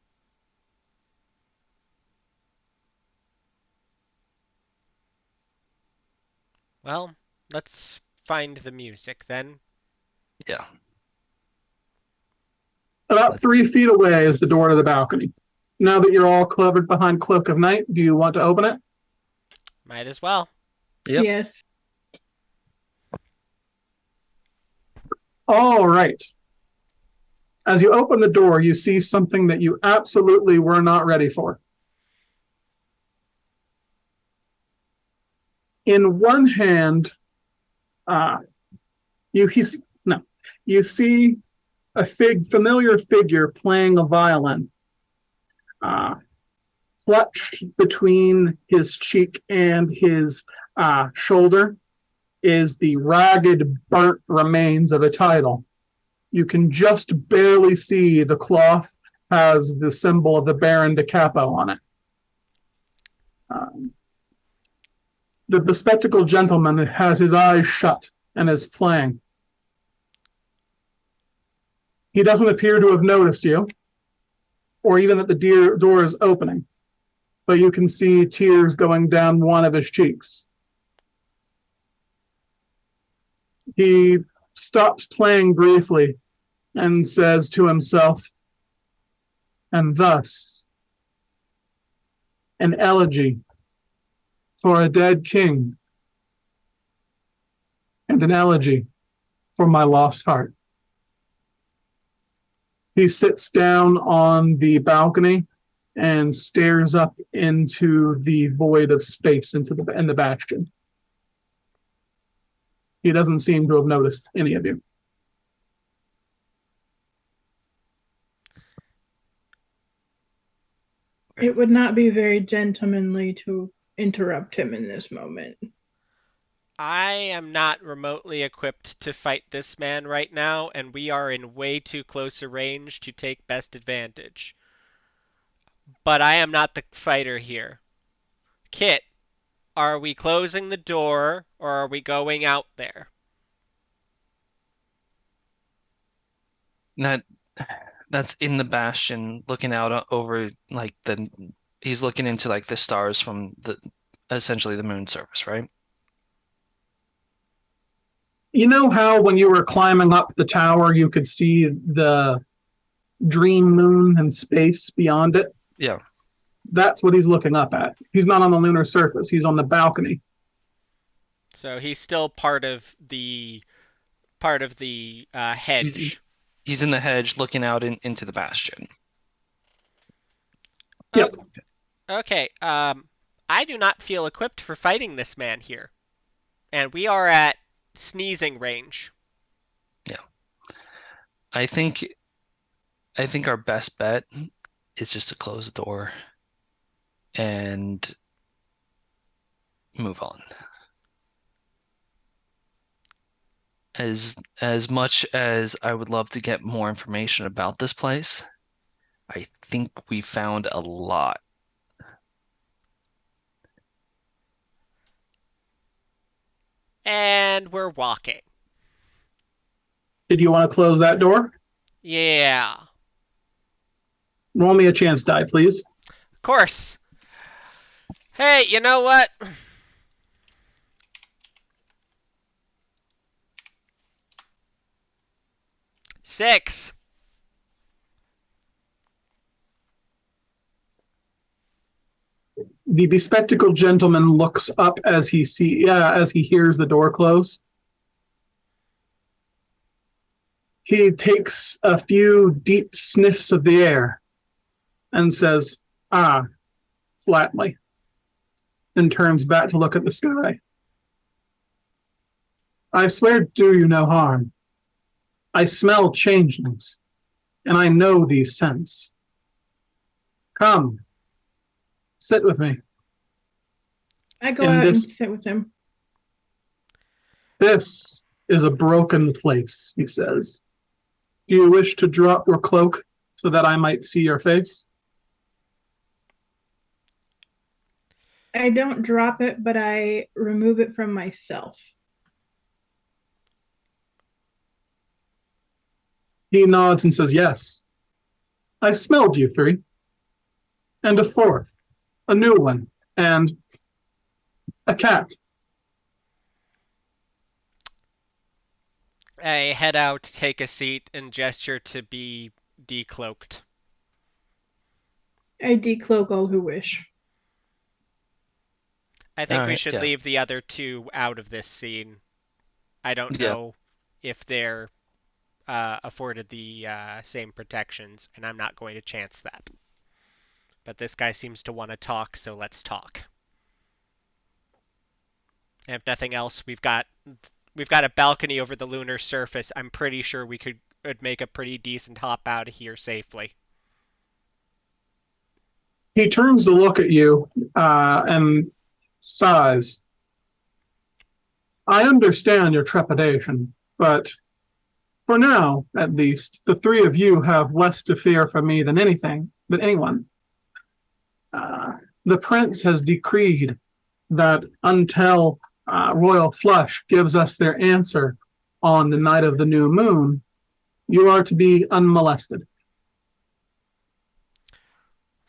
Well, let's find the music then. Yeah. About 3 feet away is the door to the balcony. Now that you're all covered behind Cloak of Night, do you want to open it? Might as well. Yep. Yes. All right. As you open the door, you see something that you absolutely were not ready for. In one hand, you see a familiar figure playing a violin. Clutched between his cheek and his shoulder is the ragged, burnt remains of a title. You can just barely see the cloth has the symbol of the Baron de Kappa on it. The bespectacled gentleman has his eyes shut and is playing. He doesn't appear to have noticed you, or even that the door is opening, but you can see tears going down one of his cheeks. He stops playing briefly and says to himself, "And thus, an elegy for a dead king, and an elegy for my lost heart." He sits down on the balcony and stares up into the void of space in the bastion. He doesn't seem to have noticed any of you. It would not be very gentlemanly to interrupt him in this moment. I am not remotely equipped to fight this man right now, and we are in way too close a range to take best advantage. But I am not the fighter here. Kit, are we closing the door, or are we going out there? That's in the bastion, looking out over like he's looking into like the stars from essentially the moon surface, right? You know how when you were climbing up the tower, you could see the dream moon and space beyond it? Yeah. That's what he's looking up at. He's not on the lunar surface. He's on the balcony. So he's still part of the hedge. He's in the hedge looking out into the bastion. Yep. Okay. I do not feel equipped for fighting this man here, and we are at sneezing range. Yeah. I think our best bet is just to close the door and move on. As much as I would love to get more information about this place, I think we found a lot. And we're walking. Did you want to close that door? Yeah. Roll me a chance die, please. Of course. Hey, you know what? Six. The bespectacled gentleman looks up as he hears the door close. He takes a few deep sniffs of the air and says, "Ah," flatly, and turns back to look at the sky. "I swear to do you no harm. I smell changelings, and I know these scents. Come, sit with me. I go And out this- and sit with him. This is a broken place," he says. "Do you wish to drop your cloak so that I might see your face?" I don't drop it, but I remove it from myself. He nods and says, "Yes. I smelled you three. And a fourth, a new one, and a cat." I head out, take a seat, and gesture to be decloaked. I decloak all who wish. I think we Alright, should yeah. leave the other two out of this scene. I don't Yeah. know if they're afforded the same protections, and I'm not going to chance that. But this guy seems to want to talk, so let's talk. And if nothing else, we've got a balcony over the lunar surface. I'm pretty sure we could make a pretty decent hop out of here safely. He turns to look at you and sighs. "I understand your trepidation, but for now, at least, the three of you have less to fear from me than anyone. The prince has decreed that until royal flush gives us their answer on the night of the new moon, you are to be unmolested."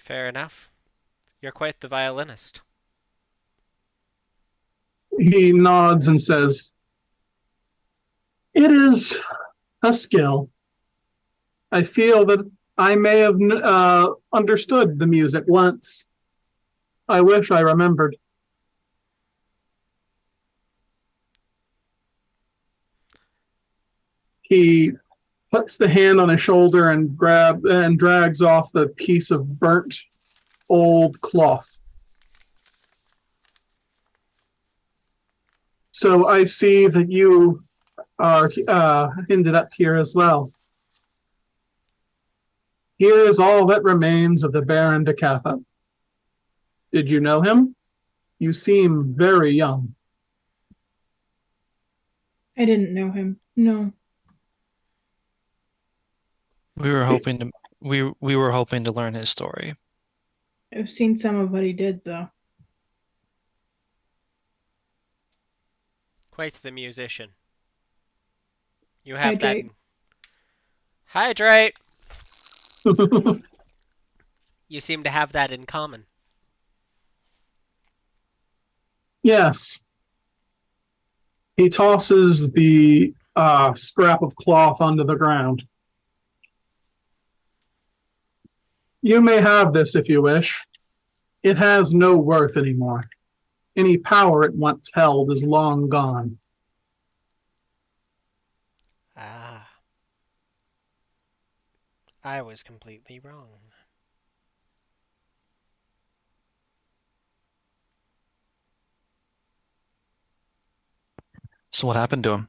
Fair enough. You're quite the violinist. He nods and says, "It is a skill. I feel that I may have understood the music once. I wish I remembered." He puts the hand on his shoulder and drags off the piece of burnt old cloth. "So I see that you are ended up here as well. Here is all that remains of the Baron de Kappa. Did you know him? You seem very young." I didn't know him. No. We were hoping to we were hoping to learn his story. I've seen some of what he did, though. Quite the musician. You have that. Hydrate. Hydrate! You seem to have that in common. Yes. He tosses the scrap of cloth onto the ground. "You may have this if you wish. It has no worth anymore. Any power it once held is long gone." Ah. I was completely wrong. So what happened to him?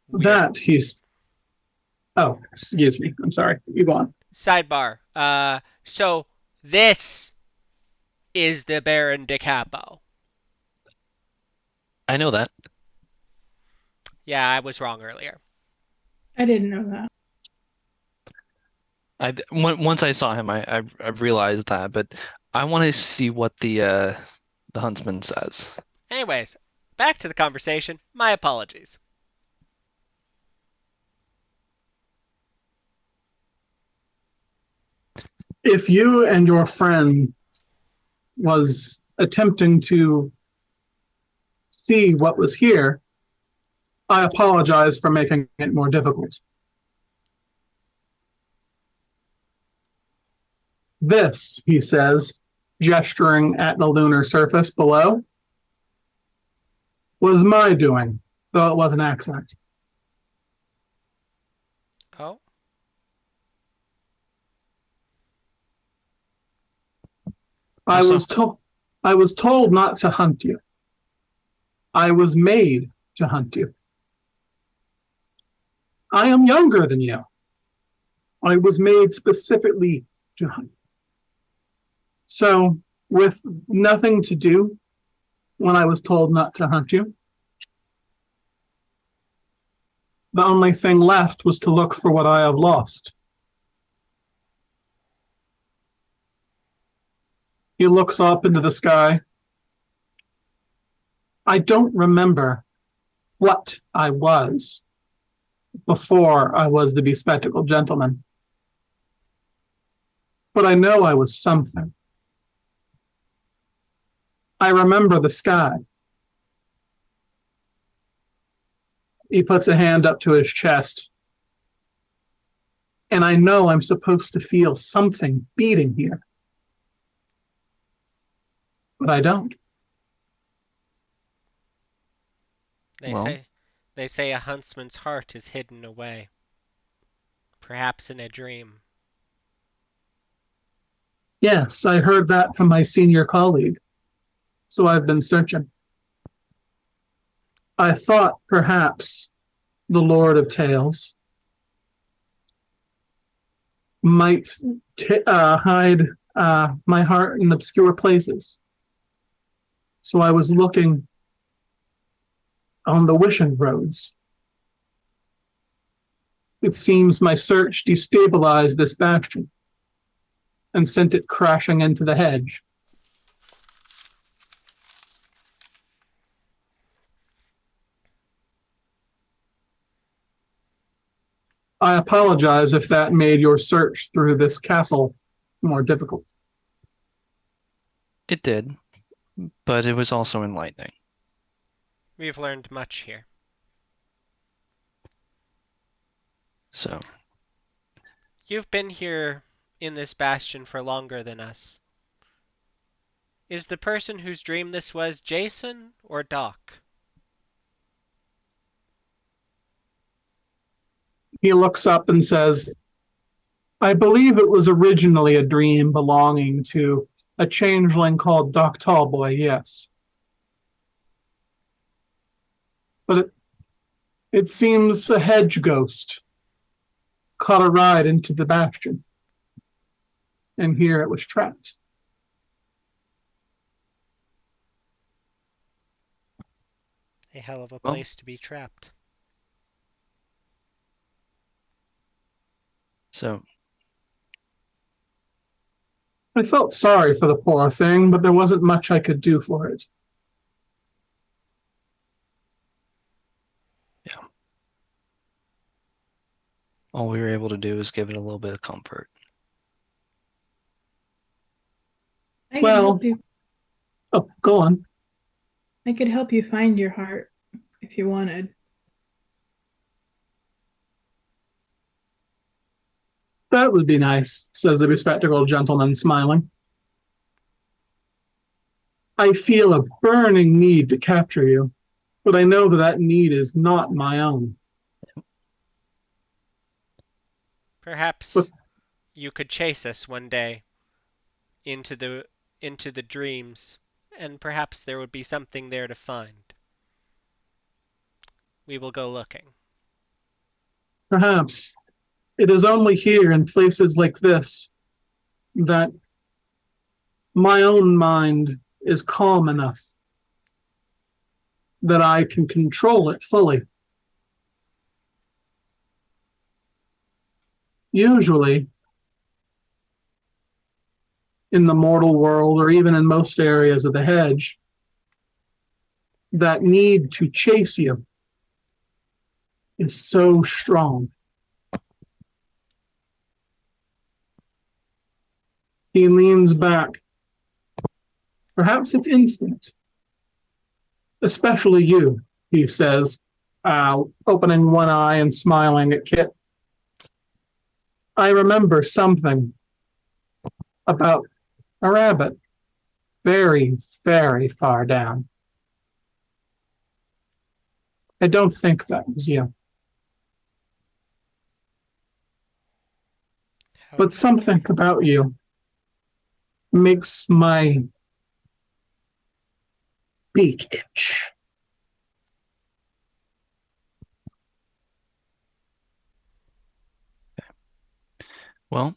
That he's. Oh, excuse me. I'm sorry. You go on. Sidebar. So this is the Baron de Capo. I know that. Yeah, I was wrong earlier. I didn't know that. Once I saw him, I realized that, but I want to see what the huntsman says. Anyways, back to the conversation. My apologies. If you and your friend was attempting to see what was here, I apologize for making it more difficult. This, he says, gesturing at the lunar surface below, was my doing, though it was an accident. Oh? I So? was told not to hunt you. I was made to hunt you. I am younger than you. I was made specifically to hunt. So, with nothing to do when I was told not to hunt you, the only thing left was to look for what I have lost. He looks up into the sky. I don't remember what I was before I was the bespectacled gentleman, but I know I was something. I remember the sky. He puts a hand up to his chest. And I know I'm supposed to feel something beating here. But I don't. They say a huntsman's heart is hidden away. Perhaps in a dream. Yes, I heard that from my senior colleague. So I've been searching. I thought perhaps the Lord of Tales might hide my heart in obscure places. So I was looking on the wishing roads. It seems my search destabilized this bastion and sent it crashing into the hedge. I apologize if that made your search through this castle more difficult. It did, but it was also enlightening. We've learned much here. So, You've been here in this bastion for longer than us. Is the person whose dream this was Jason or Doc? He looks up and says, I believe it was originally a dream belonging to a changeling called Doc Tallboy, yes. But it seems a hedge ghost caught a ride into the bastion, and here it was trapped. A hell of a Well- place to be trapped. so I felt sorry for the poor thing, but there wasn't much I could do for it. all we were able to do is give it a little bit of comfort. I could Well- help you. Oh, go on. I could help you find your heart if you wanted. That would be nice, says the bespectacled gentleman, smiling. I feel a burning need to capture you, but I know that that need is not my own. Perhaps But- you could chase us one day into the dreams, and perhaps there would be something there to find. We will go looking. Perhaps it is only here in places like this that my own mind is calm enough that I can control it fully. Usually, in the mortal world, or even in most areas of the hedge, that need to chase you is so strong. He leans back. Perhaps it's instinct. Especially you, he says, opening one eye and smiling at Kit. I remember something about a rabbit very, very far down. I don't think that was you. But something about you makes my beak itch. Well,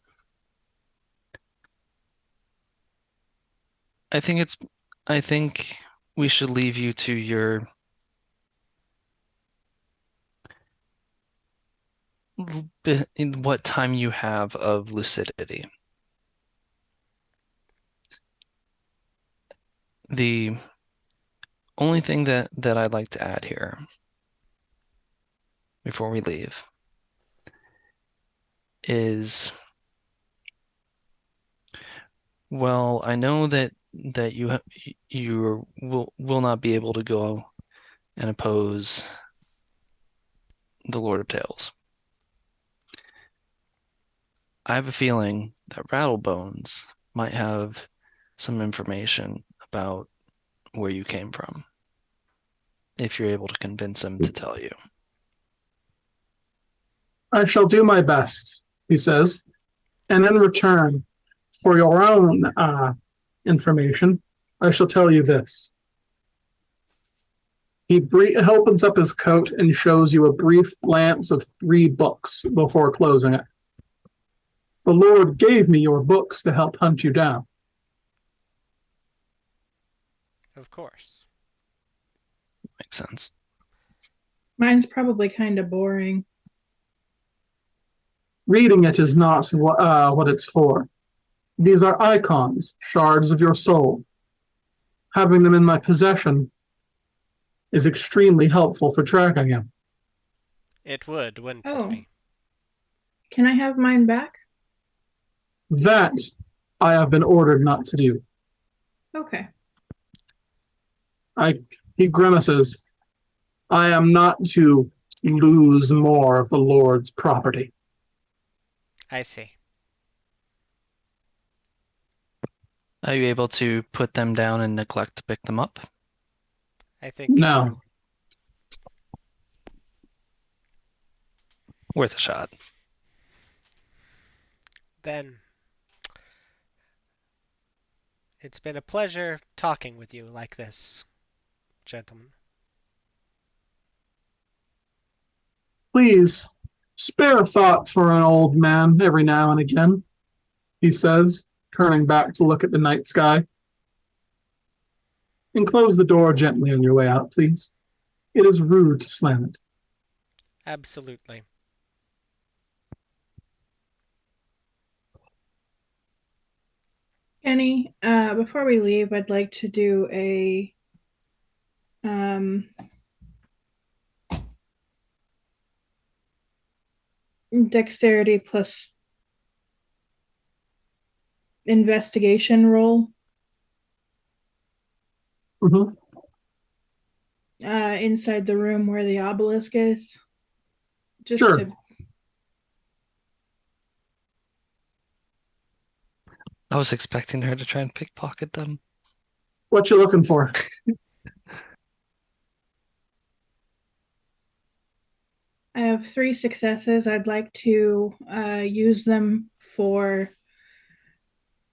I think we should leave you to your in what time you have of lucidity. The only thing that I'd like to add here before we leave is, well, I know that you will not be able to go and oppose the Lord of Tales. I have a feeling that Rattlebones might have some information about where you came from, if you're able to convince him to tell you. I shall do my best, he says, and in return for your own information, I shall tell you this. He opens up his coat and shows you a brief glance of 3 books before closing it. The Lord gave me your books to help hunt you down. Of course. Makes sense. Mine's probably kind of boring. Reading it is not what it's for. These are icons, shards of your soul. Having them in my possession is extremely helpful for tracking you. It would, wouldn't Oh. it be? Can I have mine back? That I have been ordered not to do. Okay. He grimaces. I am not to lose more of the Lord's property. I see. Are you able to put them down and neglect to pick them up? I think No. Worth a shot. then it's been a pleasure talking with you like this, gentlemen. Please, spare a thought for an old man every now and again, he says, turning back to look at the night sky. And close the door gently on your way out, please. It is rude to slam it. Absolutely. Kenny, before we leave, I'd like to do a dexterity plus investigation roll Mm-hmm. inside the room where the obelisk is. Just Sure. to I was expecting her to try and pickpocket them. What you looking for? I have 3 successes. I'd like to use them for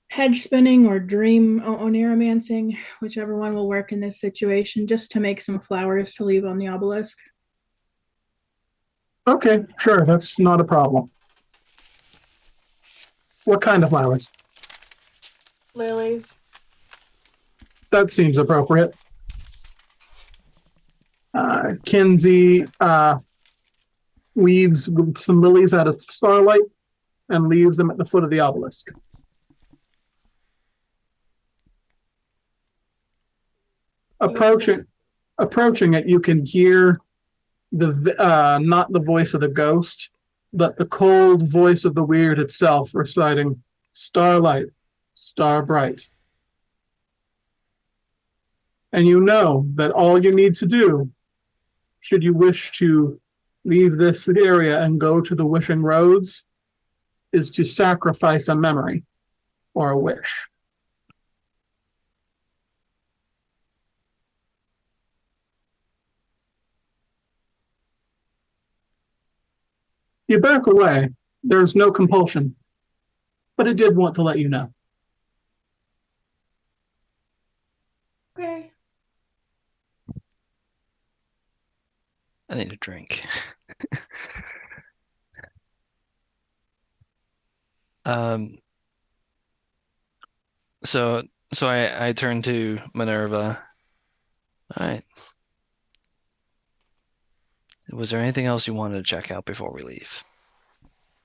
hedge spinning or dream oniromancing, whichever one will work in this situation, just to make some flowers to leave on the obelisk. Okay, sure, that's not a problem. What kind of flowers? Lilies. That seems appropriate. Kinsey weaves some lilies out of starlight and leaves them at the foot of the obelisk. Approaching it, you can hear the not the voice of the ghost, but the cold voice of the weird itself reciting "Starlight, star bright." And you know that all you need to do, should you wish to leave this area and go to the Wishing Roads, is to sacrifice a memory or a wish. You back away. There's no compulsion, but it did want to let you know. Okay. I need a drink. um. So I turn to Minerva. All right. Was there anything else you wanted to check out before we leave?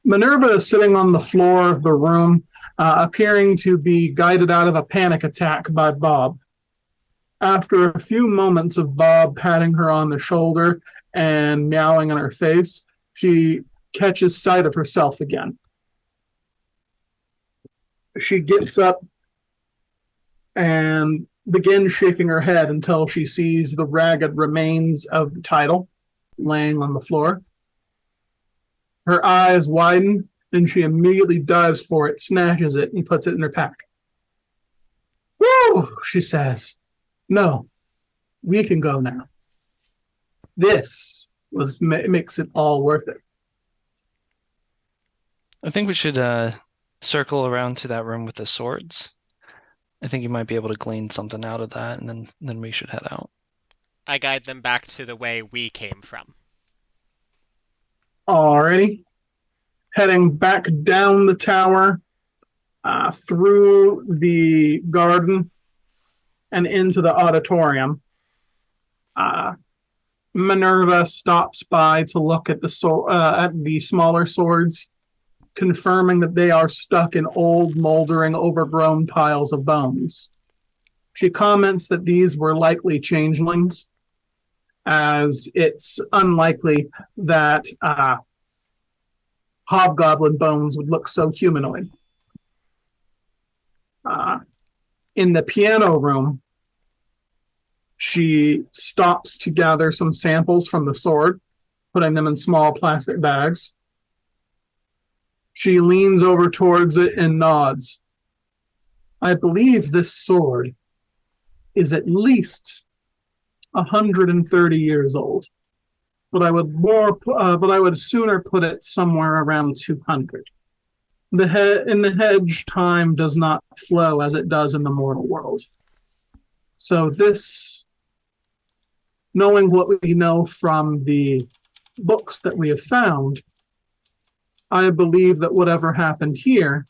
Minerva is sitting on the floor of the room, appearing to be guided out of a panic attack by Bob. After a few moments of Bob patting her on the shoulder and meowing in her face, she catches sight of herself again. She gets up and begins shaking her head until she sees the ragged remains of the title laying on the floor. Her eyes widen, and she immediately dives for it, snatches it, and puts it in her pack. Woo, she says. No, we can go now. This makes it all worth it. I think we should circle around to that room with the swords. I think you might be able to glean something out of that, and then we should head out. I guide them back to the way we came from. Alrighty. Heading back down the tower, through the garden, and into the auditorium. Minerva stops by to look at the smaller swords, confirming that they are stuck in old, moldering, overgrown piles of bones. She comments that these were likely changelings, as it's unlikely that hobgoblin bones would look so humanoid. In the piano room, she stops to gather some samples from the sword, putting them in small plastic bags. She leans over towards it and nods. I believe this sword is at least 130 years old, but I would sooner put it somewhere around 200. In the hedge, time does not flow as it does in the mortal world. So this, knowing what we know from the books that we have found, I believe that whatever happened here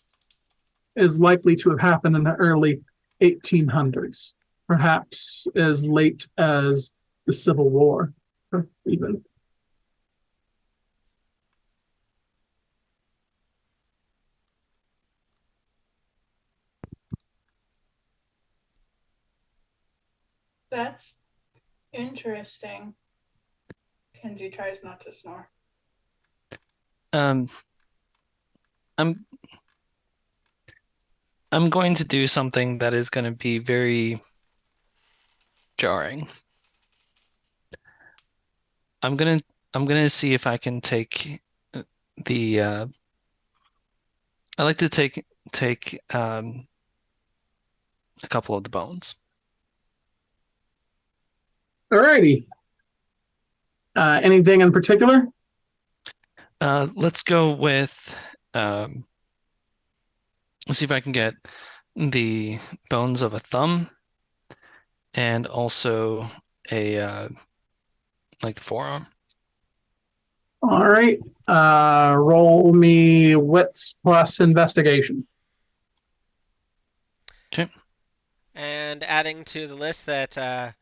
is likely to have happened in the early 1800s, perhaps as late as the Civil War, even. That's interesting. Kenzie tries not to snore. I'm going to do something that is going to be very jarring. I'm gonna see if I can take the I like to take a couple of the bones. Alrighty. Anything in particular? Let's go with let's see if I can get the bones of a thumb and also a like the forearm. All right. Roll me wits plus investigation. Okay. And adding to the list that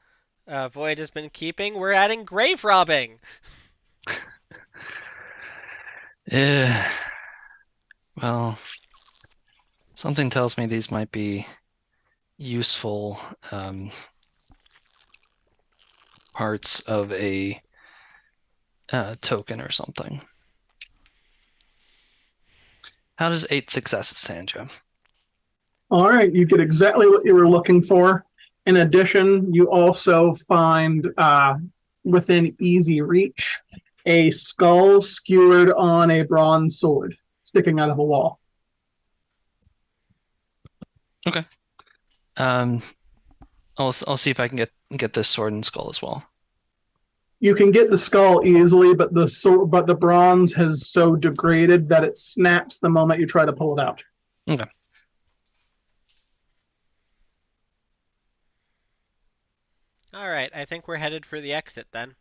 Void has been keeping, we're adding grave robbing. Yeah. Well, something tells me these might be useful parts of a token or something. How does 8 successes stand, Joe? All right. You get exactly what you were looking for. In addition, you also find within easy reach a skull skewered on a bronze sword sticking out of a wall. Okay. I'll see if I can get this sword and skull as well. You can get the skull easily, but the bronze has so degraded that it snaps the moment you try to pull it out. Okay. All right, I think we're headed for the exit then.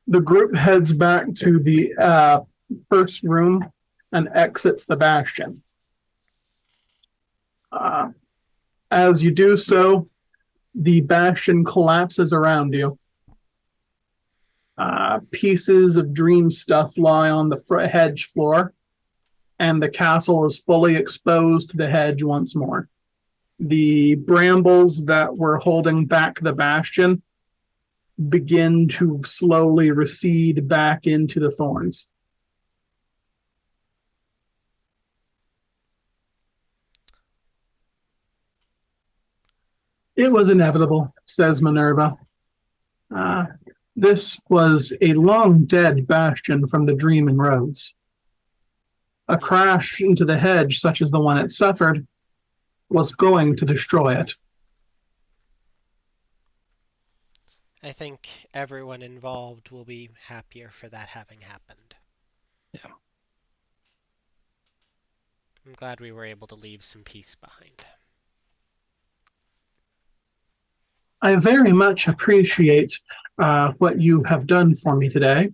The group heads back to the first room and exits the bastion. As you do so, the bastion collapses around you. Pieces of dream stuff lie on the hedge floor, and the castle is fully exposed to the hedge once more. The brambles that were holding back the bastion begin to slowly recede back into the thorns. It was inevitable, says Minerva. This was a long dead bastion from the Dreaming Roads. A crash into the hedge, such as the one it suffered, was going to destroy it. I think everyone involved will be happier for that having happened. Yeah. I'm glad we were able to leave some peace behind. I very much appreciate what you have done for me today.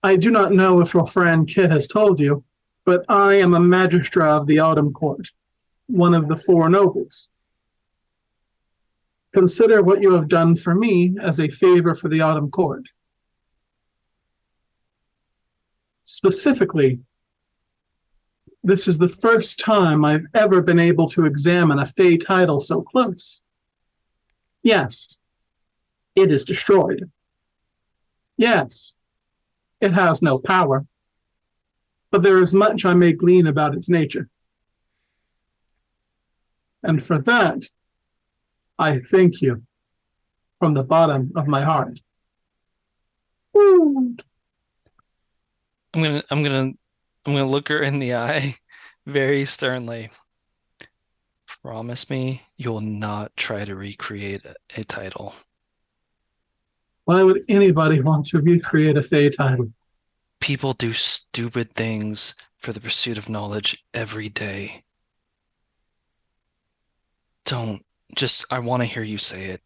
I do not know if your friend Kit has told you, but I am a magistra of the Autumn Court, one of the 4 nobles. Consider what you have done for me as a favor for the Autumn Court. Specifically, this is the first time I've ever been able to examine a Fey title so close. Yes, it is destroyed. Yes, it has no power. but there is much I may glean about its nature. And for that, I thank you from the bottom of my heart. Woo. I'm gonna look her in the eye very sternly. Promise me you'll not try to recreate a title. Why would anybody want to recreate a Fey title? People do stupid things for the pursuit of knowledge every day. Don't. Just, I want to hear you say it.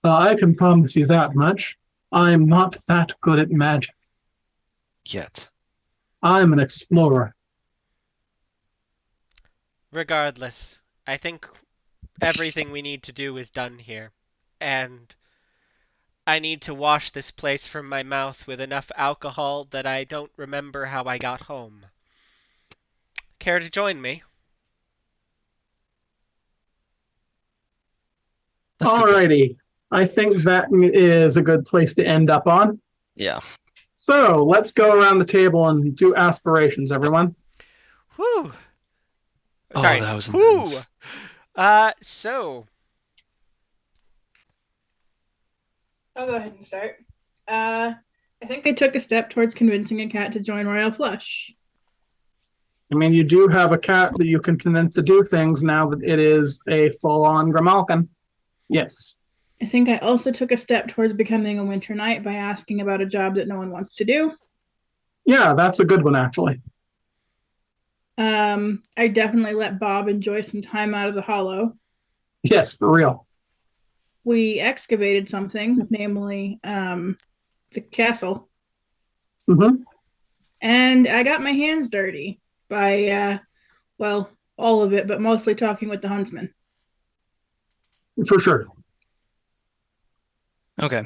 I can promise you that much. I'm not that good at magic. Yet. I'm an explorer. Regardless, I think everything we need to do is done here. And I need to wash this place from my mouth with enough alcohol that I don't remember how I got home. Care to join me? Alrighty. I think that is a good place to end up on. Yeah. So let's go around the table and do aspirations, everyone. Whew. Oh, Sorry. that was Whew. intense. So I'll go ahead and start. I think I took a step towards convincing a cat to join Royal Flush. I mean, you do have a cat that you can convince to do things now that it is a full-on Grimalkin. Yes. I think I also took a step towards becoming a winter knight by asking about a job that no one wants to do. Yeah, that's a good one, actually. I definitely let Bob enjoy some time out of the hollow. Yes, for real. We excavated something, namely the castle. Mm-hmm. And I got my hands dirty by, well, all of it, but mostly talking with the huntsman. For sure. Okay.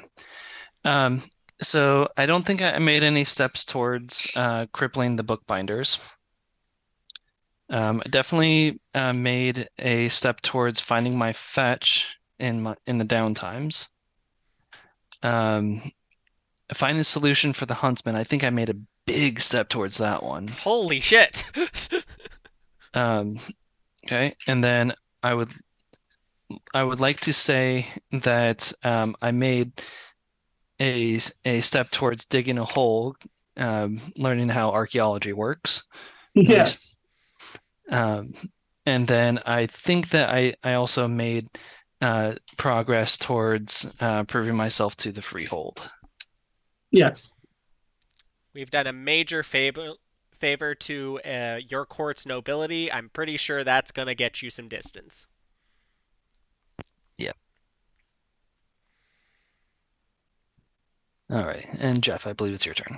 So I don't think I made any steps towards crippling the bookbinders. I definitely made a step towards finding my fetch in the downtimes. Find a solution for the huntsman. I think I made a big step towards that one. holy shit. Okay, and then I would like to say that I made a step towards digging a hole, learning how archaeology works. Yes. And then I think that I also made progress towards proving myself to the freehold. Yes. We've done a major favor to your court's nobility. I'm pretty sure that's going to get you some distance. Yeah. All right. And Jeff, I believe it's your turn.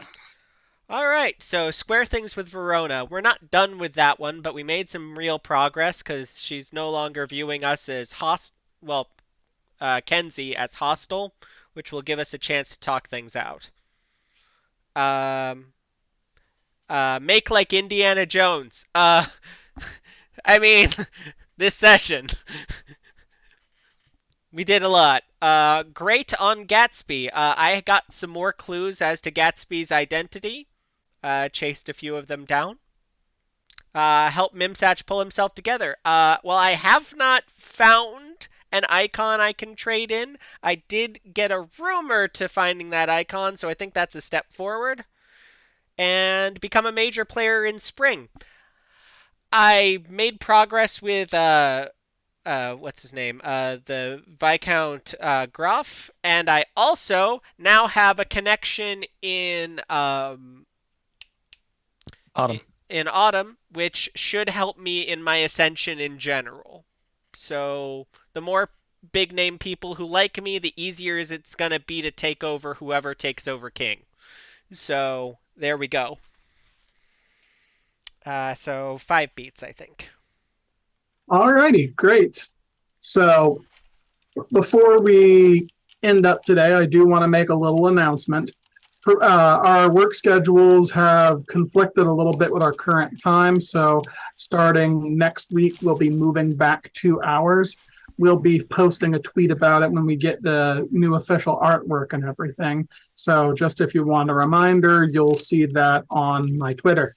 All right, so square things with Verona. We're not done with that one, but we made some real progress because she's no longer viewing us as Kenzie as hostile, which will give us a chance to talk things out. Make like Indiana Jones. I mean, this session. We did a lot. Great on Gatsby. I got some more clues as to Gatsby's identity. Chased a few of them down. Helped Mimsatch pull himself together. Well, I have not found an icon I can trade in. I did get a rumor to finding that icon, so I think that's a step forward. And become a major player in spring. I made progress with what's his name? The Viscount Gruff, and I also now have a connection in Autumn. In Autumn, which should help me in my ascension in general. So the more big name people who like me, the easier it's gonna be to take over whoever takes over King. So there we go. So 5 beats, I think. Alrighty, great. So before we end up today, I do want to make a little announcement. Our work schedules have conflicted a little bit with our current time, so starting next week, we'll be moving back 2 hours. We'll be posting a tweet about it when we get the new official artwork and everything. So just if you want a reminder, you'll see that on my Twitter.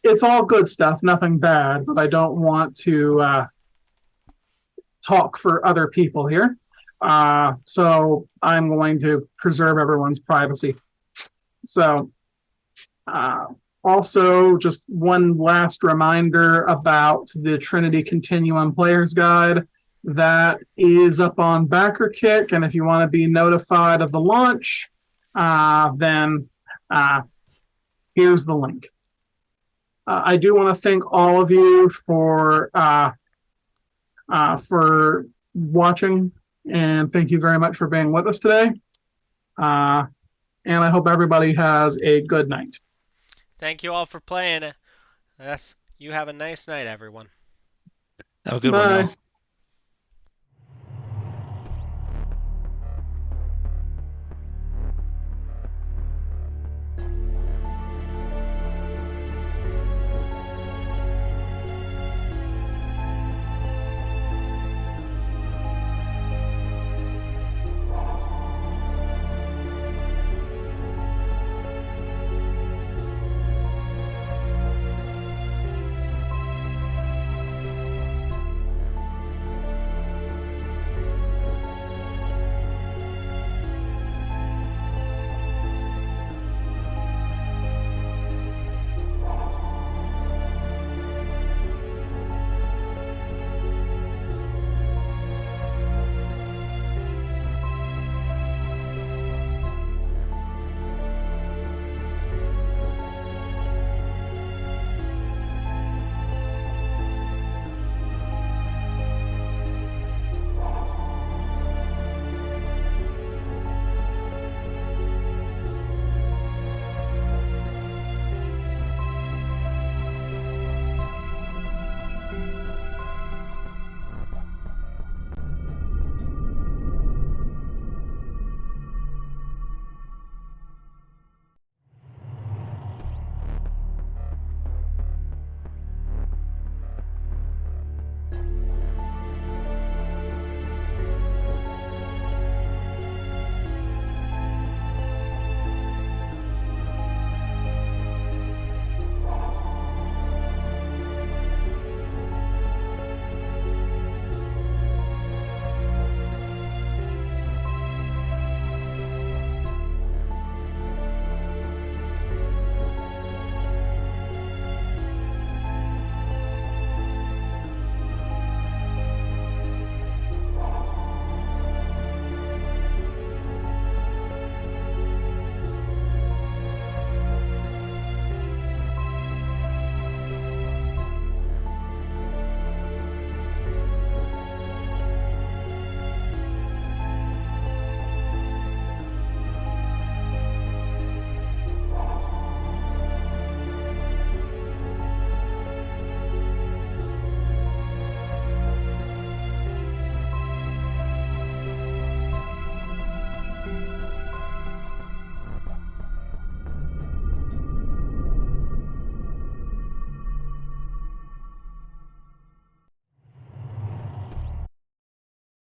It's all good stuff, nothing bad, but I don't want to talk for other people here. So I'm going to preserve everyone's privacy. So, also, just one last reminder about the Trinity Continuum Player's Guide. That is up on BackerKick, and if you want to be notified of the launch, then here's the link. I do want to thank all of you for watching, and thank you very much for being with us today. And I hope everybody has a good night. Thank you all for playing. Yes, you have a nice night, everyone. Have a good one, Bye. y'all.